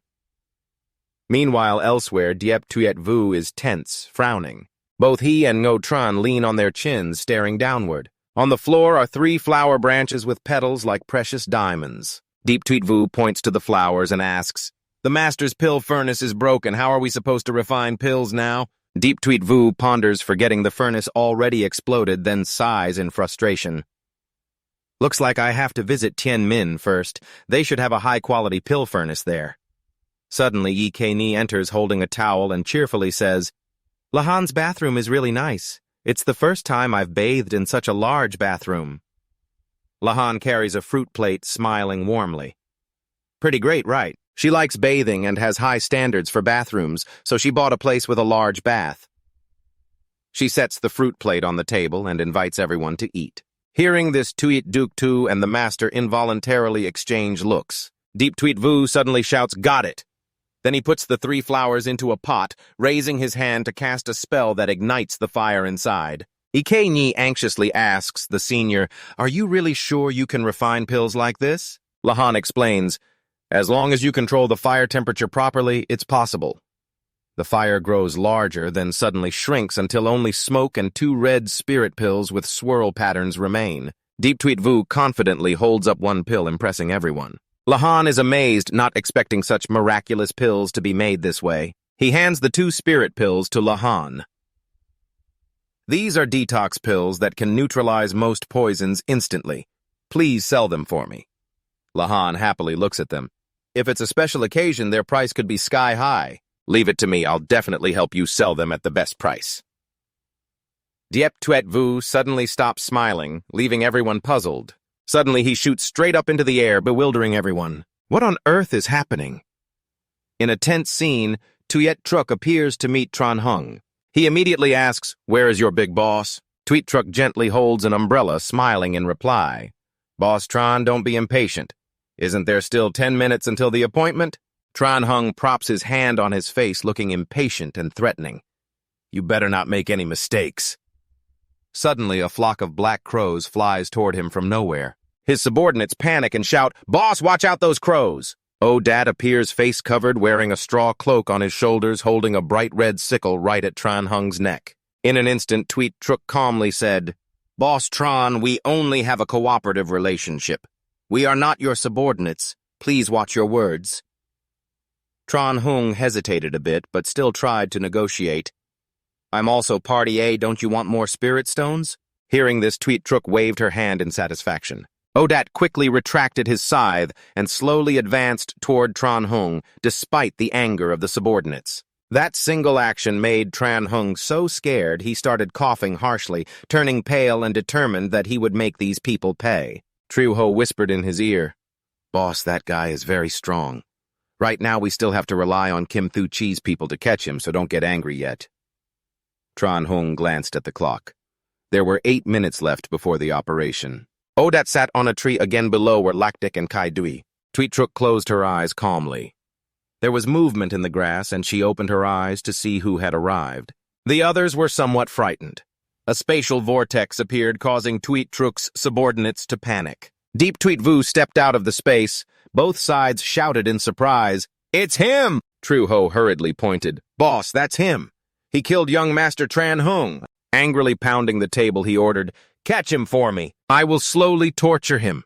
Meanwhile, elsewhere, Diep Tuyet Vu is tense, frowning. Both he and Ngo Tran lean on their chins, staring downward. On the floor are 3 flower branches with petals like precious diamonds. Deep Tweet Vu points to the flowers and asks, "The master's pill furnace is broken. How are we supposed to refine pills now?" Deep Tweet Vu ponders, forgetting the furnace already exploded, then sighs in frustration. "Looks like I have to visit Tien Min first. They should have a high-quality pill furnace there." Suddenly, Yi K-Ni enters holding a towel and cheerfully says, "Lahan's bathroom is really nice. It's the first time I've bathed in such a large bathroom." Lahan carries a fruit plate, smiling warmly. "Pretty great, right? She likes bathing and has high standards for bathrooms, so she bought a place with a large bath." She sets the fruit plate on the table and invites everyone to eat. Hearing this, Tuyet Duk Tu and the master involuntarily exchange looks. Deep Tweet Vu suddenly shouts, "Got it!" Then he puts the 3 flowers into a pot, raising his hand to cast a spell that ignites the fire inside. Ike-Ni anxiously asks the senior, "Are you really sure you can refine pills like this?" Lahan explains, "As long as you control the fire temperature properly, it's possible." The fire grows larger, then suddenly shrinks until only smoke and 2 red spirit pills with swirl patterns remain. Deep Tweet Vu confidently holds up 1 pill, impressing everyone. Lahan is amazed, not expecting such miraculous pills to be made this way. He hands the 2 spirit pills to Lahan. "These are detox pills that can neutralize most poisons instantly. Please sell them for me." Lahan happily looks at them. "If it's a special occasion, their price could be sky high. Leave it to me, I'll definitely help you sell them at the best price." Diep Tuet Vu suddenly stops smiling, leaving everyone puzzled. Suddenly he shoots straight up into the air, bewildering everyone. What on earth is happening? In a tense scene, Tuyet Truck appears to meet Tran Hung. He immediately asks, "Where is your big boss?" Tweet Truck gently holds an umbrella, smiling in reply. "Boss Tran, don't be impatient. Isn't there still 10 minutes until the appointment?" Tran Hung props his hand on his face, looking impatient and threatening. "You better not make any mistakes." Suddenly, a flock of black crows flies toward him from nowhere. His subordinates panic and shout, "Boss, watch out those crows!" Odat appears face-covered, wearing a straw cloak on his shoulders, holding a bright red sickle right at Tran Hung's neck. In an instant, Tweet Truk calmly said, "Boss Tran, we only have a cooperative relationship. We are not your subordinates. Please watch your words." Tran Hung hesitated a bit, but still tried to negotiate. "I'm also Party A, don't you want more spirit stones?" Hearing this, Tweet Truk waved her hand in satisfaction. Odat quickly retracted his scythe and slowly advanced toward Tran Hung, despite the anger of the subordinates. That single action made Tran Hung so scared he started coughing harshly, turning pale and determined that he would make these people pay. Triuho whispered in his ear, "Boss, that guy is very strong. Right now we still have to rely on Kim Thu Chi's people to catch him, so don't get angry yet." Tran Hung glanced at the clock. There were 8 minutes left before the operation. Odat sat on a tree again below where Lactic and Kai Dui. Tweet Truk closed her eyes calmly. There was movement in the grass, and she opened her eyes to see who had arrived. The others were somewhat frightened. A spatial vortex appeared, causing Tweet Truk's subordinates to panic. Deep Tweet Vu stepped out of the space. Both sides shouted in surprise, "It's him!" Triuho hurriedly pointed. "Boss, that's him. He killed young Master Tran Hung." Angrily pounding the table, he ordered, "Catch him for me. I will slowly torture him."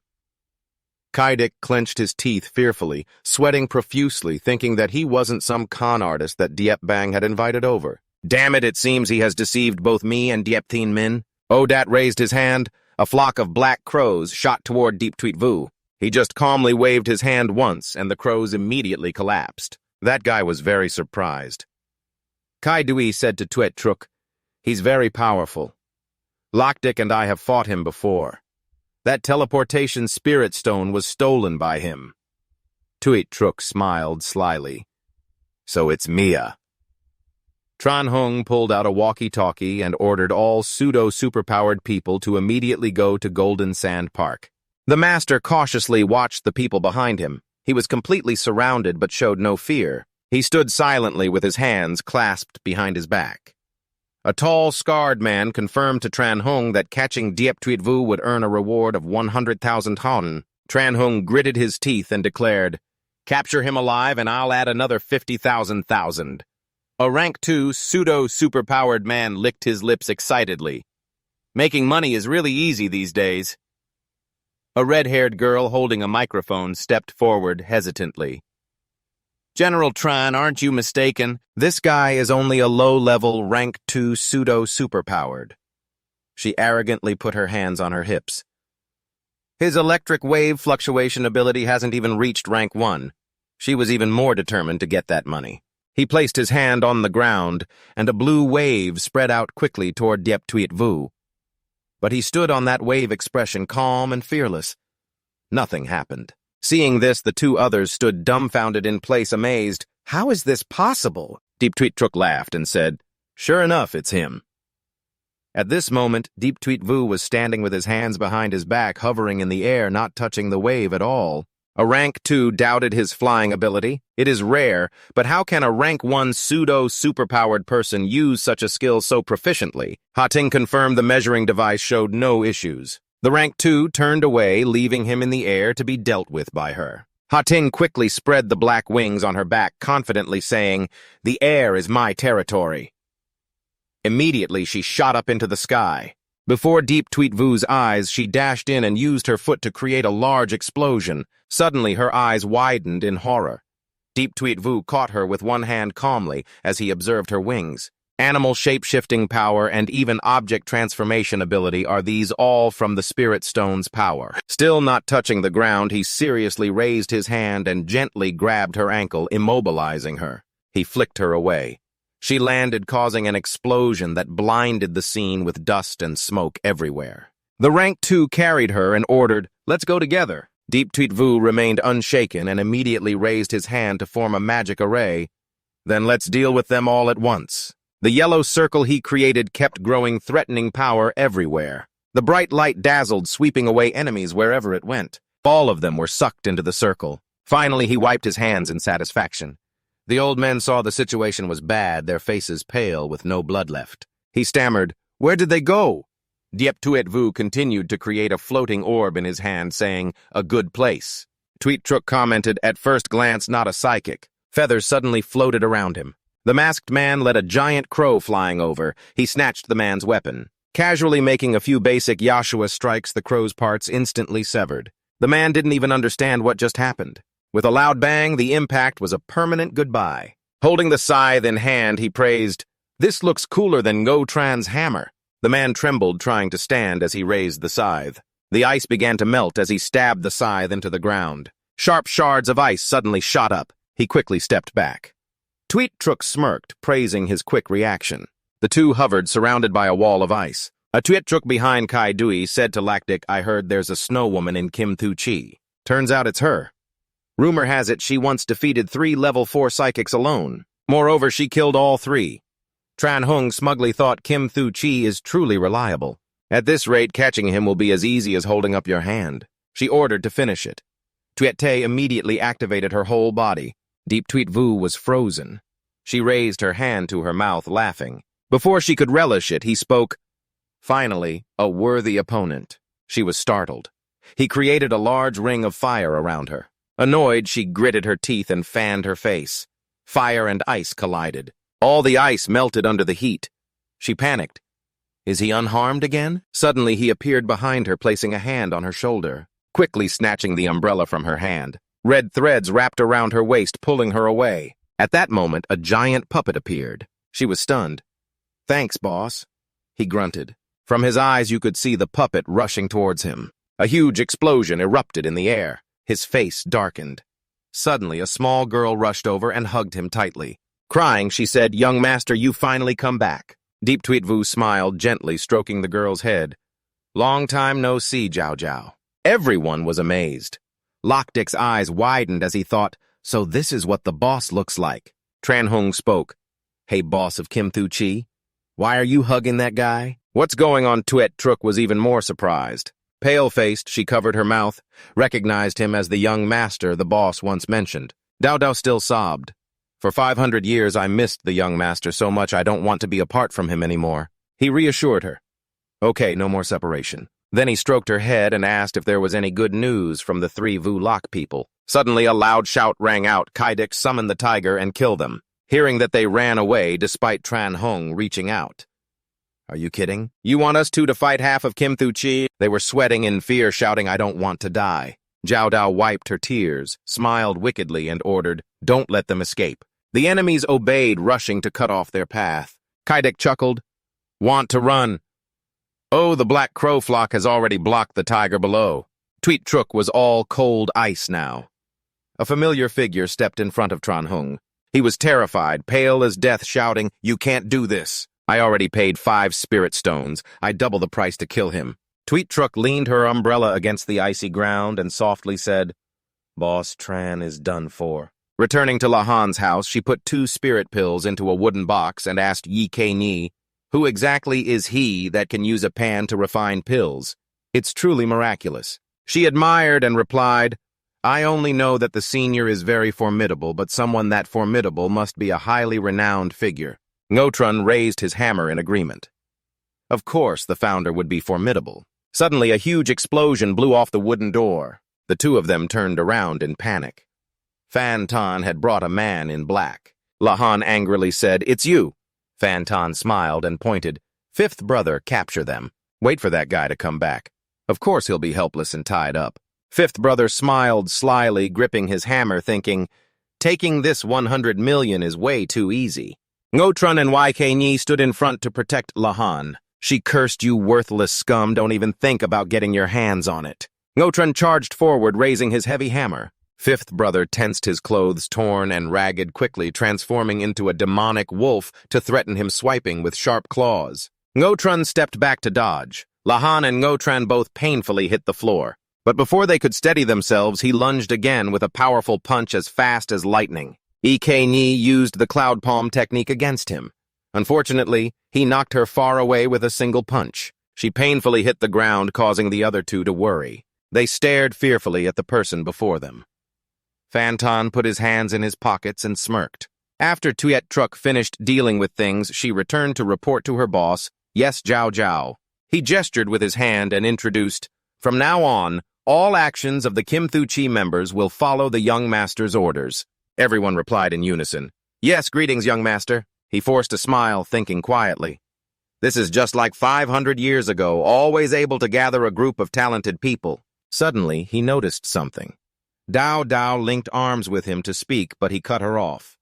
Kaidik clenched his teeth fearfully, sweating profusely, thinking that he wasn't some con artist that Diep Bang had invited over. "Damn it seems he has deceived both me and Diep Thien Min." Odat raised his hand. A flock of black crows shot toward Deep Tweet Vu. He just calmly waved his hand once, and the crows immediately collapsed. That guy was very surprised. Kai Dui said to Tweet Truk, "He's very powerful. Lactic and I have fought him before. That teleportation spirit stone was stolen by him." Tweet Truk smiled slyly. "So it's Mia." Tran Hung pulled out a walkie-talkie and ordered all pseudo-superpowered people to immediately go to Golden Sand Park. The master cautiously watched the people behind him. He was completely surrounded but showed no fear. He stood silently with his hands clasped behind his back. A tall, scarred man confirmed to Tran Hung that catching Diep Tweet Vu would earn a reward of 100,000 hon. Tran Hung gritted his teeth and declared, "Capture him alive and I'll add another 50,000. A rank 2 pseudo-superpowered man licked his lips excitedly. Making money is really easy these days. A red-haired girl holding a microphone stepped forward hesitantly. "General Tran, aren't you mistaken? This guy is only a low-level rank 2 pseudo-superpowered." She arrogantly put her hands on her hips. "His electric wave fluctuation ability hasn't even reached rank 1. She was even more determined to get that money." He placed his hand on the ground, and a blue wave spread out quickly toward Diep Tweet Vu. But he stood on that wave expression calm and fearless. Nothing happened. Seeing this, the two others stood dumbfounded in place, amazed. "How is this possible?" Deep Tweet Truk laughed and said, "Sure enough, it's him." At this moment, Deep Tweet Vu was standing with his hands behind his back, hovering in the air, not touching the wave at all. A rank 2 doubted his flying ability. It is rare, but how can a rank 1 pseudo-superpowered person use such a skill so proficiently? Ha-Ting confirmed the measuring device showed no issues. The rank 2 turned away, leaving him in the air to be dealt with by her. Ha-Ting quickly spread the black wings on her back, confidently saying, "The air is my territory." Immediately, she shot up into the sky. Before Deep Tweet Vu's eyes, she dashed in and used her foot to create a large explosion. Suddenly, her eyes widened in horror. Deep Tweet Vu caught her with one hand calmly as he observed her wings. Animal shape-shifting power and even object transformation ability are these all from the Spirit Stone's power. Still not touching the ground, he seriously raised his hand and gently grabbed her ankle, immobilizing her. He flicked her away. She landed, causing an explosion that blinded the scene with dust and smoke everywhere. The rank 2 carried her and ordered, "Let's go together." Deep Tweet Vu remained unshaken and immediately raised his hand to form a magic array. "Then let's deal with them all at once." The yellow circle he created kept growing, threatening power everywhere. The bright light dazzled, sweeping away enemies wherever it went. All of them were sucked into the circle. Finally, he wiped his hands in satisfaction. The old men saw the situation was bad, their faces pale with no blood left. He stammered, "Where did they go?" Diep Tuet Vu continued to create a floating orb in his hand, saying, "A good place." Tweet Truk commented, "At first glance, not a psychic." Feathers suddenly floated around him. The masked man let a giant crow flying over. He snatched the man's weapon. Casually making a few basic Yashua strikes, the crow's parts instantly severed. The man didn't even understand what just happened. With a loud bang, the impact was a permanent goodbye. Holding the scythe in hand, he praised, "This looks cooler than Ngo Tran's hammer." The man trembled, trying to stand as he raised the scythe. The ice began to melt as he stabbed the scythe into the ground. Sharp shards of ice suddenly shot up. He quickly stepped back. Tweet Truk smirked, praising his quick reaction. The two hovered, surrounded by a wall of ice. A Tweet Truk behind Kai Dui said to Lactic, "I heard there's a snow woman in Kim Thu Chi. Turns out it's her. Rumor has it she once defeated 3 level 4 psychics alone. Moreover, she killed all 3. Tran Hung smugly thought Kim Thu Chi is truly reliable. At this rate, catching him will be as easy as holding up your hand." She ordered to finish it. Tuet Te immediately activated her whole body. Deep Tweet Vu was frozen. She raised her hand to her mouth, laughing. Before she could relish it, he spoke. Finally, a worthy opponent. She was startled. He created a large ring of fire around her. Annoyed, she gritted her teeth and fanned her face. Fire and ice collided. All the ice melted under the heat. She panicked. Is he unharmed again? Suddenly, he appeared behind her, placing a hand on her shoulder, quickly snatching the umbrella from her hand. Red threads wrapped around her waist, pulling her away. At that moment, a giant puppet appeared. She was stunned. "Thanks, boss," he grunted. From his eyes, you could see the puppet rushing towards him. A huge explosion erupted in the air. His face darkened. Suddenly, a small girl rushed over and hugged him tightly. Crying, she said, "Young master, you finally come back." Deep Tweet Vu smiled, gently stroking the girl's head. "Long time no see, Jiao Jiao." Everyone was amazed. Lockdick's eyes widened as he thought, so this is what the boss looks like. Tran Hung spoke. "Hey, boss of Kim Thu Chi, why are you hugging that guy?" "What's going on?" Tuet Truk was even more surprised. Pale-faced, she covered her mouth, recognized him as the young master the boss once mentioned. Dao Dao still sobbed. "For 500 years I missed the young master so much I don't want to be apart from him anymore." He reassured her. "Okay, no more separation." Then he stroked her head and asked if there was any good news from the 3 Vu Lok people. Suddenly a loud shout rang out. Kaidik summoned the tiger and killed them. Hearing that they ran away despite Tran Hung reaching out. "Are you kidding? You want us two to fight half of Kim Thu Chi?" They were sweating in fear, shouting, "I don't want to die." Jiao Dao wiped her tears, smiled wickedly, and ordered, "Don't let them escape." The enemies obeyed, rushing to cut off their path. Kaidik chuckled. "Want to run? Oh, the black crow flock has already blocked the tiger below." Tweet Truk was all cold ice now. A familiar figure stepped in front of Tran Hung. He was terrified, pale as death, shouting, "You can't do this. I already paid 5 spirit stones. I double the price to kill him." Tweet Truk leaned her umbrella against the icy ground and softly said, "Boss Tran is done for." Returning to Lahan's house, she put 2 spirit pills into a wooden box and asked Yi Ke Ni, "Who exactly is he that can use a pan to refine pills? It's truly miraculous." She admired and replied, "I only know that the senior is very formidable, but someone that formidable must be a highly renowned figure." Ngotran raised his hammer in agreement. Of course, the founder would be formidable. Suddenly, a huge explosion blew off the wooden door. The 2 of them turned around in panic. Fan Tan had brought a man in black. Lahan angrily said, "It's you." Fan Tan smiled and pointed. "5th brother, capture them. Wait for that guy to come back. Of course he'll be helpless and tied up." 5th brother smiled slyly, gripping his hammer, thinking, "Taking this 100 million is way too easy." Ngotran and YK Ni stood in front to protect Lahan. She cursed, "You worthless scum, don't even think about getting your hands on it." Ngotran charged forward, raising his heavy hammer. 5th brother tensed his clothes, torn and ragged, quickly transforming into a demonic wolf to threaten him, swiping with sharp claws. Ngotran stepped back to dodge. Lahan and Ngotran both painfully hit the floor. But before they could steady themselves, he lunged again with a powerful punch as fast as lightning. Ek Ni used the cloud palm technique against him. Unfortunately, he knocked her far away with a single punch. She painfully hit the ground, causing the other 2 to worry. They stared fearfully at the person before them. Fantan put his hands in his pockets and smirked. After Tuet Truk finished dealing with things, she returned to report to her boss, "Yes, Jiao Jiao. He gestured with his hand and introduced, "From now on, all actions of the Kim-Thu-Chi members will follow the young master's orders." Everyone replied in unison, "Yes, greetings, young master." He forced a smile, thinking quietly. This is just like 500 years ago, always able to gather a group of talented people. Suddenly, he noticed something. Dao Dao linked arms with him to speak, but he cut her off.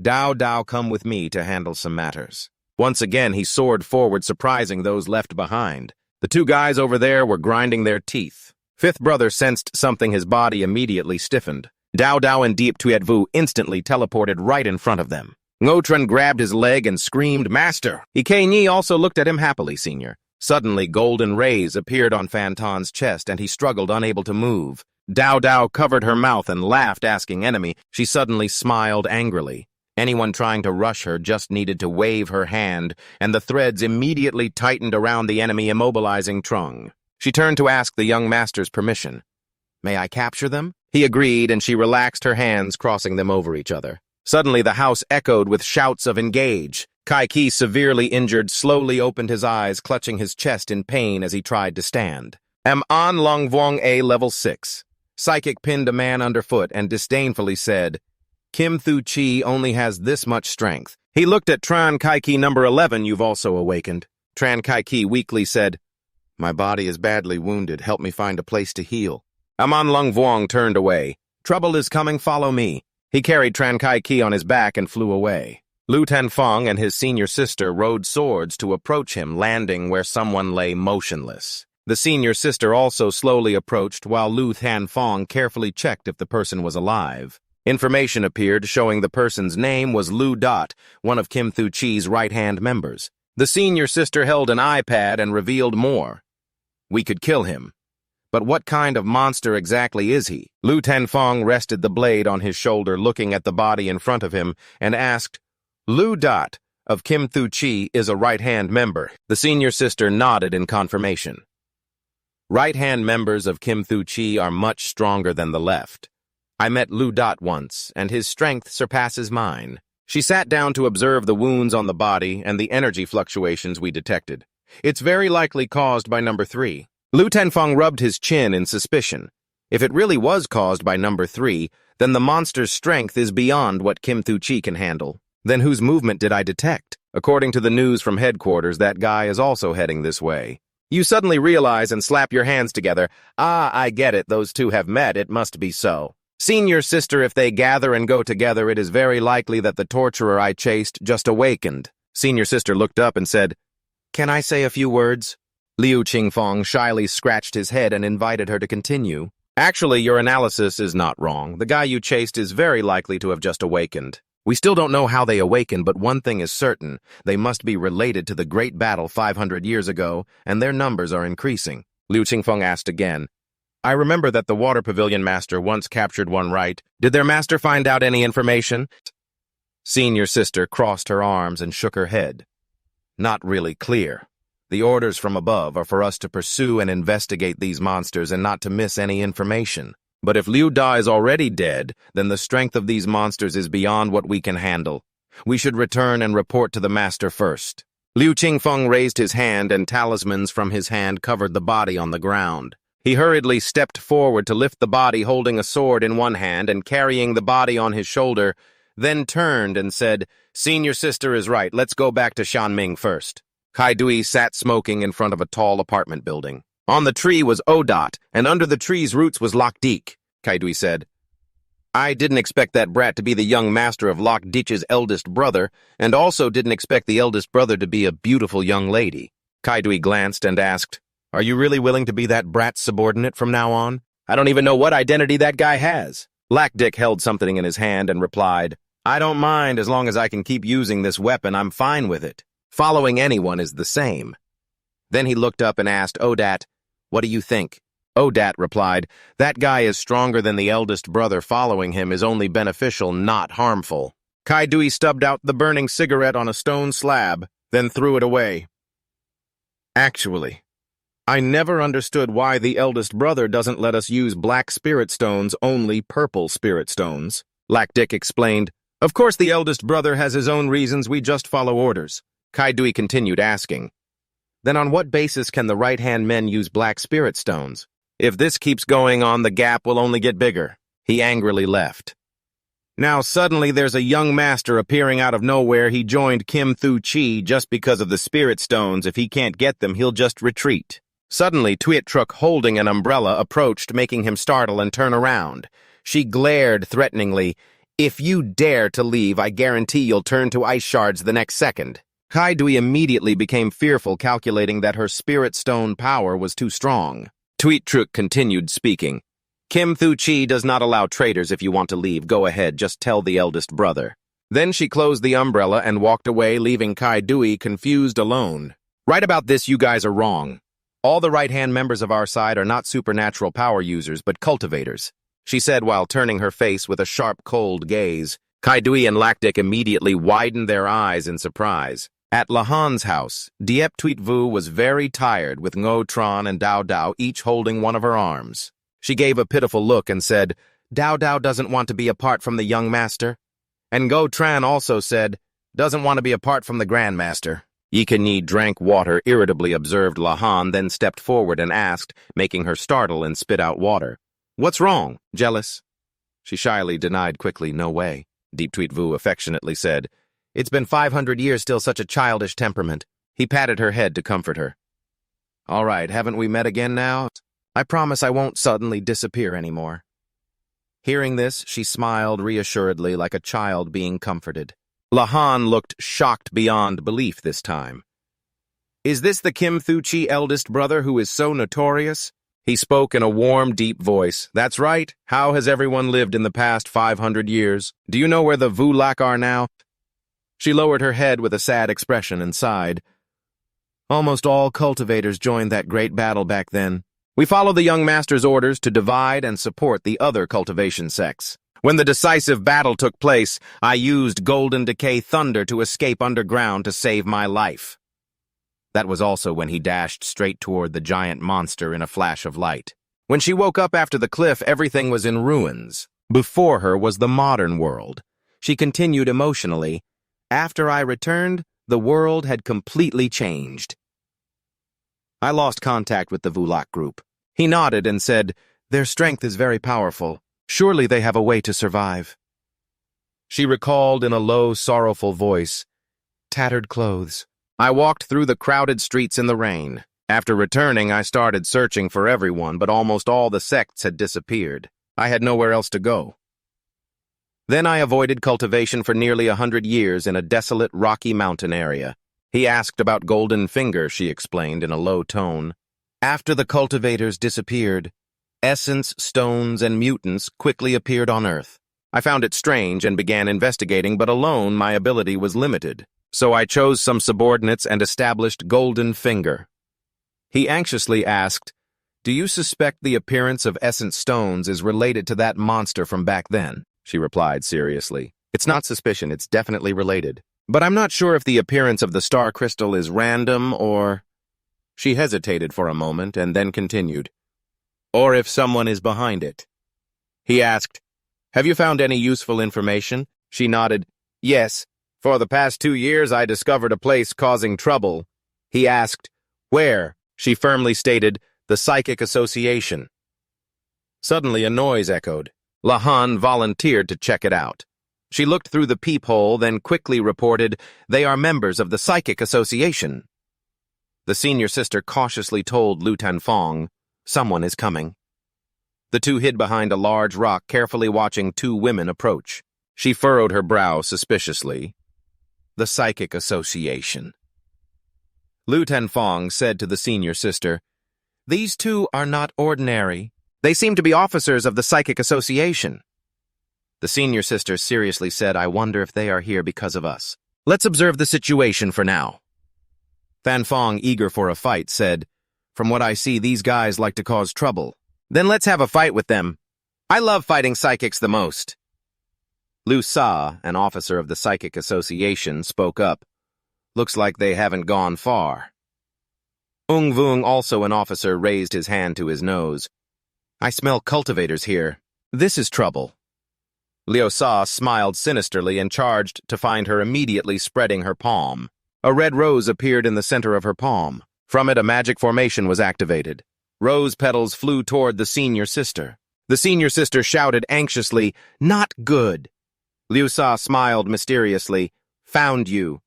"Dao Dao, come with me to handle some matters." Once again, he soared forward, surprising those left behind. The two guys over there were grinding their teeth. Fifth brother sensed something. His body immediately stiffened. Dao Dao and Deep Tuyet Vu instantly teleported right in front of them. Ngotren grabbed his leg and screamed, "Master!" Ike Nyi also looked at him happily, Senior. Suddenly, golden rays appeared on Fanton's chest, and he struggled, unable to move. Dao Dao covered her mouth and laughed, asking enemy. She suddenly smiled angrily. Anyone trying to rush her just needed to wave her hand, and the threads immediately tightened around the enemy, immobilizing Trung. She turned to ask the young master's permission. "May I capture them?" He agreed, and she relaxed her hands, crossing them over each other. Suddenly, the house echoed with shouts of "Engage!" Kai Ki, severely injured, slowly opened his eyes, clutching his chest in pain as he tried to stand. Am An Long Vuong A level 6. Psychic pinned a man underfoot and disdainfully said, "Kim-Thu-Chi only has this much strength." He looked at Tran Kai Ki number 11, "You've also awakened." Tran Kai Ki weakly said, "My body is badly wounded. Help me find a place to heal." Aman Lung Vuong turned away. "Trouble is coming, follow me." He carried Tran Kai Ki on his back and flew away. Lu Tanfeng and his senior sister rode swords to approach him, landing where someone lay motionless. The senior sister also slowly approached, while Lu Tanfeng carefully checked if the person was alive. Information appeared showing the person's name was Lu Dot, one of Kim-Thu-Chi's right-hand members. The senior sister held an iPad and revealed more. "We could kill him. But what kind of monster exactly is he?" Lu Tanfeng rested the blade on his shoulder, looking at the body in front of him, and asked, "Lu Dot of Kim-Thu-Chi is a right-hand member." The senior sister nodded in confirmation. Right-hand members of Kim-Thu-Chi are much stronger than the left. I met Lu Dot once, and his strength surpasses mine. She sat down to observe the wounds on the body and the energy fluctuations we detected. It's very likely caused by number 3. Lu Tanfeng rubbed his chin in suspicion. If it really was caused by number 3, then the monster's strength is beyond what Kim-Thu-Chi can handle. Then whose movement did I detect? According to the news from headquarters, that guy is also heading this way. You suddenly realize and slap your hands together. Ah, I get it. Those two have met. It must be so. Senior sister, if they gather and go together, it is very likely that the torturer I chased just awakened. Senior sister looked up and said, "Can I say a few words?" Liu Qingfeng shyly scratched his head and invited her to continue. "Actually, your analysis is not wrong. The guy you chased is very likely to have just awakened. We still don't know how they awakened, but one thing is certain. They must be related to the great battle 500 years ago, and their numbers are increasing." Liu Qingfeng asked again, "I remember that the water pavilion master once captured one, right? Did their master find out any information?" Senior sister crossed her arms and shook her head. "Not really clear. The orders from above are for us to pursue and investigate these monsters and not to miss any information. But if Liu Da is already dead, then the strength of these monsters is beyond what we can handle. We should return and report to the master first." Liu Qingfeng raised his hand, and talismans from his hand covered the body on the ground. He hurriedly stepped forward to lift the body, holding a sword in one hand and carrying the body on his shoulder, then turned and said, "Senior sister is right. Let's go back to Shanming first." Kai Dui sat smoking in front of a tall apartment building. On the tree was Odot, and under the tree's roots was Lock Deek. Kai Dui said, "I didn't expect that brat to be the young master of Lock Deek's eldest brother, and also didn't expect the eldest brother to be a beautiful young lady." Kai Dui glanced and asked, "Are you really willing to be that brat's subordinate from now on? I don't even know what identity that guy has." Lack Dick held something in his hand and replied, "I don't mind as long as I can keep using this weapon. I'm fine with it. Following anyone is the same." Then he looked up and asked Odat, "What do you think?" Odat replied, "That guy is stronger than the eldest brother. Following him is only beneficial, not harmful." Kai Dui stubbed out the burning cigarette on a stone slab, then threw it away. "Actually, I never understood why the eldest brother doesn't let us use black spirit stones, only purple spirit stones." Lack Dick explained, "Of course the eldest brother has his own reasons, we just follow orders." Kai Dui continued asking, Then on what basis can the right-hand men use black spirit stones? If this keeps going on, the gap will only get bigger. He angrily left. Now suddenly there's a young master appearing out of nowhere. He joined Kim Thu Chi just because of the spirit stones. If he can't get them, he'll just retreat. Suddenly, Tuyet Truk holding an umbrella approached, making him startle and turn around. She glared threateningly. If you dare to leave, I guarantee you'll turn to ice shards the next second. Kai Dui immediately became fearful, calculating that her spirit stone power was too strong. Tuyet Truk continued speaking. Kim Thu Chi does not allow traitors. If you want to leave, go ahead, just tell the eldest brother. Then she closed the umbrella and walked away, leaving Kai Dui confused alone. Right about this, you guys are wrong. All the right-hand members of our side are not supernatural power users, but cultivators, she said while turning her face with a sharp, cold gaze. Kai Dui and Lactic immediately widened their eyes in surprise. At Lahan's house, Diep Tuit Vu was very tired, with Ngo Tron and Dao Dao each holding one of her arms. She gave a pitiful look and said, Dao Dao doesn't want to be apart from the young master. And Ngo Tran also said, doesn't want to be apart from the grandmaster. Yikanyi drank water, irritably observed Lahan, then stepped forward and asked, making her startle and spit out water. What's wrong? Jealous? She shyly denied quickly, no way. Deep Tuit Vu affectionately said, It's been 500 years, still such a childish temperament. He patted her head to comfort her. All right, haven't we met again now? I promise I won't suddenly disappear anymore. Hearing this, she smiled reassuredly like a child being comforted. Lahan looked shocked beyond belief this time. Is this the Kim Thu Chi eldest brother who is so notorious? He spoke in a warm, deep voice. That's right. How has everyone lived in the past 500 years? Do you know where the Vu Lak are now? She lowered her head with a sad expression and sighed. Almost all cultivators joined that great battle back then. We followed the young master's orders to divide and support the other cultivation sects. When the decisive battle took place, I used Golden Decay Thunder to escape underground to save my life. That was also when he dashed straight toward the giant monster in a flash of light. When she woke up after the cliff, everything was in ruins. Before her was the modern world. She continued emotionally. After I returned, the world had completely changed. I lost contact with the Vu Lak group. He nodded and said, Their strength is very powerful. Surely they have a way to survive. She recalled in a low, sorrowful voice, tattered clothes. I walked through the crowded streets in the rain. After returning, I started searching for everyone, but almost all the sects had disappeared. I had nowhere else to go. Then I avoided cultivation for nearly 100 years in a desolate, rocky mountain area. He asked about Golden Finger, she explained in a low tone. After the cultivators disappeared, essence, stones, and mutants quickly appeared on Earth. I found it strange and began investigating, but alone my ability was limited. So I chose some subordinates and established Golden Finger. He anxiously asked, Do you suspect the appearance of essence stones is related to that monster from back then? She replied seriously. It's not suspicion, it's definitely related. But I'm not sure if the appearance of the star crystal is random or... She hesitated for a moment and then continued. Or if someone is behind it. He asked, Have you found any useful information? She nodded. Yes. For the past 2 years, I discovered a place causing trouble. He asked, Where? She firmly stated, The Psychic Association. Suddenly a noise echoed. Lahan volunteered to check it out. She looked through the peephole, then quickly reported, They are members of the Psychic Association. The senior sister cautiously told Lu Tanfong, Someone is coming. The two hid behind a large rock, carefully watching 2 women approach. She furrowed her brow suspiciously. The Psychic Association. Lu Tanfong said to the senior sister, These 2 are not ordinary. They seem to be officers of the Psychic Association. The senior sister seriously said, I wonder if they are here because of us. Let's observe the situation for now. Tanfong, eager for a fight, said, From what I see, these guys like to cause trouble. Then let's have a fight with them. I love fighting psychics the most. Lu Sa, an officer of the Psychic Association, spoke up. Looks like they haven't gone far. Ung Vung, also an officer, raised his hand to his nose. I smell cultivators here. This is trouble. Liu Sa smiled sinisterly and charged to find her, immediately spreading her palm. A red rose appeared in the center of her palm. From it, a magic formation was activated. Rose petals flew toward the senior sister. The senior sister shouted anxiously, "Not good!" Liu Sa smiled mysteriously, "Found you."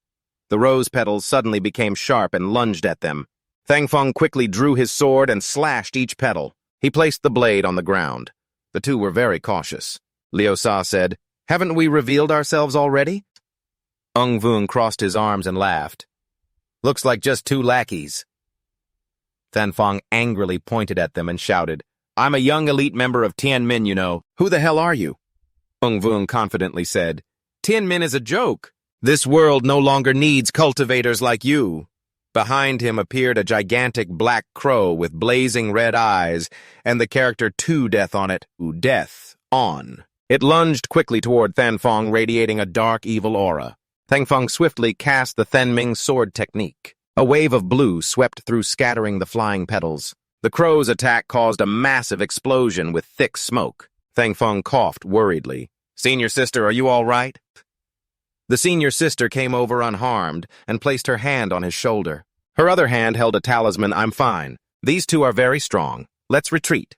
The rose petals suddenly became sharp and lunged at them. Thang Feng quickly drew his sword and slashed each petal. He placed the blade on the ground. The two were very cautious. Liu Sa said, "Haven't we revealed ourselves already?" Ung Vung crossed his arms and laughed. "Looks like just two lackeys." Thang Feng angrily pointed at them and shouted, "I'm a young elite member of Tianmin, you know. Who the hell are you?" Ung Vung confidently said, "Tianmin is a joke. This world no longer needs cultivators like you." Behind him appeared a gigantic black crow with blazing red eyes and the character "To Death" on it, Death on. It lunged quickly toward Thang Feng, radiating a dark, evil aura. Thang Feng swiftly cast the Thenming sword technique. A wave of blue swept through, scattering the flying petals. The crow's attack caused a massive explosion with thick smoke. Thang Feng coughed worriedly. "Senior sister, are you all right?" The senior sister came over unharmed and placed her hand on his shoulder. Her other hand held a talisman. "I'm fine. These two are very strong. Let's retreat."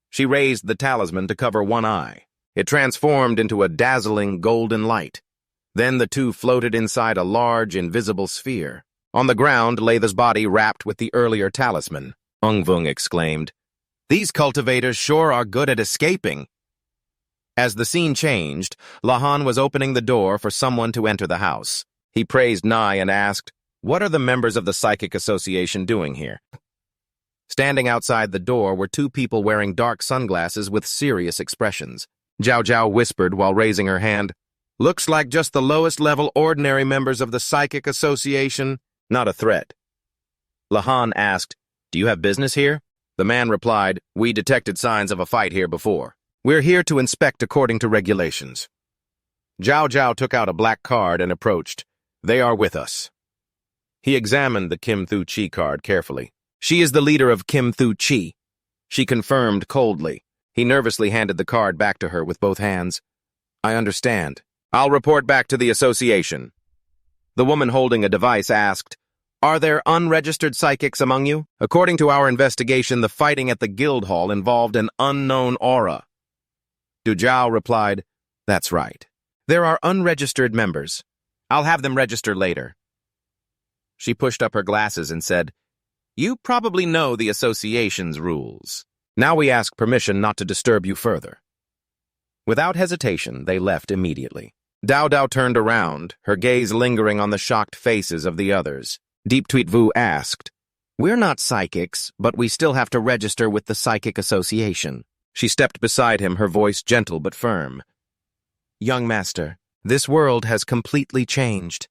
She raised the talisman to cover one eye. It transformed into a dazzling golden light. Then the two floated inside a large, invisible sphere. On the ground lay the body wrapped with the earlier talisman. Ung Vung exclaimed, "These cultivators sure are good at escaping." As the scene changed, Lahan was opening the door for someone to enter the house. He praised Nai and asked, "What are the members of the Psychic Association doing here?" Standing outside the door were two people wearing dark sunglasses with serious expressions. Zhao Zhao whispered while raising her hand, "Looks like just the lowest-level ordinary members of the Psychic Association, not a threat." Lahan asked, "Do you have business here?" The man replied, "We detected signs of a fight here before. We're here to inspect according to regulations." Zhao Zhao took out a black card and approached. "They are with us." He examined the Kim Thu Chi card carefully. "She is the leader of Kim Thu Chi." She confirmed coldly. He nervously handed the card back to her with both hands. "I understand. I'll report back to the association." The woman holding a device asked, "Are there unregistered psychics among you? According to our investigation, the fighting at the guild hall involved an unknown aura." Du Zhao replied, "That's right. There are unregistered members. I'll have them register later." She pushed up her glasses and said, "You probably know the association's rules. Now we ask permission not to disturb you further." Without hesitation, they left immediately. Dao Dao turned around, her gaze lingering on the shocked faces of the others. Deep Tweet Vu asked, "We're not psychics, but we still have to register with the Psychic Association." She stepped beside him, her voice gentle but firm. "Young master, this world has completely changed."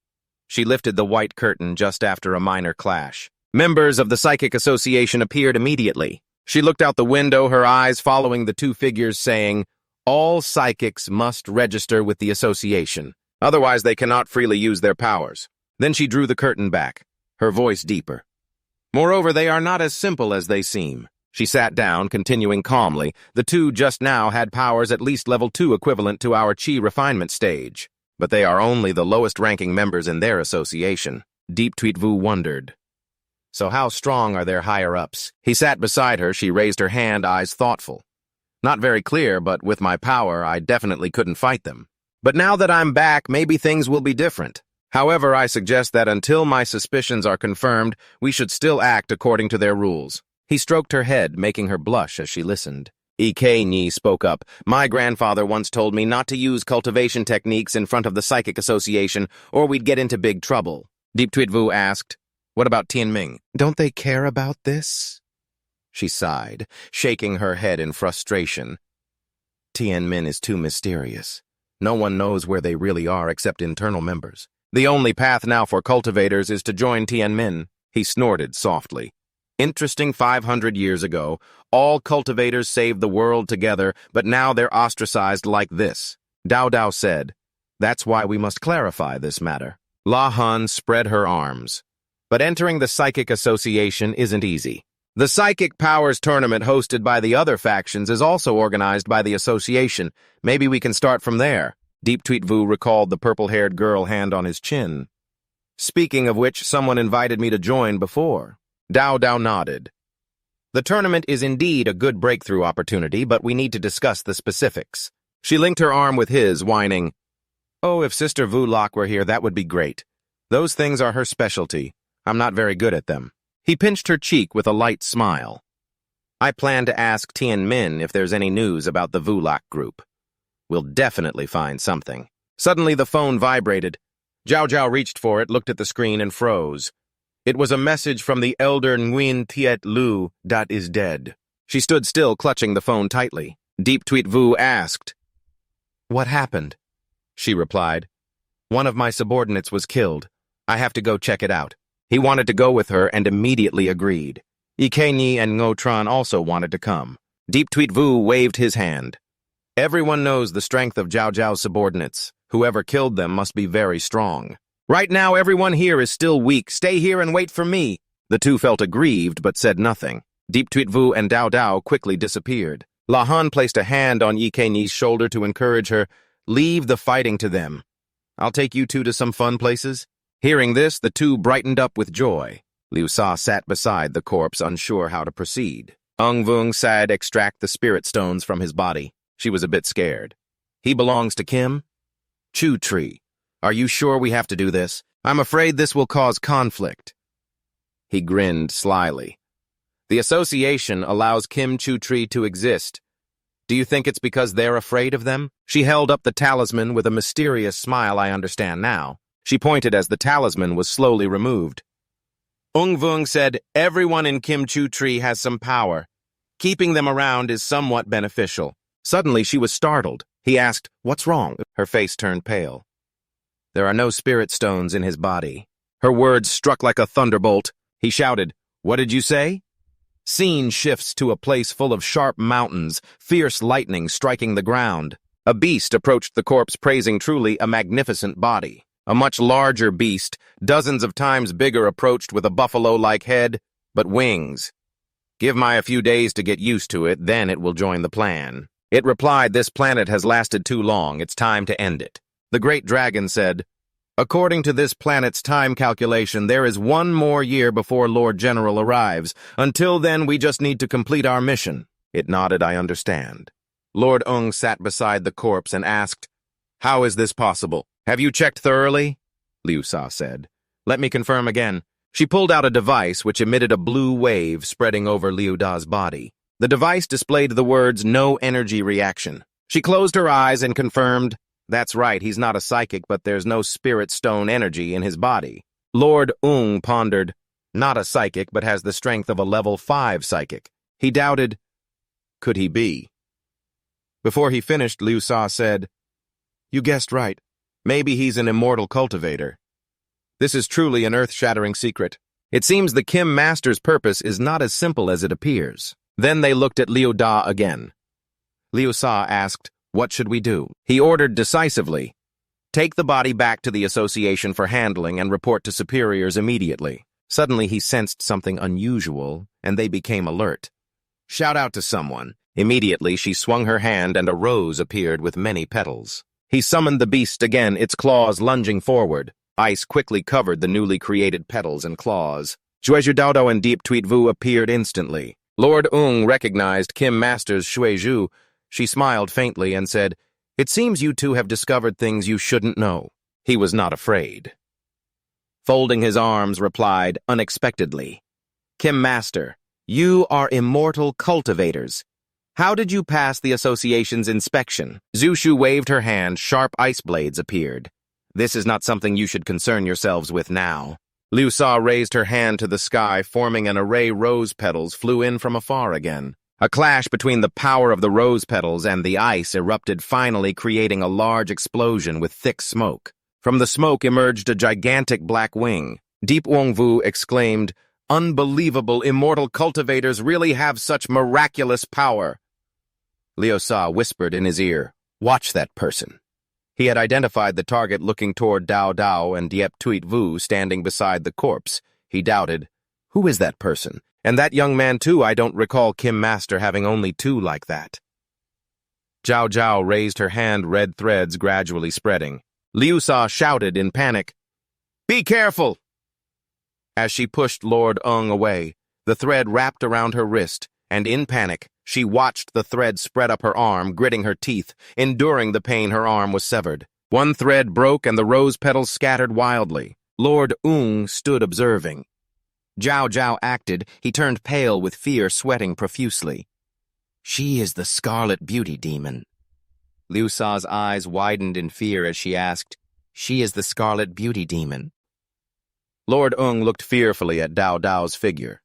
She lifted the white curtain just after a minor clash. Members of the Psychic Association appeared immediately. She looked out the window, her eyes following the two figures, saying, "All psychics must register with the association. Otherwise, they cannot freely use their powers." Then she drew the curtain back, her voice deeper. "Moreover, they are not as simple as they seem." She sat down, continuing calmly. "The two just now had powers at least level 2 equivalent to our chi refinement stage. But they are only the lowest-ranking members in their association." Deep Tweet Vu wondered. "So how strong are their higher-ups?" He sat beside her. She raised her hand, eyes thoughtful. "Not very clear, but with my power, I definitely couldn't fight them. But now that I'm back, maybe things will be different. However, I suggest that until my suspicions are confirmed, we should still act according to their rules." He stroked her head, making her blush as she listened. E.K. Nyi spoke up. "My grandfather once told me not to use cultivation techniques in front of the Psychic Association, or we'd get into big trouble." Deep Tweet Vu asked, "What about Tianming? Don't they care about this?" She sighed, shaking her head in frustration. "Tianmin is too mysterious. No one knows where they really are except internal members. The only path now for cultivators is to join Tianmin." He snorted softly. "Interesting. 500 years ago, all cultivators saved the world together, but now they're ostracized like this." Dao Dao said, "That's why we must clarify this matter." La Han spread her arms. "But entering the Psychic Association isn't easy. The Psychic Powers Tournament hosted by the other factions is also organized by the association. Maybe we can start from there." Deep Tweet Vu recalled the purple-haired girl hand on his chin. "Speaking of which, someone invited me to join before." Dao Dao nodded. The tournament is indeed a good breakthrough opportunity, but we need to discuss the specifics. She linked her arm with his, whining, "Oh, if Sister Vu Locke were here, that would be great. Those things are her specialty. I'm not very good at them." He pinched her cheek with a light smile. "I plan to ask Tien Min if there's any news about the Vu Locke group. We'll definitely find something." Suddenly the phone vibrated. Zhao Zhao reached for it, looked at the screen, and froze. It was a message from the elder Nguyen Tiet Lu that is dead. She stood still, clutching the phone tightly. Deep Tweet Vu asked, "What happened?" She replied, "One of my subordinates was killed. I have to go check it out." He wanted to go with her and immediately agreed. Ikenyi and Ngo Tran also wanted to come. Deep Tweet Vu waved his hand. "Everyone knows the strength of Zhao Zhao's subordinates. Whoever killed them must be very strong. Right now, everyone here is still weak. Stay here and wait for me." The two felt aggrieved but said nothing. Deep Tweet Vu and Dao Dao quickly disappeared. La Han placed a hand on Yikenyi's shoulder to encourage her. "Leave the fighting to them. I'll take you two to some fun places." Hearing this, the two brightened up with joy. Liu Sa sat beside the corpse, unsure how to proceed. Ung Vung said extract the spirit stones from his body. She was a bit scared. "He belongs to Kim?" "Chu Tree. Are you sure we have to do this? I'm afraid this will cause conflict." He grinned slyly. "The association allows Kim Chu Tree to exist. Do you think it's because they're afraid of them?" She held up the talisman with a mysterious smile. "I understand now." She pointed as the talisman was slowly removed. Ung Vung said, "Everyone in Kim Chu Tree has some power. Keeping them around is somewhat beneficial." Suddenly she was startled. He asked, "What's wrong?" Her face turned pale. "There are no spirit stones in his body." Her words struck like a thunderbolt. He shouted, "What did you say?" Scene shifts to a place full of sharp mountains, fierce lightning striking the ground. A beast approached the corpse, praising truly a magnificent body. A much larger beast, dozens of times bigger, approached with a buffalo-like head, but wings. "Give my a few days to get used to it, then it will join the plan." It replied, "This planet has lasted too long, it's time to end it." The great dragon said, "According to this planet's time calculation, there is 1 more year before Lord General arrives. Until then, we just need to complete our mission." It nodded, "I understand." Lord Ung sat beside the corpse and asked, "How is this possible? Have you checked thoroughly?" Liu Sa said, "Let me confirm again." She pulled out a device which emitted a blue wave spreading over Liu Da's body. The device displayed the words, "No energy reaction." She closed her eyes and confirmed, "That's right, he's not a psychic, but there's no spirit stone energy in his body." Lord Ung pondered, "Not a psychic, but has the strength of a level 5 psychic." He doubted, could he be? Before he finished, Liu Sa said, "You guessed right. Maybe he's an immortal cultivator. This is truly an earth-shattering secret. It seems the Kim Master's purpose is not as simple as it appears." Then they looked at Liu Da again. Liu Sa asked, "What should we do?" He ordered decisively, "Take the body back to the association for handling and report to superiors immediately." Suddenly he sensed something unusual, and they became alert. "Shout out to someone." Immediately she swung her hand and a rose appeared with many petals. He summoned the beast again, its claws lunging forward. Ice quickly covered the newly created petals and claws. Zhuizhu Daodao and Deep Tweet Vu appeared instantly. Lord Ung recognized Kim Master's Shuizhu. She smiled faintly and said, "It seems you two have discovered things you shouldn't know." He was not afraid. Folding his arms, replied unexpectedly, "Kim Master, you are immortal cultivators. How did you pass the association's inspection?" Zhu Shu waved her hand, sharp ice blades appeared. "This is not something you should concern yourselves with now." Liu Sa raised her hand to the sky, forming an array. Rose petals flew in from afar again. A clash between the power of the rose petals and the ice erupted, finally creating a large explosion with thick smoke. From the smoke emerged a gigantic black wing. Deep Wong Vu exclaimed, "Unbelievable, immortal cultivators really have such miraculous power." Liu Sa whispered in his ear, "Watch that person." He had identified the target looking toward Dao Dao and Diep Tuit Vu standing beside the corpse. He doubted, "Who is that person? And that young man too, I don't recall Kim Master having only 2 like that." Zhao Zhao raised her hand, red threads gradually spreading. Liu Sa shouted in panic, "Be careful!" As she pushed Lord Ung away, The thread wrapped around her wrist, and in panic, she watched the thread spread up her arm, gritting her teeth, enduring the pain her arm was severed. One thread broke and the rose petals scattered wildly. Lord Ung stood observing. Zhao Zhao acted. He turned pale with fear, sweating profusely. She is the Scarlet Beauty Demon. Liu Sa's eyes widened in fear as she asked, She is the Scarlet Beauty Demon. Lord Ung looked fearfully at Dao Dao's figure.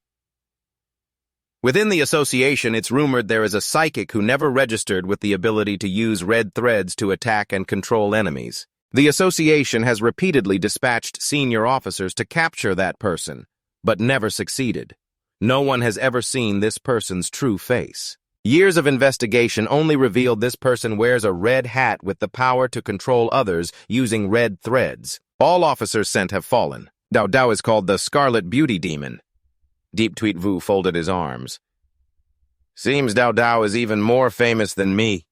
Within the association, it's rumored there is a psychic who never registered with the ability to use red threads to attack and control enemies. The association has repeatedly dispatched senior officers to capture that person, but never succeeded. No one has ever seen this person's true face. Years of investigation only revealed this person wears a red hat with the power to control others using red threads. All officers sent have fallen. Dao Dao is called the Scarlet Beauty Demon. Deep Tweet Vu folded his arms. Seems Dao Dao is even more famous than me.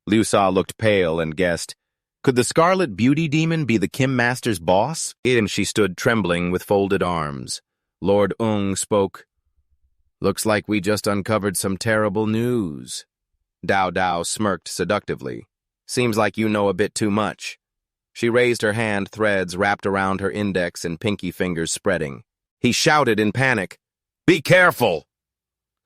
Liu Sa looked pale and guessed, Could the Scarlet Beauty Demon be the Kim Master's boss? And she stood trembling with folded arms. Lord Ung spoke. Looks like we just uncovered some terrible news. Dao Dao smirked seductively. Seems like you know a bit too much. She raised her hand, threads wrapped around her index and pinky fingers spreading. He shouted in panic, Be careful!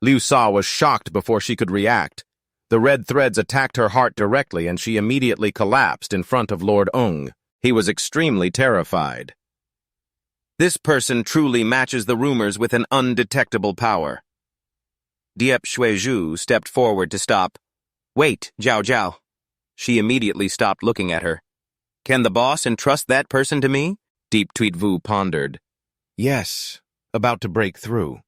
Liu Sa was shocked before she could react. The red threads attacked her heart directly and she immediately collapsed in front of Lord Ung. He was extremely terrified. This person truly matches the rumors with an undetectable power. Diep Shuizhu stepped forward to stop. Wait, Zhao Zhao. She immediately stopped looking at her. Can the boss entrust that person to me? Deep Tweet Vu pondered. Yes, about to break through.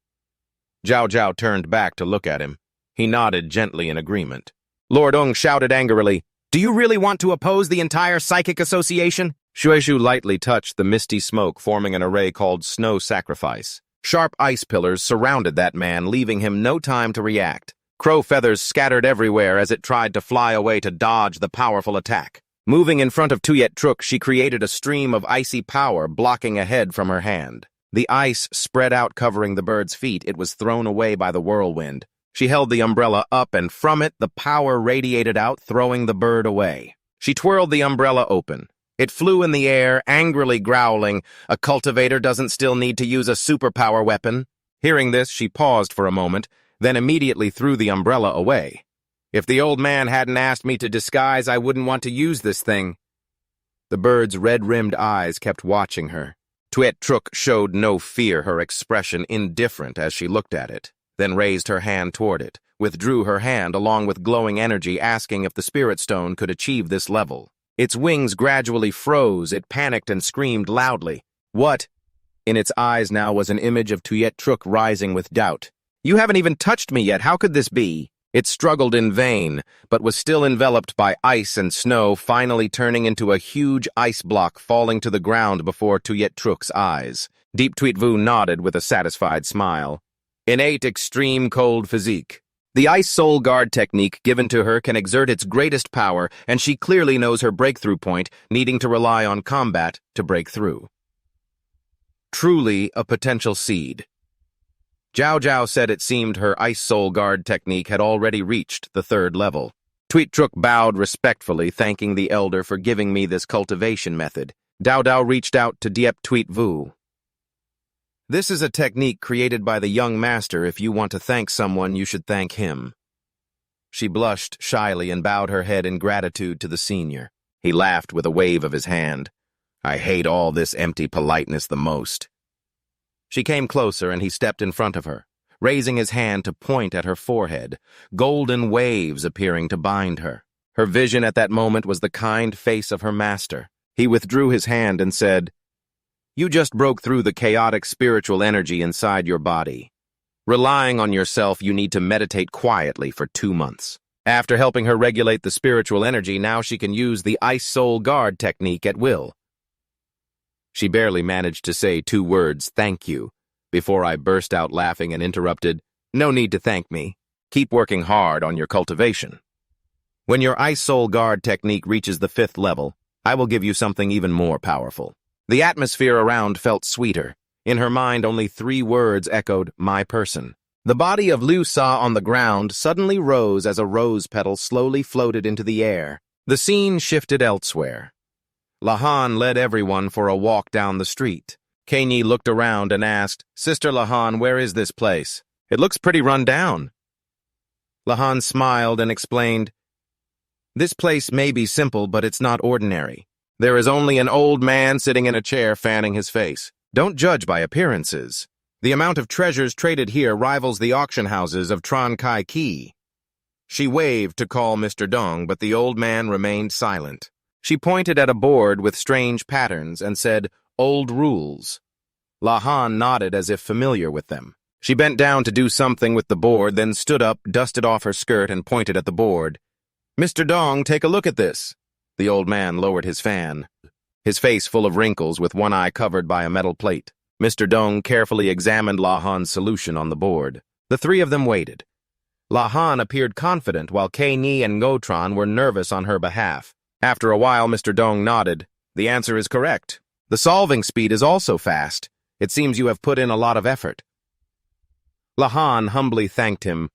Zhao Zhao turned back to look at him. He nodded gently in agreement. Lord Ung shouted angrily, Do you really want to oppose the entire psychic association? Shuizhu lightly touched the misty smoke, forming an array called Snow Sacrifice. Sharp ice pillars surrounded that man, leaving him no time to react. Crow feathers scattered everywhere as it tried to fly away to dodge the powerful attack. Moving in front of Tuyet Truk, she created a stream of icy power, blocking a head from her hand. The ice spread out, covering the bird's feet. It was thrown away by the whirlwind. She held the umbrella up, and from it, the power radiated out, throwing the bird away. She twirled the umbrella open. It flew in the air, angrily growling, A cultivator doesn't still need to use a superpower weapon. Hearing this, she paused for a moment, then immediately threw the umbrella away. If the old man hadn't asked me to disguise, I wouldn't want to use this thing. The bird's red-rimmed eyes kept watching her. Tuyet Truk showed no fear, her expression indifferent as she looked at it, then raised her hand toward it, withdrew her hand along with glowing energy, asking if the spirit stone could achieve this level. Its wings gradually froze, it panicked and screamed loudly. What? In its eyes now was an image of Tuyet Truk rising with doubt. You haven't even touched me yet, how could this be? It struggled in vain, but was still enveloped by ice and snow, finally turning into a huge ice block falling to the ground before Tuyet Truk's eyes. Deep Tweet Vu nodded with a satisfied smile. Innate extreme cold physique. The Ice Soul Guard technique given to her can exert its greatest power, and she clearly knows her breakthrough point, needing to rely on combat to break through. Truly a potential seed. Zhao Zhao said it seemed her Ice Soul Guard technique had already reached the 3rd level. Tuyet Truk bowed respectfully, thanking the elder for giving me this cultivation method. Dao Dao reached out to Diep Tweet Vu. This is a technique created by the young master. If you want to thank someone, you should thank him. She blushed shyly and bowed her head in gratitude to the senior. He laughed with a wave of his hand. I hate all this empty politeness the most. She came closer and he stepped in front of her, raising his hand to point at her forehead, golden waves appearing to bind her. Her vision at that moment was the kind face of her master. He withdrew his hand and said, You just broke through the chaotic spiritual energy inside your body. Relying on yourself, you need to meditate quietly for 2 months. After helping her regulate the spiritual energy, now she can use the Ice Soul Guard technique at will. She barely managed to say 2 words, thank you, before I burst out laughing and interrupted, No need to thank me. Keep working hard on your cultivation. When your Ice Soul Guard technique reaches the 5th level, I will give you something even more powerful. The atmosphere around felt sweeter. In her mind, only 3 words echoed, my person. The body of Liu Sa on the ground suddenly rose as a rose petal slowly floated into the air. The scene shifted elsewhere. Lahan led everyone for a walk down the street. Kanyi looked around and asked, Sister Lahan, where is this place? It looks pretty run down. Lahan smiled and explained, this place may be simple, but it's not ordinary. There is only an old man sitting in a chair fanning his face. Don't judge by appearances. The amount of treasures traded here rivals the auction houses of Tran Kai Ki. She waved to call Mr. Dong, but the old man remained silent. She pointed at a board with strange patterns and said, old rules. Lahan nodded as if familiar with them. She bent down to do something with the board, then stood up, dusted off her skirt, and pointed at the board. Mr. Dong, take a look at this. The old man lowered his fan, his face full of wrinkles with one eye covered by a metal plate. Mr. Dong carefully examined Lahan's solution on the board. The 3 of them waited. Lahan appeared confident while Kanyi and Ngotran were nervous on her behalf. After a while, Mr. Dong nodded. The answer is correct. The solving speed is also fast. It seems you have put in a lot of effort. Lahan humbly thanked him.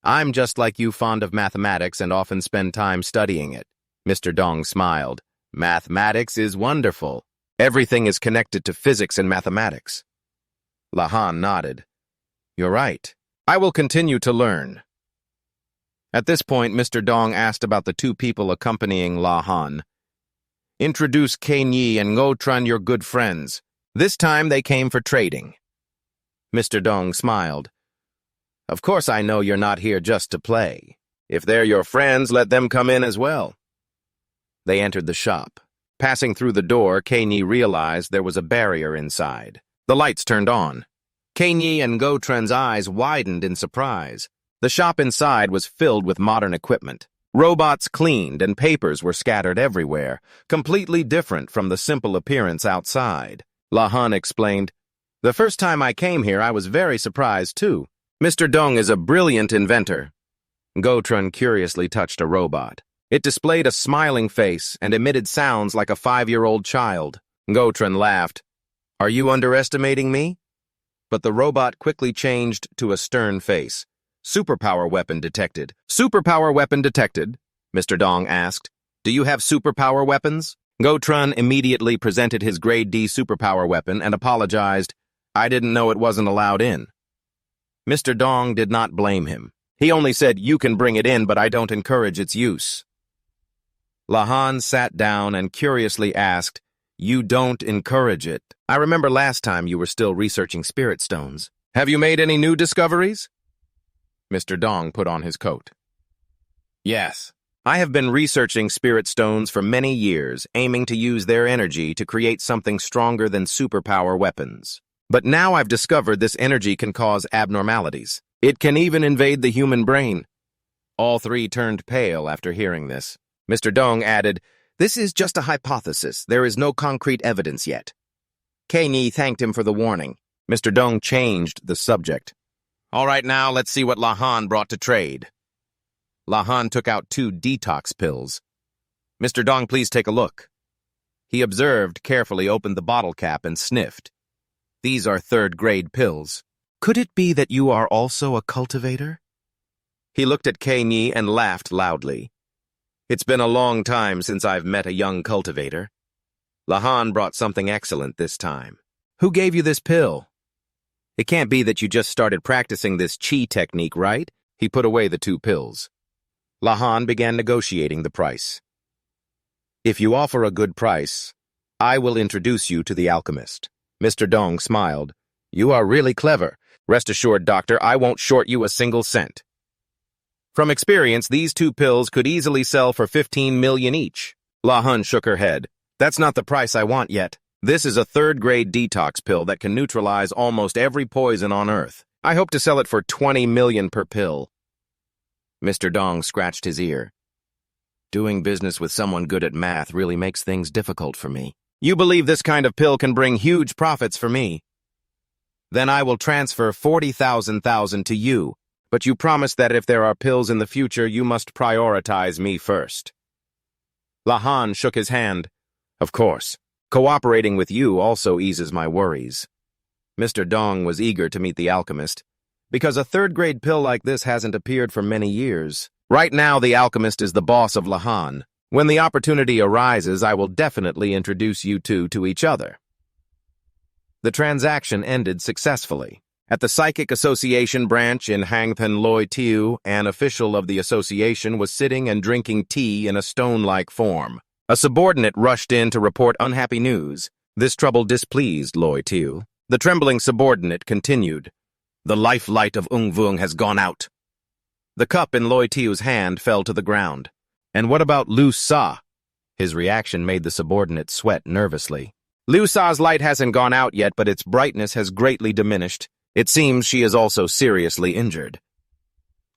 I'm just like you, fond of mathematics and often spend time studying it. Mr. Dong smiled. Mathematics is wonderful. Everything is connected to physics and mathematics. Lahan nodded. You're right. I will continue to learn. At this point, Mr. Dong asked about the 2 people accompanying Lahan. Introduce Kanyi and Ngotran, your good friends. This time they came for trading. Mr. Dong smiled. Of course I know you're not here just to play. If they're your friends, let them come in as well. They entered the shop. Passing through the door, Kanyi realized there was a barrier inside. The lights turned on. Kanyi and Ngotran's eyes widened in surprise. The shop inside was filled with modern equipment. Robots cleaned and papers were scattered everywhere, completely different from the simple appearance outside. Lahan explained, the first time I came here, I was very surprised too. Mr. Dong is a brilliant inventor. Ngotran curiously touched a robot. It displayed a smiling face and emitted sounds like a 5-year-old child. Ngotran laughed. Are you underestimating me? But the robot quickly changed to a stern face. Superpower weapon detected. Superpower weapon detected, Mr. Dong asked. Do you have superpower weapons? Ngotran immediately presented his grade D superpower weapon and apologized. I didn't know it wasn't allowed in. Mr. Dong did not blame him. He only said, you can bring it in, but I don't encourage its use. Lahan sat down and curiously asked, you don't encourage it. I remember last time you were still researching spirit stones. Have you made any new discoveries? Mr. Dong put on his coat. Yes. I have been researching spirit stones for many years, aiming to use their energy to create something stronger than superpower weapons. But now I've discovered this energy can cause abnormalities. It can even invade the human brain. All 3 turned pale after hearing this. Mr. Dong added, this is just a hypothesis. There is no concrete evidence yet. Kanyi thanked him for the warning. Mr. Dong changed the subject. All right, now let's see what Lahan brought to trade. Lahan took out 2 detox pills. Mr. Dong, please take a look. He observed, carefully opened the bottle cap and sniffed. These are 3rd-grade pills. Could it be that you are also a cultivator? He looked at Kanyi and laughed loudly. It's been a long time since I've met a young cultivator. Lahan brought something excellent this time. Who gave you this pill? It can't be that you just started practicing this chi technique, right? He put away the 2 pills. Lahan began negotiating the price. If you offer a good price, I will introduce you to the alchemist. Mr. Dong smiled. You are really clever. Rest assured, doctor, I won't short you a single cent. From experience, these 2 pills could easily sell for 15 million each. Lahan shook her head. That's not the price I want yet. This is a 3rd-grade detox pill that can neutralize almost every poison on Earth. I hope to sell it for 20 million per pill. Mr. Dong scratched his ear. Doing business with someone good at math really makes things difficult for me. You believe this kind of pill can bring huge profits for me? Then I will transfer 40,000 to you, but you promise that if there are pills in the future, you must prioritize me first. Lahan shook his hand. Of course. Cooperating with you also eases my worries. Mr. Dong was eager to meet the alchemist, because a third-grade pill like this hasn't appeared for many years. Right now, the alchemist is the boss of Lahan. When the opportunity arises, I will definitely introduce you two to each other. The transaction ended successfully. At the Psychic Association branch in Hangpan Loi Tiu, an official of the association was sitting and drinking tea in a stone-like form. A subordinate rushed in to report unhappy news. This trouble displeased Loi Tiu. The trembling subordinate continued. The life-light of Ung Vuong has gone out. The cup in Loi Tiu's hand fell to the ground. And what about Liu Sa? His reaction made the subordinate sweat nervously. Liu Sa's light hasn't gone out yet, but its brightness has greatly diminished. It seems she is also seriously injured.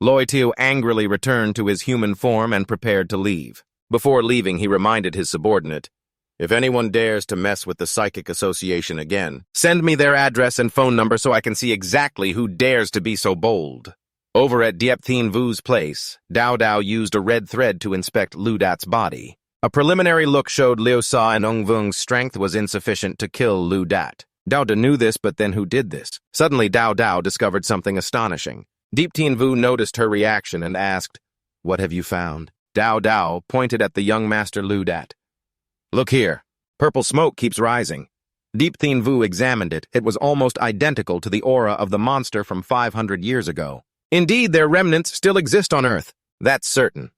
Loi Tiu angrily returned to his human form and prepared to leave. Before leaving, he reminded his subordinate, "If anyone dares to mess with the Psychic Association again, send me their address and phone number so I can see exactly who dares to be so bold." Over at Diep Thien Vu's place, Dao Dao used a red thread to inspect Lu Dat's body. A preliminary look showed Liu Sa and Ung Vuong's strength was insufficient to kill Lu Dat. Dao Dao knew this, but then who did this? Suddenly, Dao Dao discovered something astonishing. Diep Thien Vu noticed her reaction and asked, "What have you found?" Dao Dao pointed at the young master Lu Dat. "Look here. Purple smoke keeps rising." Diep Thien Vu examined it. It was almost identical to the aura of the monster from 500 years ago. Indeed, their remnants still exist on Earth. That's certain.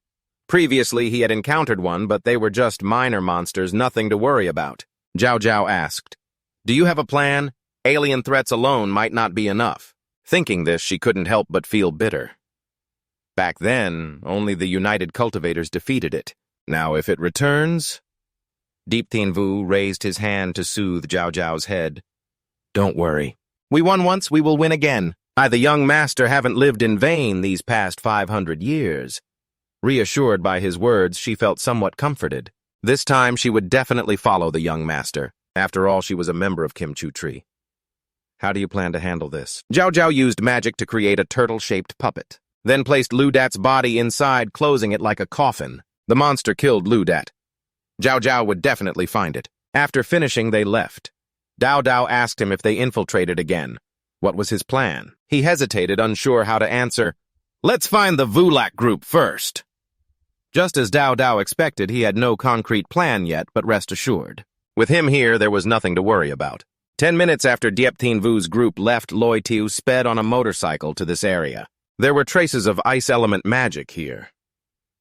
Previously, he had encountered one, but they were just minor monsters, nothing to worry about. Zhao Zhao asked, "Do you have a plan? Alien threats alone might not be enough." Thinking this, she couldn't help but feel bitter. Back then, only the United Cultivators defeated it. Now, if it returns... Diep Thien Vu raised his hand to soothe Zhao Zhao's head. "Don't worry. We won once, we will win again. I, the young master, haven't lived in vain these past 500 years. Reassured by his words, she felt somewhat comforted. This time, she would definitely follow the young master. After all, she was a member of Kim Chu Tree. How do you plan to handle this? Zhao Zhao used magic to create a turtle-shaped puppet, then placed Lu Dat's body inside, closing it like a coffin. The monster killed Lu Dat. Zhao Zhao would definitely find it. After finishing, they left. Dao Dao asked him if they infiltrated again. What was his plan? He hesitated, unsure how to answer. "Let's find the Vulak group first." Just as Dao Dao expected, he had no concrete plan yet, but rest assured. With him here, there was nothing to worry about. 10 minutes after Diep Thien Vu's group left, Loi Tiu sped on a motorcycle to this area. There were traces of ice element magic here.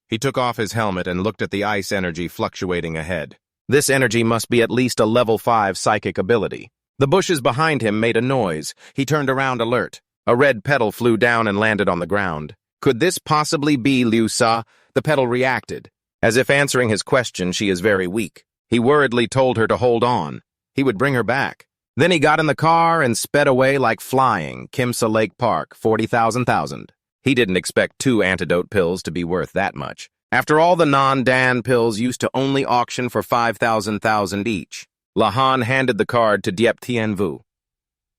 He took off his helmet and looked at the ice energy fluctuating ahead. This energy must be at least a level 5 psychic ability. The bushes behind him made a noise. He turned around alert. A red petal flew down and landed on the ground. Could this possibly be Liu Sa? The petal reacted. As if answering his question, she is very weak. He worriedly told her to hold on. He would bring her back. Then he got in the car and sped away like flying. Kimsa Lake Park, 40,000. He didn't expect 2 antidote pills to be worth that much. After all, the non-Dan pills used to only auction for 5,000 each. Lahan handed the card to Diep Thien Vu.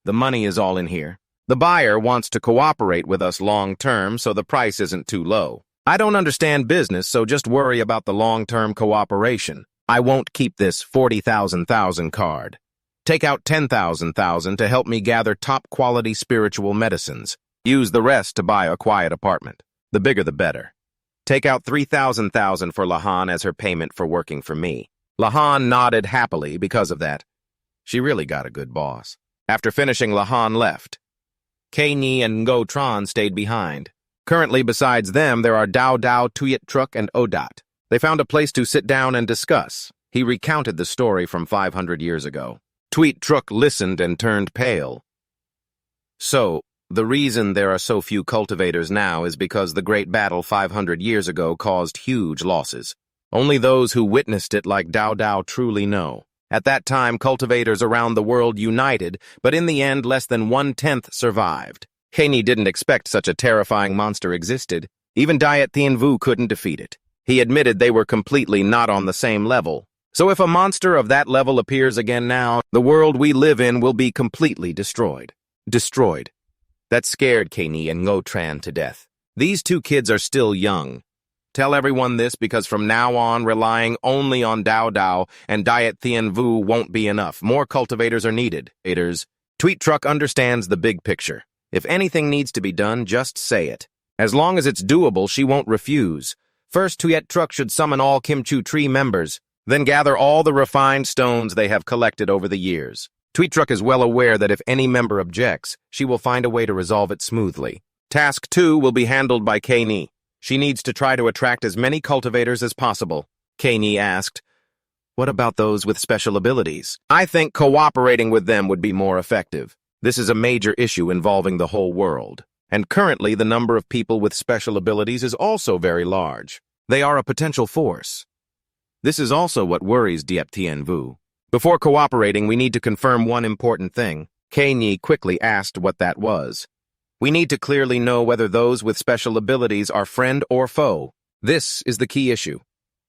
"The money is all in here. The buyer wants to cooperate with us long-term, so the price isn't too low. I don't understand business, so just worry about the long-term cooperation. I won't keep this 40,000 card. Take out 10,000 to help me gather top-quality spiritual medicines. Use the rest to buy a quiet apartment. The bigger the better. Take out 3,000 for Lahan as her payment for working for me." Lahan nodded happily because of that. She really got a good boss. After finishing, Lahan left. Kei Ni and Ngo Tran stayed behind. Currently, besides them, there are Dao Dao, Tuyet Truk, and Odat. They found a place to sit down and discuss. He recounted the story from 500 years ago. Tuyet Truk listened and turned pale. "So, the reason there are so few cultivators now is because the great battle 500 years ago caused huge losses. Only those who witnessed it like Dao Dao truly know. At that time, cultivators around the world united, but in the end, less than 1/10 survived. Haney didn't expect such a terrifying monster existed. Even Diet Thien Vu couldn't defeat it. He admitted they were completely not on the same level. So if a monster of that level appears again now, the world we live in will be completely destroyed. Destroyed. That scared Kei and Ngo Tran to death. These 2 kids are still young. Tell everyone this because from now on, relying only on Dao Dao and Diet Thien Vu won't be enough. More cultivators are needed. Tweet Truck understands the big picture. If anything needs to be done, just say it. As long as it's doable, she won't refuse. First, Tweet Truck should summon all Kim Chu Tree members, then gather all the refined stones they have collected over the years. Tweet Truck is well aware that if any member objects, she will find a way to resolve it smoothly. Task 2 will be handled by Kani. She needs to try to attract as many cultivators as possible. Kani asked, "What about those with special abilities?" "I think cooperating with them would be more effective. This is a major issue involving the whole world. And currently the number of people with special abilities is also very large. They are a potential force. This is also what worries Diep Tien Vu. Before cooperating, we need to confirm one important thing." Kani quickly asked what that was. "We need to clearly know whether those with special abilities are friend or foe. This is the key issue."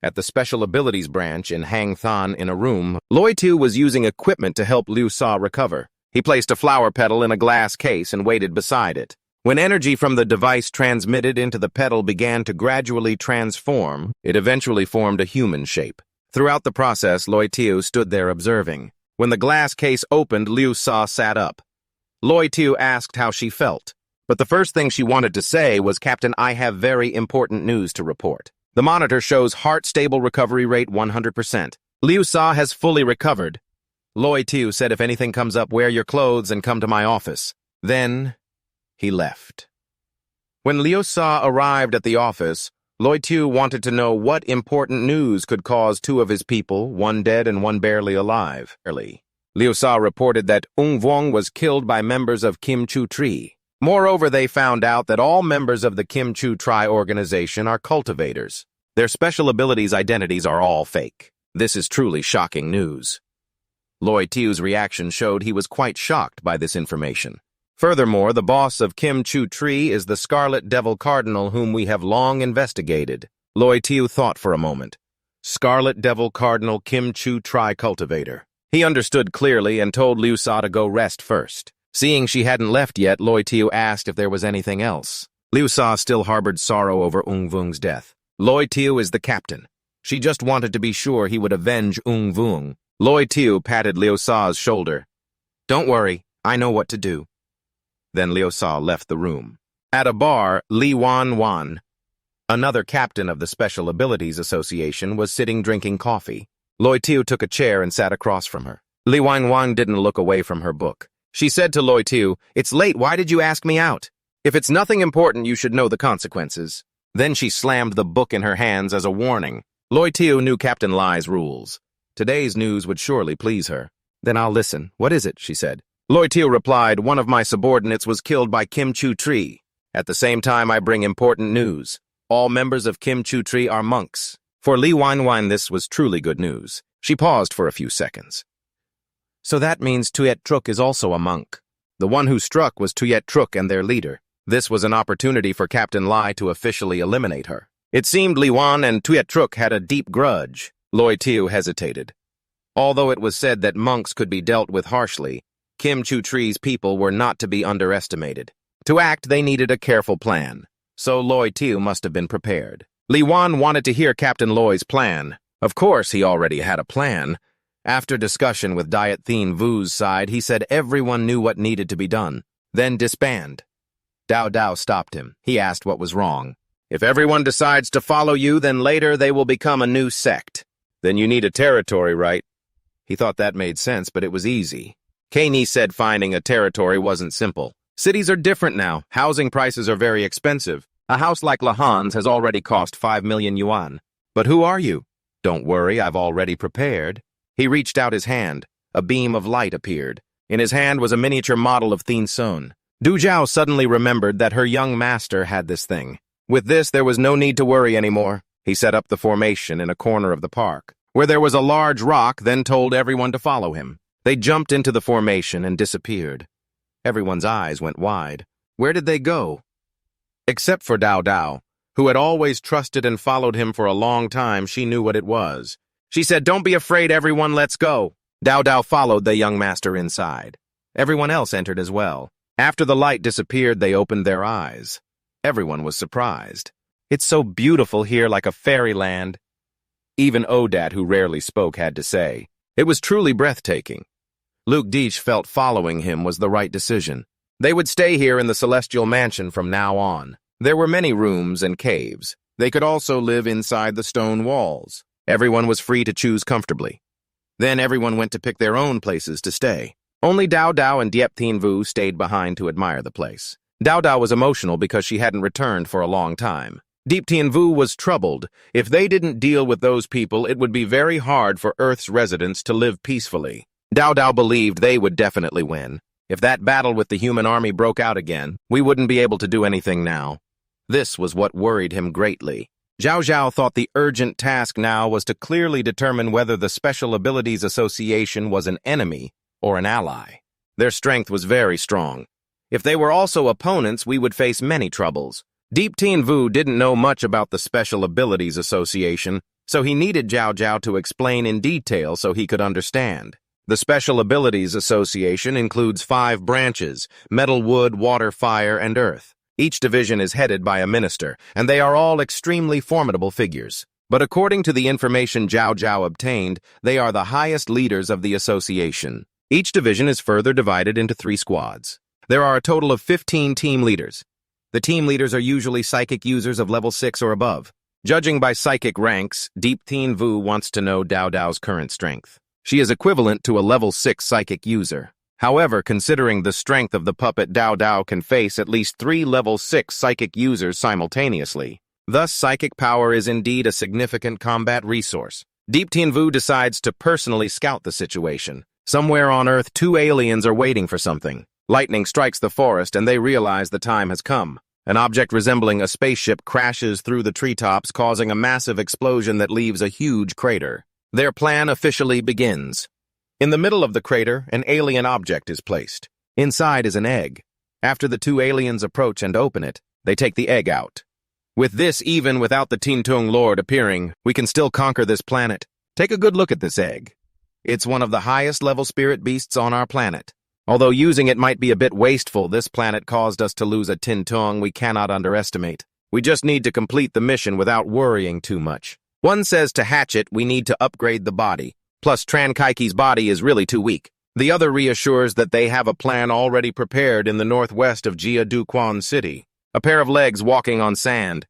At the Special Abilities branch in Hang Than in a room, Loi Tu was using equipment to help Liu Sa recover. He placed a flower petal in a glass case and waited beside it. When energy from the device transmitted into the petal began to gradually transform, it eventually formed a human shape. Throughout the process, Loi Tu stood there observing. When the glass case opened, Liu Sa sat up. Loi Tu asked how she felt. But the first thing she wanted to say was, "Captain, I have very important news to report. The monitor shows heart-stable recovery rate 100%. Liu Sa has fully recovered." Loi Tu said, "If anything comes up, wear your clothes and come to my office." Then he left. When Liu Sa arrived at the office, Loi Tu wanted to know what important news could cause two of his people, one dead and one barely alive. Liu Sa reported that Ung Vuong was killed by members of Kim Chu Tree. Moreover, they found out that all members of the Kim Chu Tri organization are cultivators. Their special abilities' identities are all fake. This is truly shocking news. Loi Tu's reaction showed he was quite shocked by this information. Furthermore, the boss of Kim Chu Tree is the Scarlet Devil Cardinal whom we have long investigated. Loi Tu thought for a moment. Scarlet Devil Cardinal Kim Chu Tri cultivator. He understood clearly and told Liu Sa to go rest first. Seeing she hadn't left yet, Loi Tu asked if there was anything else. Liu Sa still harbored sorrow over Ung Vuong's death. Loi Tu is the captain. She just wanted to be sure he would avenge Ung Vuong. Loi Tu patted Liu Sa's shoulder. "Don't worry, I know what to do." Then Liu Sa left the room. At a bar, Li Wan Wan, another captain of the Special Abilities Association, was sitting drinking coffee. Loi Tu took a chair and sat across from her. Li Wan Wan didn't look away from her book. She said to Loi Tu, "It's late, why did you ask me out? If it's nothing important, you should know the consequences." Then she slammed the book in her hands as a warning. Loi Tu knew Captain Lai's rules. Today's news would surely please her. "Then I'll listen. What is it?" she said. Loi Tu replied, "One of my subordinates was killed by Kim Chu Tree. At the same time, I bring important news. All members of Kim Chu Tree are monks." For Li Wan Wan, this was truly good news. She paused for a few seconds. "So that means Tuyet Truk is also a monk." The one who struck was Tuyet Truk and their leader. This was an opportunity for Captain Lai to officially eliminate her. It seemed Li Wan and Tuyet Truk had a deep grudge. Loi Tu hesitated. Although it was said that monks could be dealt with harshly, Kim Chu Tree's people were not to be underestimated. To act, they needed a careful plan. So Loi Tu must have been prepared. Li Wan wanted to hear Captain Loi's plan. Of course, he already had a plan. After discussion with Diet Thien Vu's side, he said everyone knew what needed to be done. Then disband. Dao Dao stopped him. He asked what was wrong. "If everyone decides to follow you, then later they will become a new sect. Then you need a territory, right?" He thought that made sense, but it was easy. Kani said finding a territory wasn't simple. Cities are different now. Housing prices are very expensive. A house like Lahan's has already cost 5 million yuan. "But who are you?" "Don't worry, I've already prepared." He reached out his hand. A beam of light appeared. In his hand was a miniature model of Thien Sun. Du Zhao suddenly remembered that her young master had this thing. With this, there was no need to worry anymore. He set up the formation in a corner of the park, where there was a large rock, then told everyone to follow him. They jumped into the formation and disappeared. Everyone's eyes went wide. Where did they go? Except for Dao Dao, who had always trusted and followed him for a long time. She knew what it was. She said, "Don't be afraid, everyone, let's go." Dao Dao followed the young master inside. Everyone else entered as well. After the light disappeared, they opened their eyes. Everyone was surprised. "It's so beautiful here, like a fairyland." Even Odat, who rarely spoke, had to say. It was truly breathtaking. Luke Deitch felt following him was the right decision. They would stay here in the Celestial Mansion from now on. There were many rooms and caves. They could also live inside the stone walls. Everyone was free to choose comfortably. Then everyone went to pick their own places to stay. Only Dao Dao and Diep Tien Vu stayed behind to admire the place. Dao Dao was emotional because she hadn't returned for a long time. Diep Tien Vu was troubled. If they didn't deal with those people, it would be very hard for Earth's residents to live peacefully. Dao Dao believed they would definitely win. If that battle with the human army broke out again, we wouldn't be able to do anything now. This was what worried him greatly. Zhao Zhao thought the urgent task now was to clearly determine whether the Special Abilities Association was an enemy or an ally. Their strength was very strong. If they were also opponents, we would face many troubles. Diep Tien Vu didn't know much about the Special Abilities Association, so he needed Zhao Zhao to explain in detail so he could understand. The Special Abilities Association includes 5 branches: metal, wood, water, fire, and earth. Each division is headed by a minister, and they are all extremely formidable figures. But according to the information Zhao Zhao obtained, they are the highest leaders of the association. Each division is further divided into 3 squads. There are a total of 15 team leaders. The team leaders are usually psychic users of level 6 or above. Judging by psychic ranks, Diep Tien Vu wants to know Dao Dao's current strength. She is equivalent to a level 6 psychic user. However, considering the strength of the puppet, Dao Dao can face at least 3 level 6 psychic users simultaneously. Thus, psychic power is indeed a significant combat resource. Diep Tien Vu decides to personally scout the situation. Somewhere on Earth, 2 aliens are waiting for something. Lightning strikes the forest and they realize the time has come. An object resembling a spaceship crashes through the treetops, causing a massive explosion that leaves a huge crater. Their plan officially begins. In the middle of the crater, an alien object is placed. Inside is an egg. After the 2 aliens approach and open it, they take the egg out. With this, even without the Tintung Lord appearing, we can still conquer this planet. Take a good look at this egg. It's one of the highest level spirit beasts on our planet. Although using it might be a bit wasteful, this planet caused us to lose a Tintung we cannot underestimate. We just need to complete the mission without worrying too much. One says to hatch it, we need to upgrade the body. Plus, Tran Kaiki's body is really too weak. The other reassures that they have a plan already prepared in the northwest of Jia Duquan City. A pair of legs walking on sand.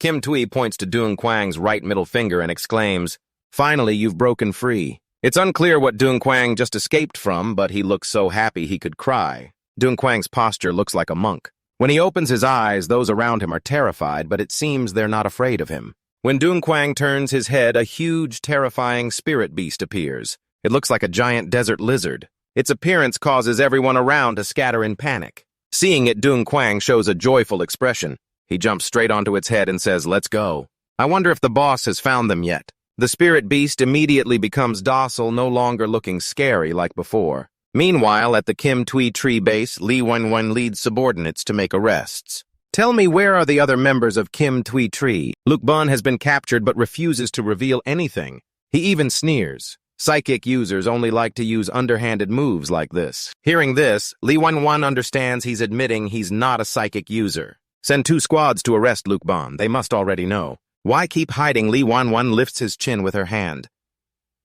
Kim Tui points to Dung Quang's right middle finger and exclaims, "Finally, you've broken free." It's unclear what Dung Quang just escaped from, but he looks so happy he could cry. Dung Quang's posture looks like a monk. When he opens his eyes, those around him are terrified, but it seems they're not afraid of him. When Dung Quang turns his head, a huge, terrifying spirit beast appears. It looks like a giant desert lizard. Its appearance causes everyone around to scatter in panic. Seeing it, Dung Quang shows a joyful expression. He jumps straight onto its head and says, "Let's go." I wonder if the boss has found them yet. The spirit beast immediately becomes docile, no longer looking scary like before. Meanwhile, at the Kim Tui Tree base, Li Wenwen leads subordinates to make arrests. "Tell me, where are the other members of Kim Tui Tree?" Luke Bun has been captured but refuses to reveal anything. He even sneers. Psychic users only like to use underhanded moves like this. Hearing this, Li Wenwen understands he's admitting he's not a psychic user. Send 2 squads to arrest Luke Bun. They must already know. Why keep hiding? Li Wenwen lifts his chin with her hand.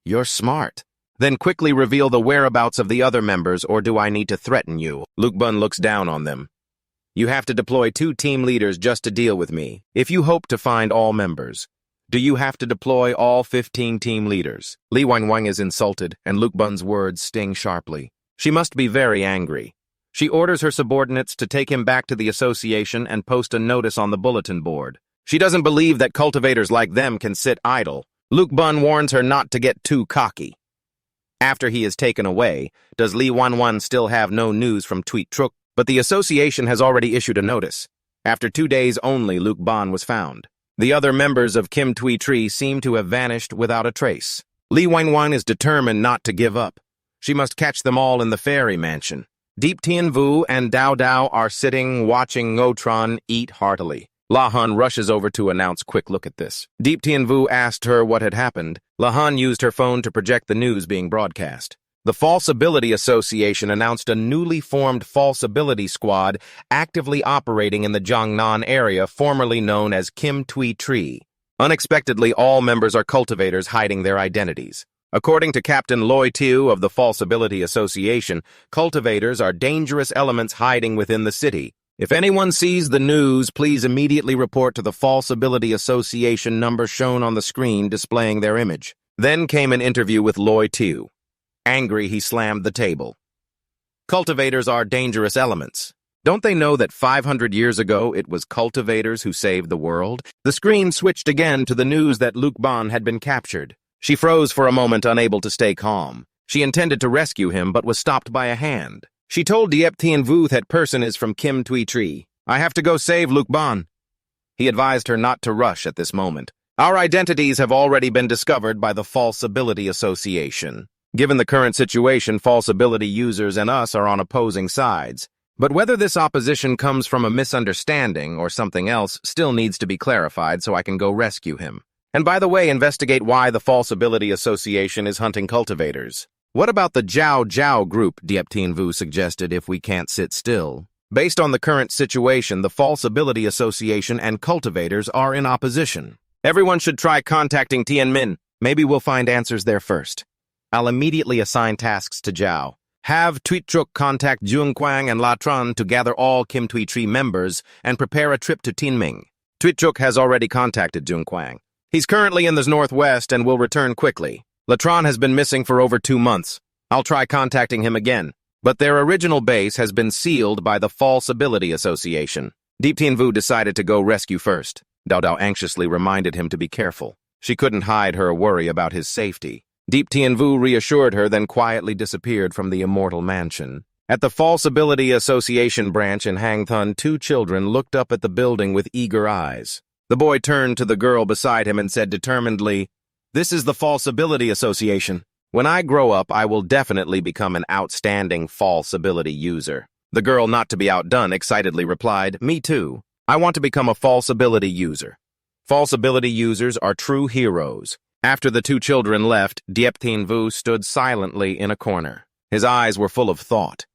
"You're smart. Then quickly reveal the whereabouts of the other members, or do I need to threaten you?" Luke Bun looks down on them. "You have to deploy 2 team leaders just to deal with me. If you hope to find all members, do you have to deploy all 15 team leaders?" Li Wenwen is insulted, and Luke Bun's words sting sharply. She must be very angry. She orders her subordinates to take him back to the association and post a notice on the bulletin board. She doesn't believe that cultivators like them can sit idle. Luke Bun warns her not to get too cocky. After he is taken away, does Li Wenwen still have no news from Tweet Truk? But the association has already issued a notice. After 2 days only, Luke Bun was found. The other members of Kim Tui Tree seem to have vanished without a trace. Li Wenwen is determined not to give up. She must catch them all in the fairy mansion. Diep Tien Vu and Dao Dao are sitting watching Ngotron eat heartily. La Hun rushes over to announce, "Quick, look at this." Diep Tien Vu asked her what had happened. La Hun used her phone to project the news being broadcast. The False Ability Association announced a newly formed False Ability Squad actively operating in the Jiangnan area formerly known as Kim Tui Tree. Unexpectedly, all members are cultivators hiding their identities. According to Captain Loi Tiu of the False Ability Association, cultivators are dangerous elements hiding within the city. If anyone sees the news, please immediately report to the False Ability Association number shown on the screen displaying their image. Then came an interview with Loi Tiu. Angry, he slammed the table. Cultivators are dangerous elements. Don't they know that 500 years ago it was cultivators who saved the world? The screen switched again to the news that Luke Ban had been captured. She froze for a moment, unable to stay calm. She intended to rescue him, but was stopped by a hand. She told Diep Tien Vu that person is from Kim Tui Tree. I have to go save Luke Ban. He advised her not to rush at this moment. Our identities have already been discovered by the False Ability Association. Given the current situation, false ability users and us are on opposing sides. But whether this opposition comes from a misunderstanding or something else still needs to be clarified so I can go rescue him. And by the way, investigate why the False Ability Association is hunting cultivators. What about the Jiao Jiao group, Diep Tien Vu suggested, if we can't sit still? Based on the current situation, the False Ability Association and cultivators are in opposition. Everyone should try contacting Tien Min. Maybe we'll find answers there first. I'll immediately assign tasks to Jiao. Have Tuitruk contact Jung Kwang and La Tran to gather all Kim Tui Tree members and prepare a trip to Tinming. Tuitruk has already contacted Jung Kwang. He's currently in the northwest and will return quickly. Latran has been missing for over 2 months. I'll try contacting him again, but their original base has been sealed by the False Ability Association. Diep Tien Vu decided to go rescue first. Dao Dao anxiously reminded him to be careful. She couldn't hide her worry about his safety. Diep Tien Vu reassured her, then quietly disappeared from the immortal mansion. At the False Ability Association branch in Hangthun, 2 children looked up at the building with eager eyes. The boy turned to the girl beside him and said determinedly, "This is the False Ability Association. When I grow up, I will definitely become an outstanding false ability user." The girl, not to be outdone, excitedly replied, "Me too. I want to become a false ability user." False ability users are true heroes. After the 2 children left, Diep Tien Vu stood silently in a corner. His eyes were full of thought.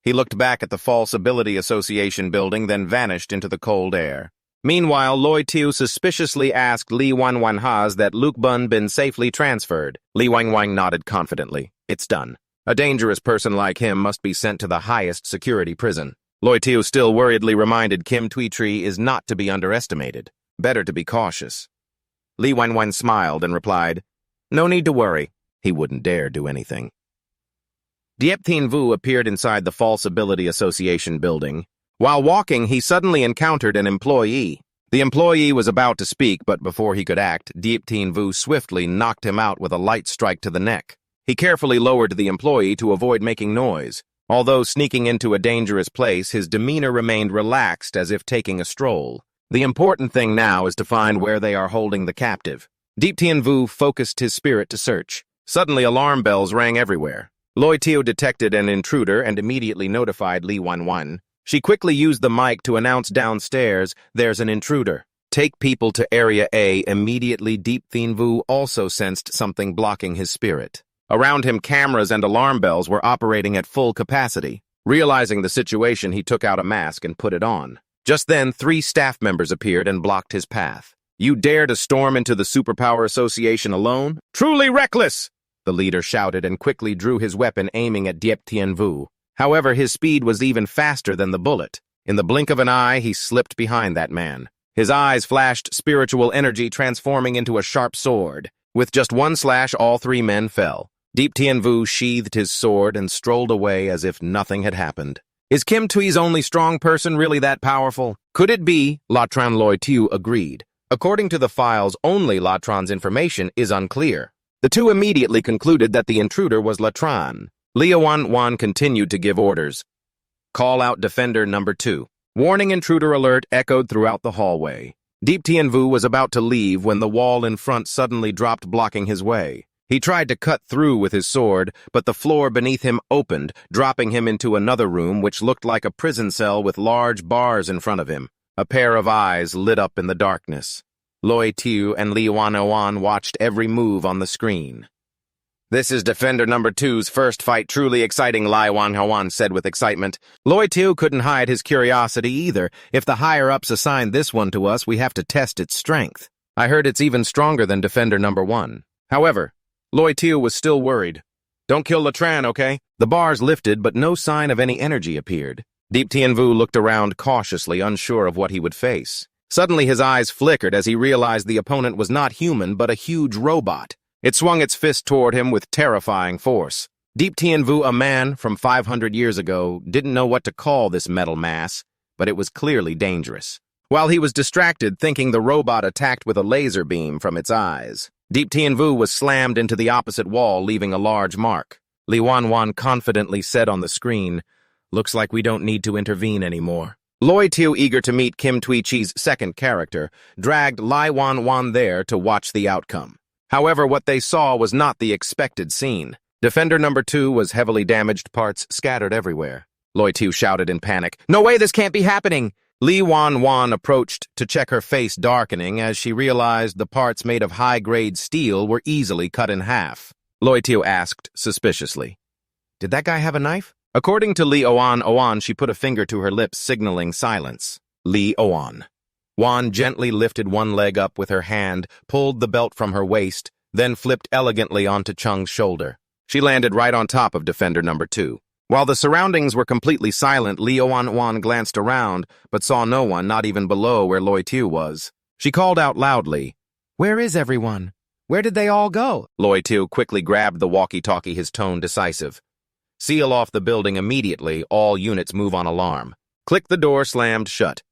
He looked back at the False Ability Association building, then vanished into the cold air. Meanwhile, Loi Tiu suspiciously asked Li Wanwan Haz that Luke Bun been safely transferred. Li Wang nodded confidently. It's done. A dangerous person like him must be sent to the highest security prison. Loi Tiu still worriedly reminded Kim Tui Tree is not to be underestimated. Better to be cautious. Li Wanwan smiled and replied, "No need to worry." He wouldn't dare do anything. Diep Tien Vu appeared inside the False Ability Association building. While walking, he suddenly encountered an employee. The employee was about to speak, but before he could act, Diep Tien Vu swiftly knocked him out with a light strike to the neck. He carefully lowered the employee to avoid making noise. Although sneaking into a dangerous place, his demeanor remained relaxed as if taking a stroll. The important thing now is to find where they are holding the captive. Diep Tien Vu focused his spirit to search. Suddenly, alarm bells rang everywhere. Loi Tiu detected an intruder and immediately notified Li Wanwan. She quickly used the mic to announce downstairs, "There's an intruder. Take people to Area A." Immediately, Diep Tien Vu also sensed something blocking his spirit. Around him, cameras and alarm bells were operating at full capacity. Realizing the situation, he took out a mask and put it on. Just then, 3 staff members appeared and blocked his path. "You dare to storm into the Superpower Association alone? Truly reckless!" the leader shouted and quickly drew his weapon, aiming at Diep Tien Vu. However, his speed was even faster than the bullet. In the blink of an eye, he slipped behind that man. His eyes flashed spiritual energy, transforming into a sharp sword. With just one slash, all 3 men fell. Diep Tien Vu sheathed his sword and strolled away as if nothing had happened. Is Kim Tui's only strong person really that powerful? Could it be? Latran Loi Tiu agreed. According to the files, only Latran's information is unclear. The 2 immediately concluded that the intruder was Latran. Lia Wan continued to give orders. Call out Defender number 2. Warning intruder alert echoed throughout the hallway. Diep Tien Vu was about to leave when the wall in front suddenly dropped, blocking his way. He tried to cut through with his sword, but the floor beneath him opened, dropping him into another room which looked like a prison cell with large bars in front of him. A pair of eyes lit up in the darkness. Loi Tiu and Li Wanwan watched every move on the screen. "This is Defender number 2's first fight, truly exciting," Lai Wanwan said with excitement. Loi Tiu couldn't hide his curiosity either. "If the higher-ups assigned this one to us, we have to test its strength. I heard it's even stronger than Defender number 1. However, Loi Tiu was still worried. Don't kill Latran, okay? The bars lifted, but no sign of any energy appeared. Deep Tien Vu looked around cautiously, unsure of what he would face. Suddenly his eyes flickered as he realized the opponent was not human, but a huge robot. It swung its fist toward him with terrifying force. Deep Tien Vu, a man from 500 years ago, didn't know what to call this metal mass, but it was clearly dangerous. While he was distracted, thinking the robot attacked with a laser beam from its eyes, Deep Tien Vu was slammed into the opposite wall, leaving a large mark. Li Wanwan confidently said on the screen, "Looks like we don't need to intervene anymore." Loi Tiu, eager to meet Kim Tui Chi's second character, dragged Li Wanwan there to watch the outcome. However, what they saw was not the expected scene. Defender number 2 was heavily damaged, parts scattered everywhere. Loi Tiu shouted in panic, "No way, this can't be happening!" Li Wanwan approached to check her face darkening as she realized the parts made of high-grade steel were easily cut in half. Loi Tiu asked suspiciously, "Did that guy have a knife?" According to Li Oan, she put a finger to her lips, signaling silence. Li Oan. Wan gently lifted one leg up with her hand, pulled the belt from her waist, then flipped elegantly onto Chung's shoulder. She landed right on top of defender number 2. While the surroundings were completely silent, Li Oan glanced around, but saw no one, not even below where Loi Tiu was. She called out loudly, "Where is everyone? Where did they all go?" Loi Tiu quickly grabbed the walkie-talkie, his tone decisive. "Seal off the building immediately, all units move on alarm." Click, the door slammed shut.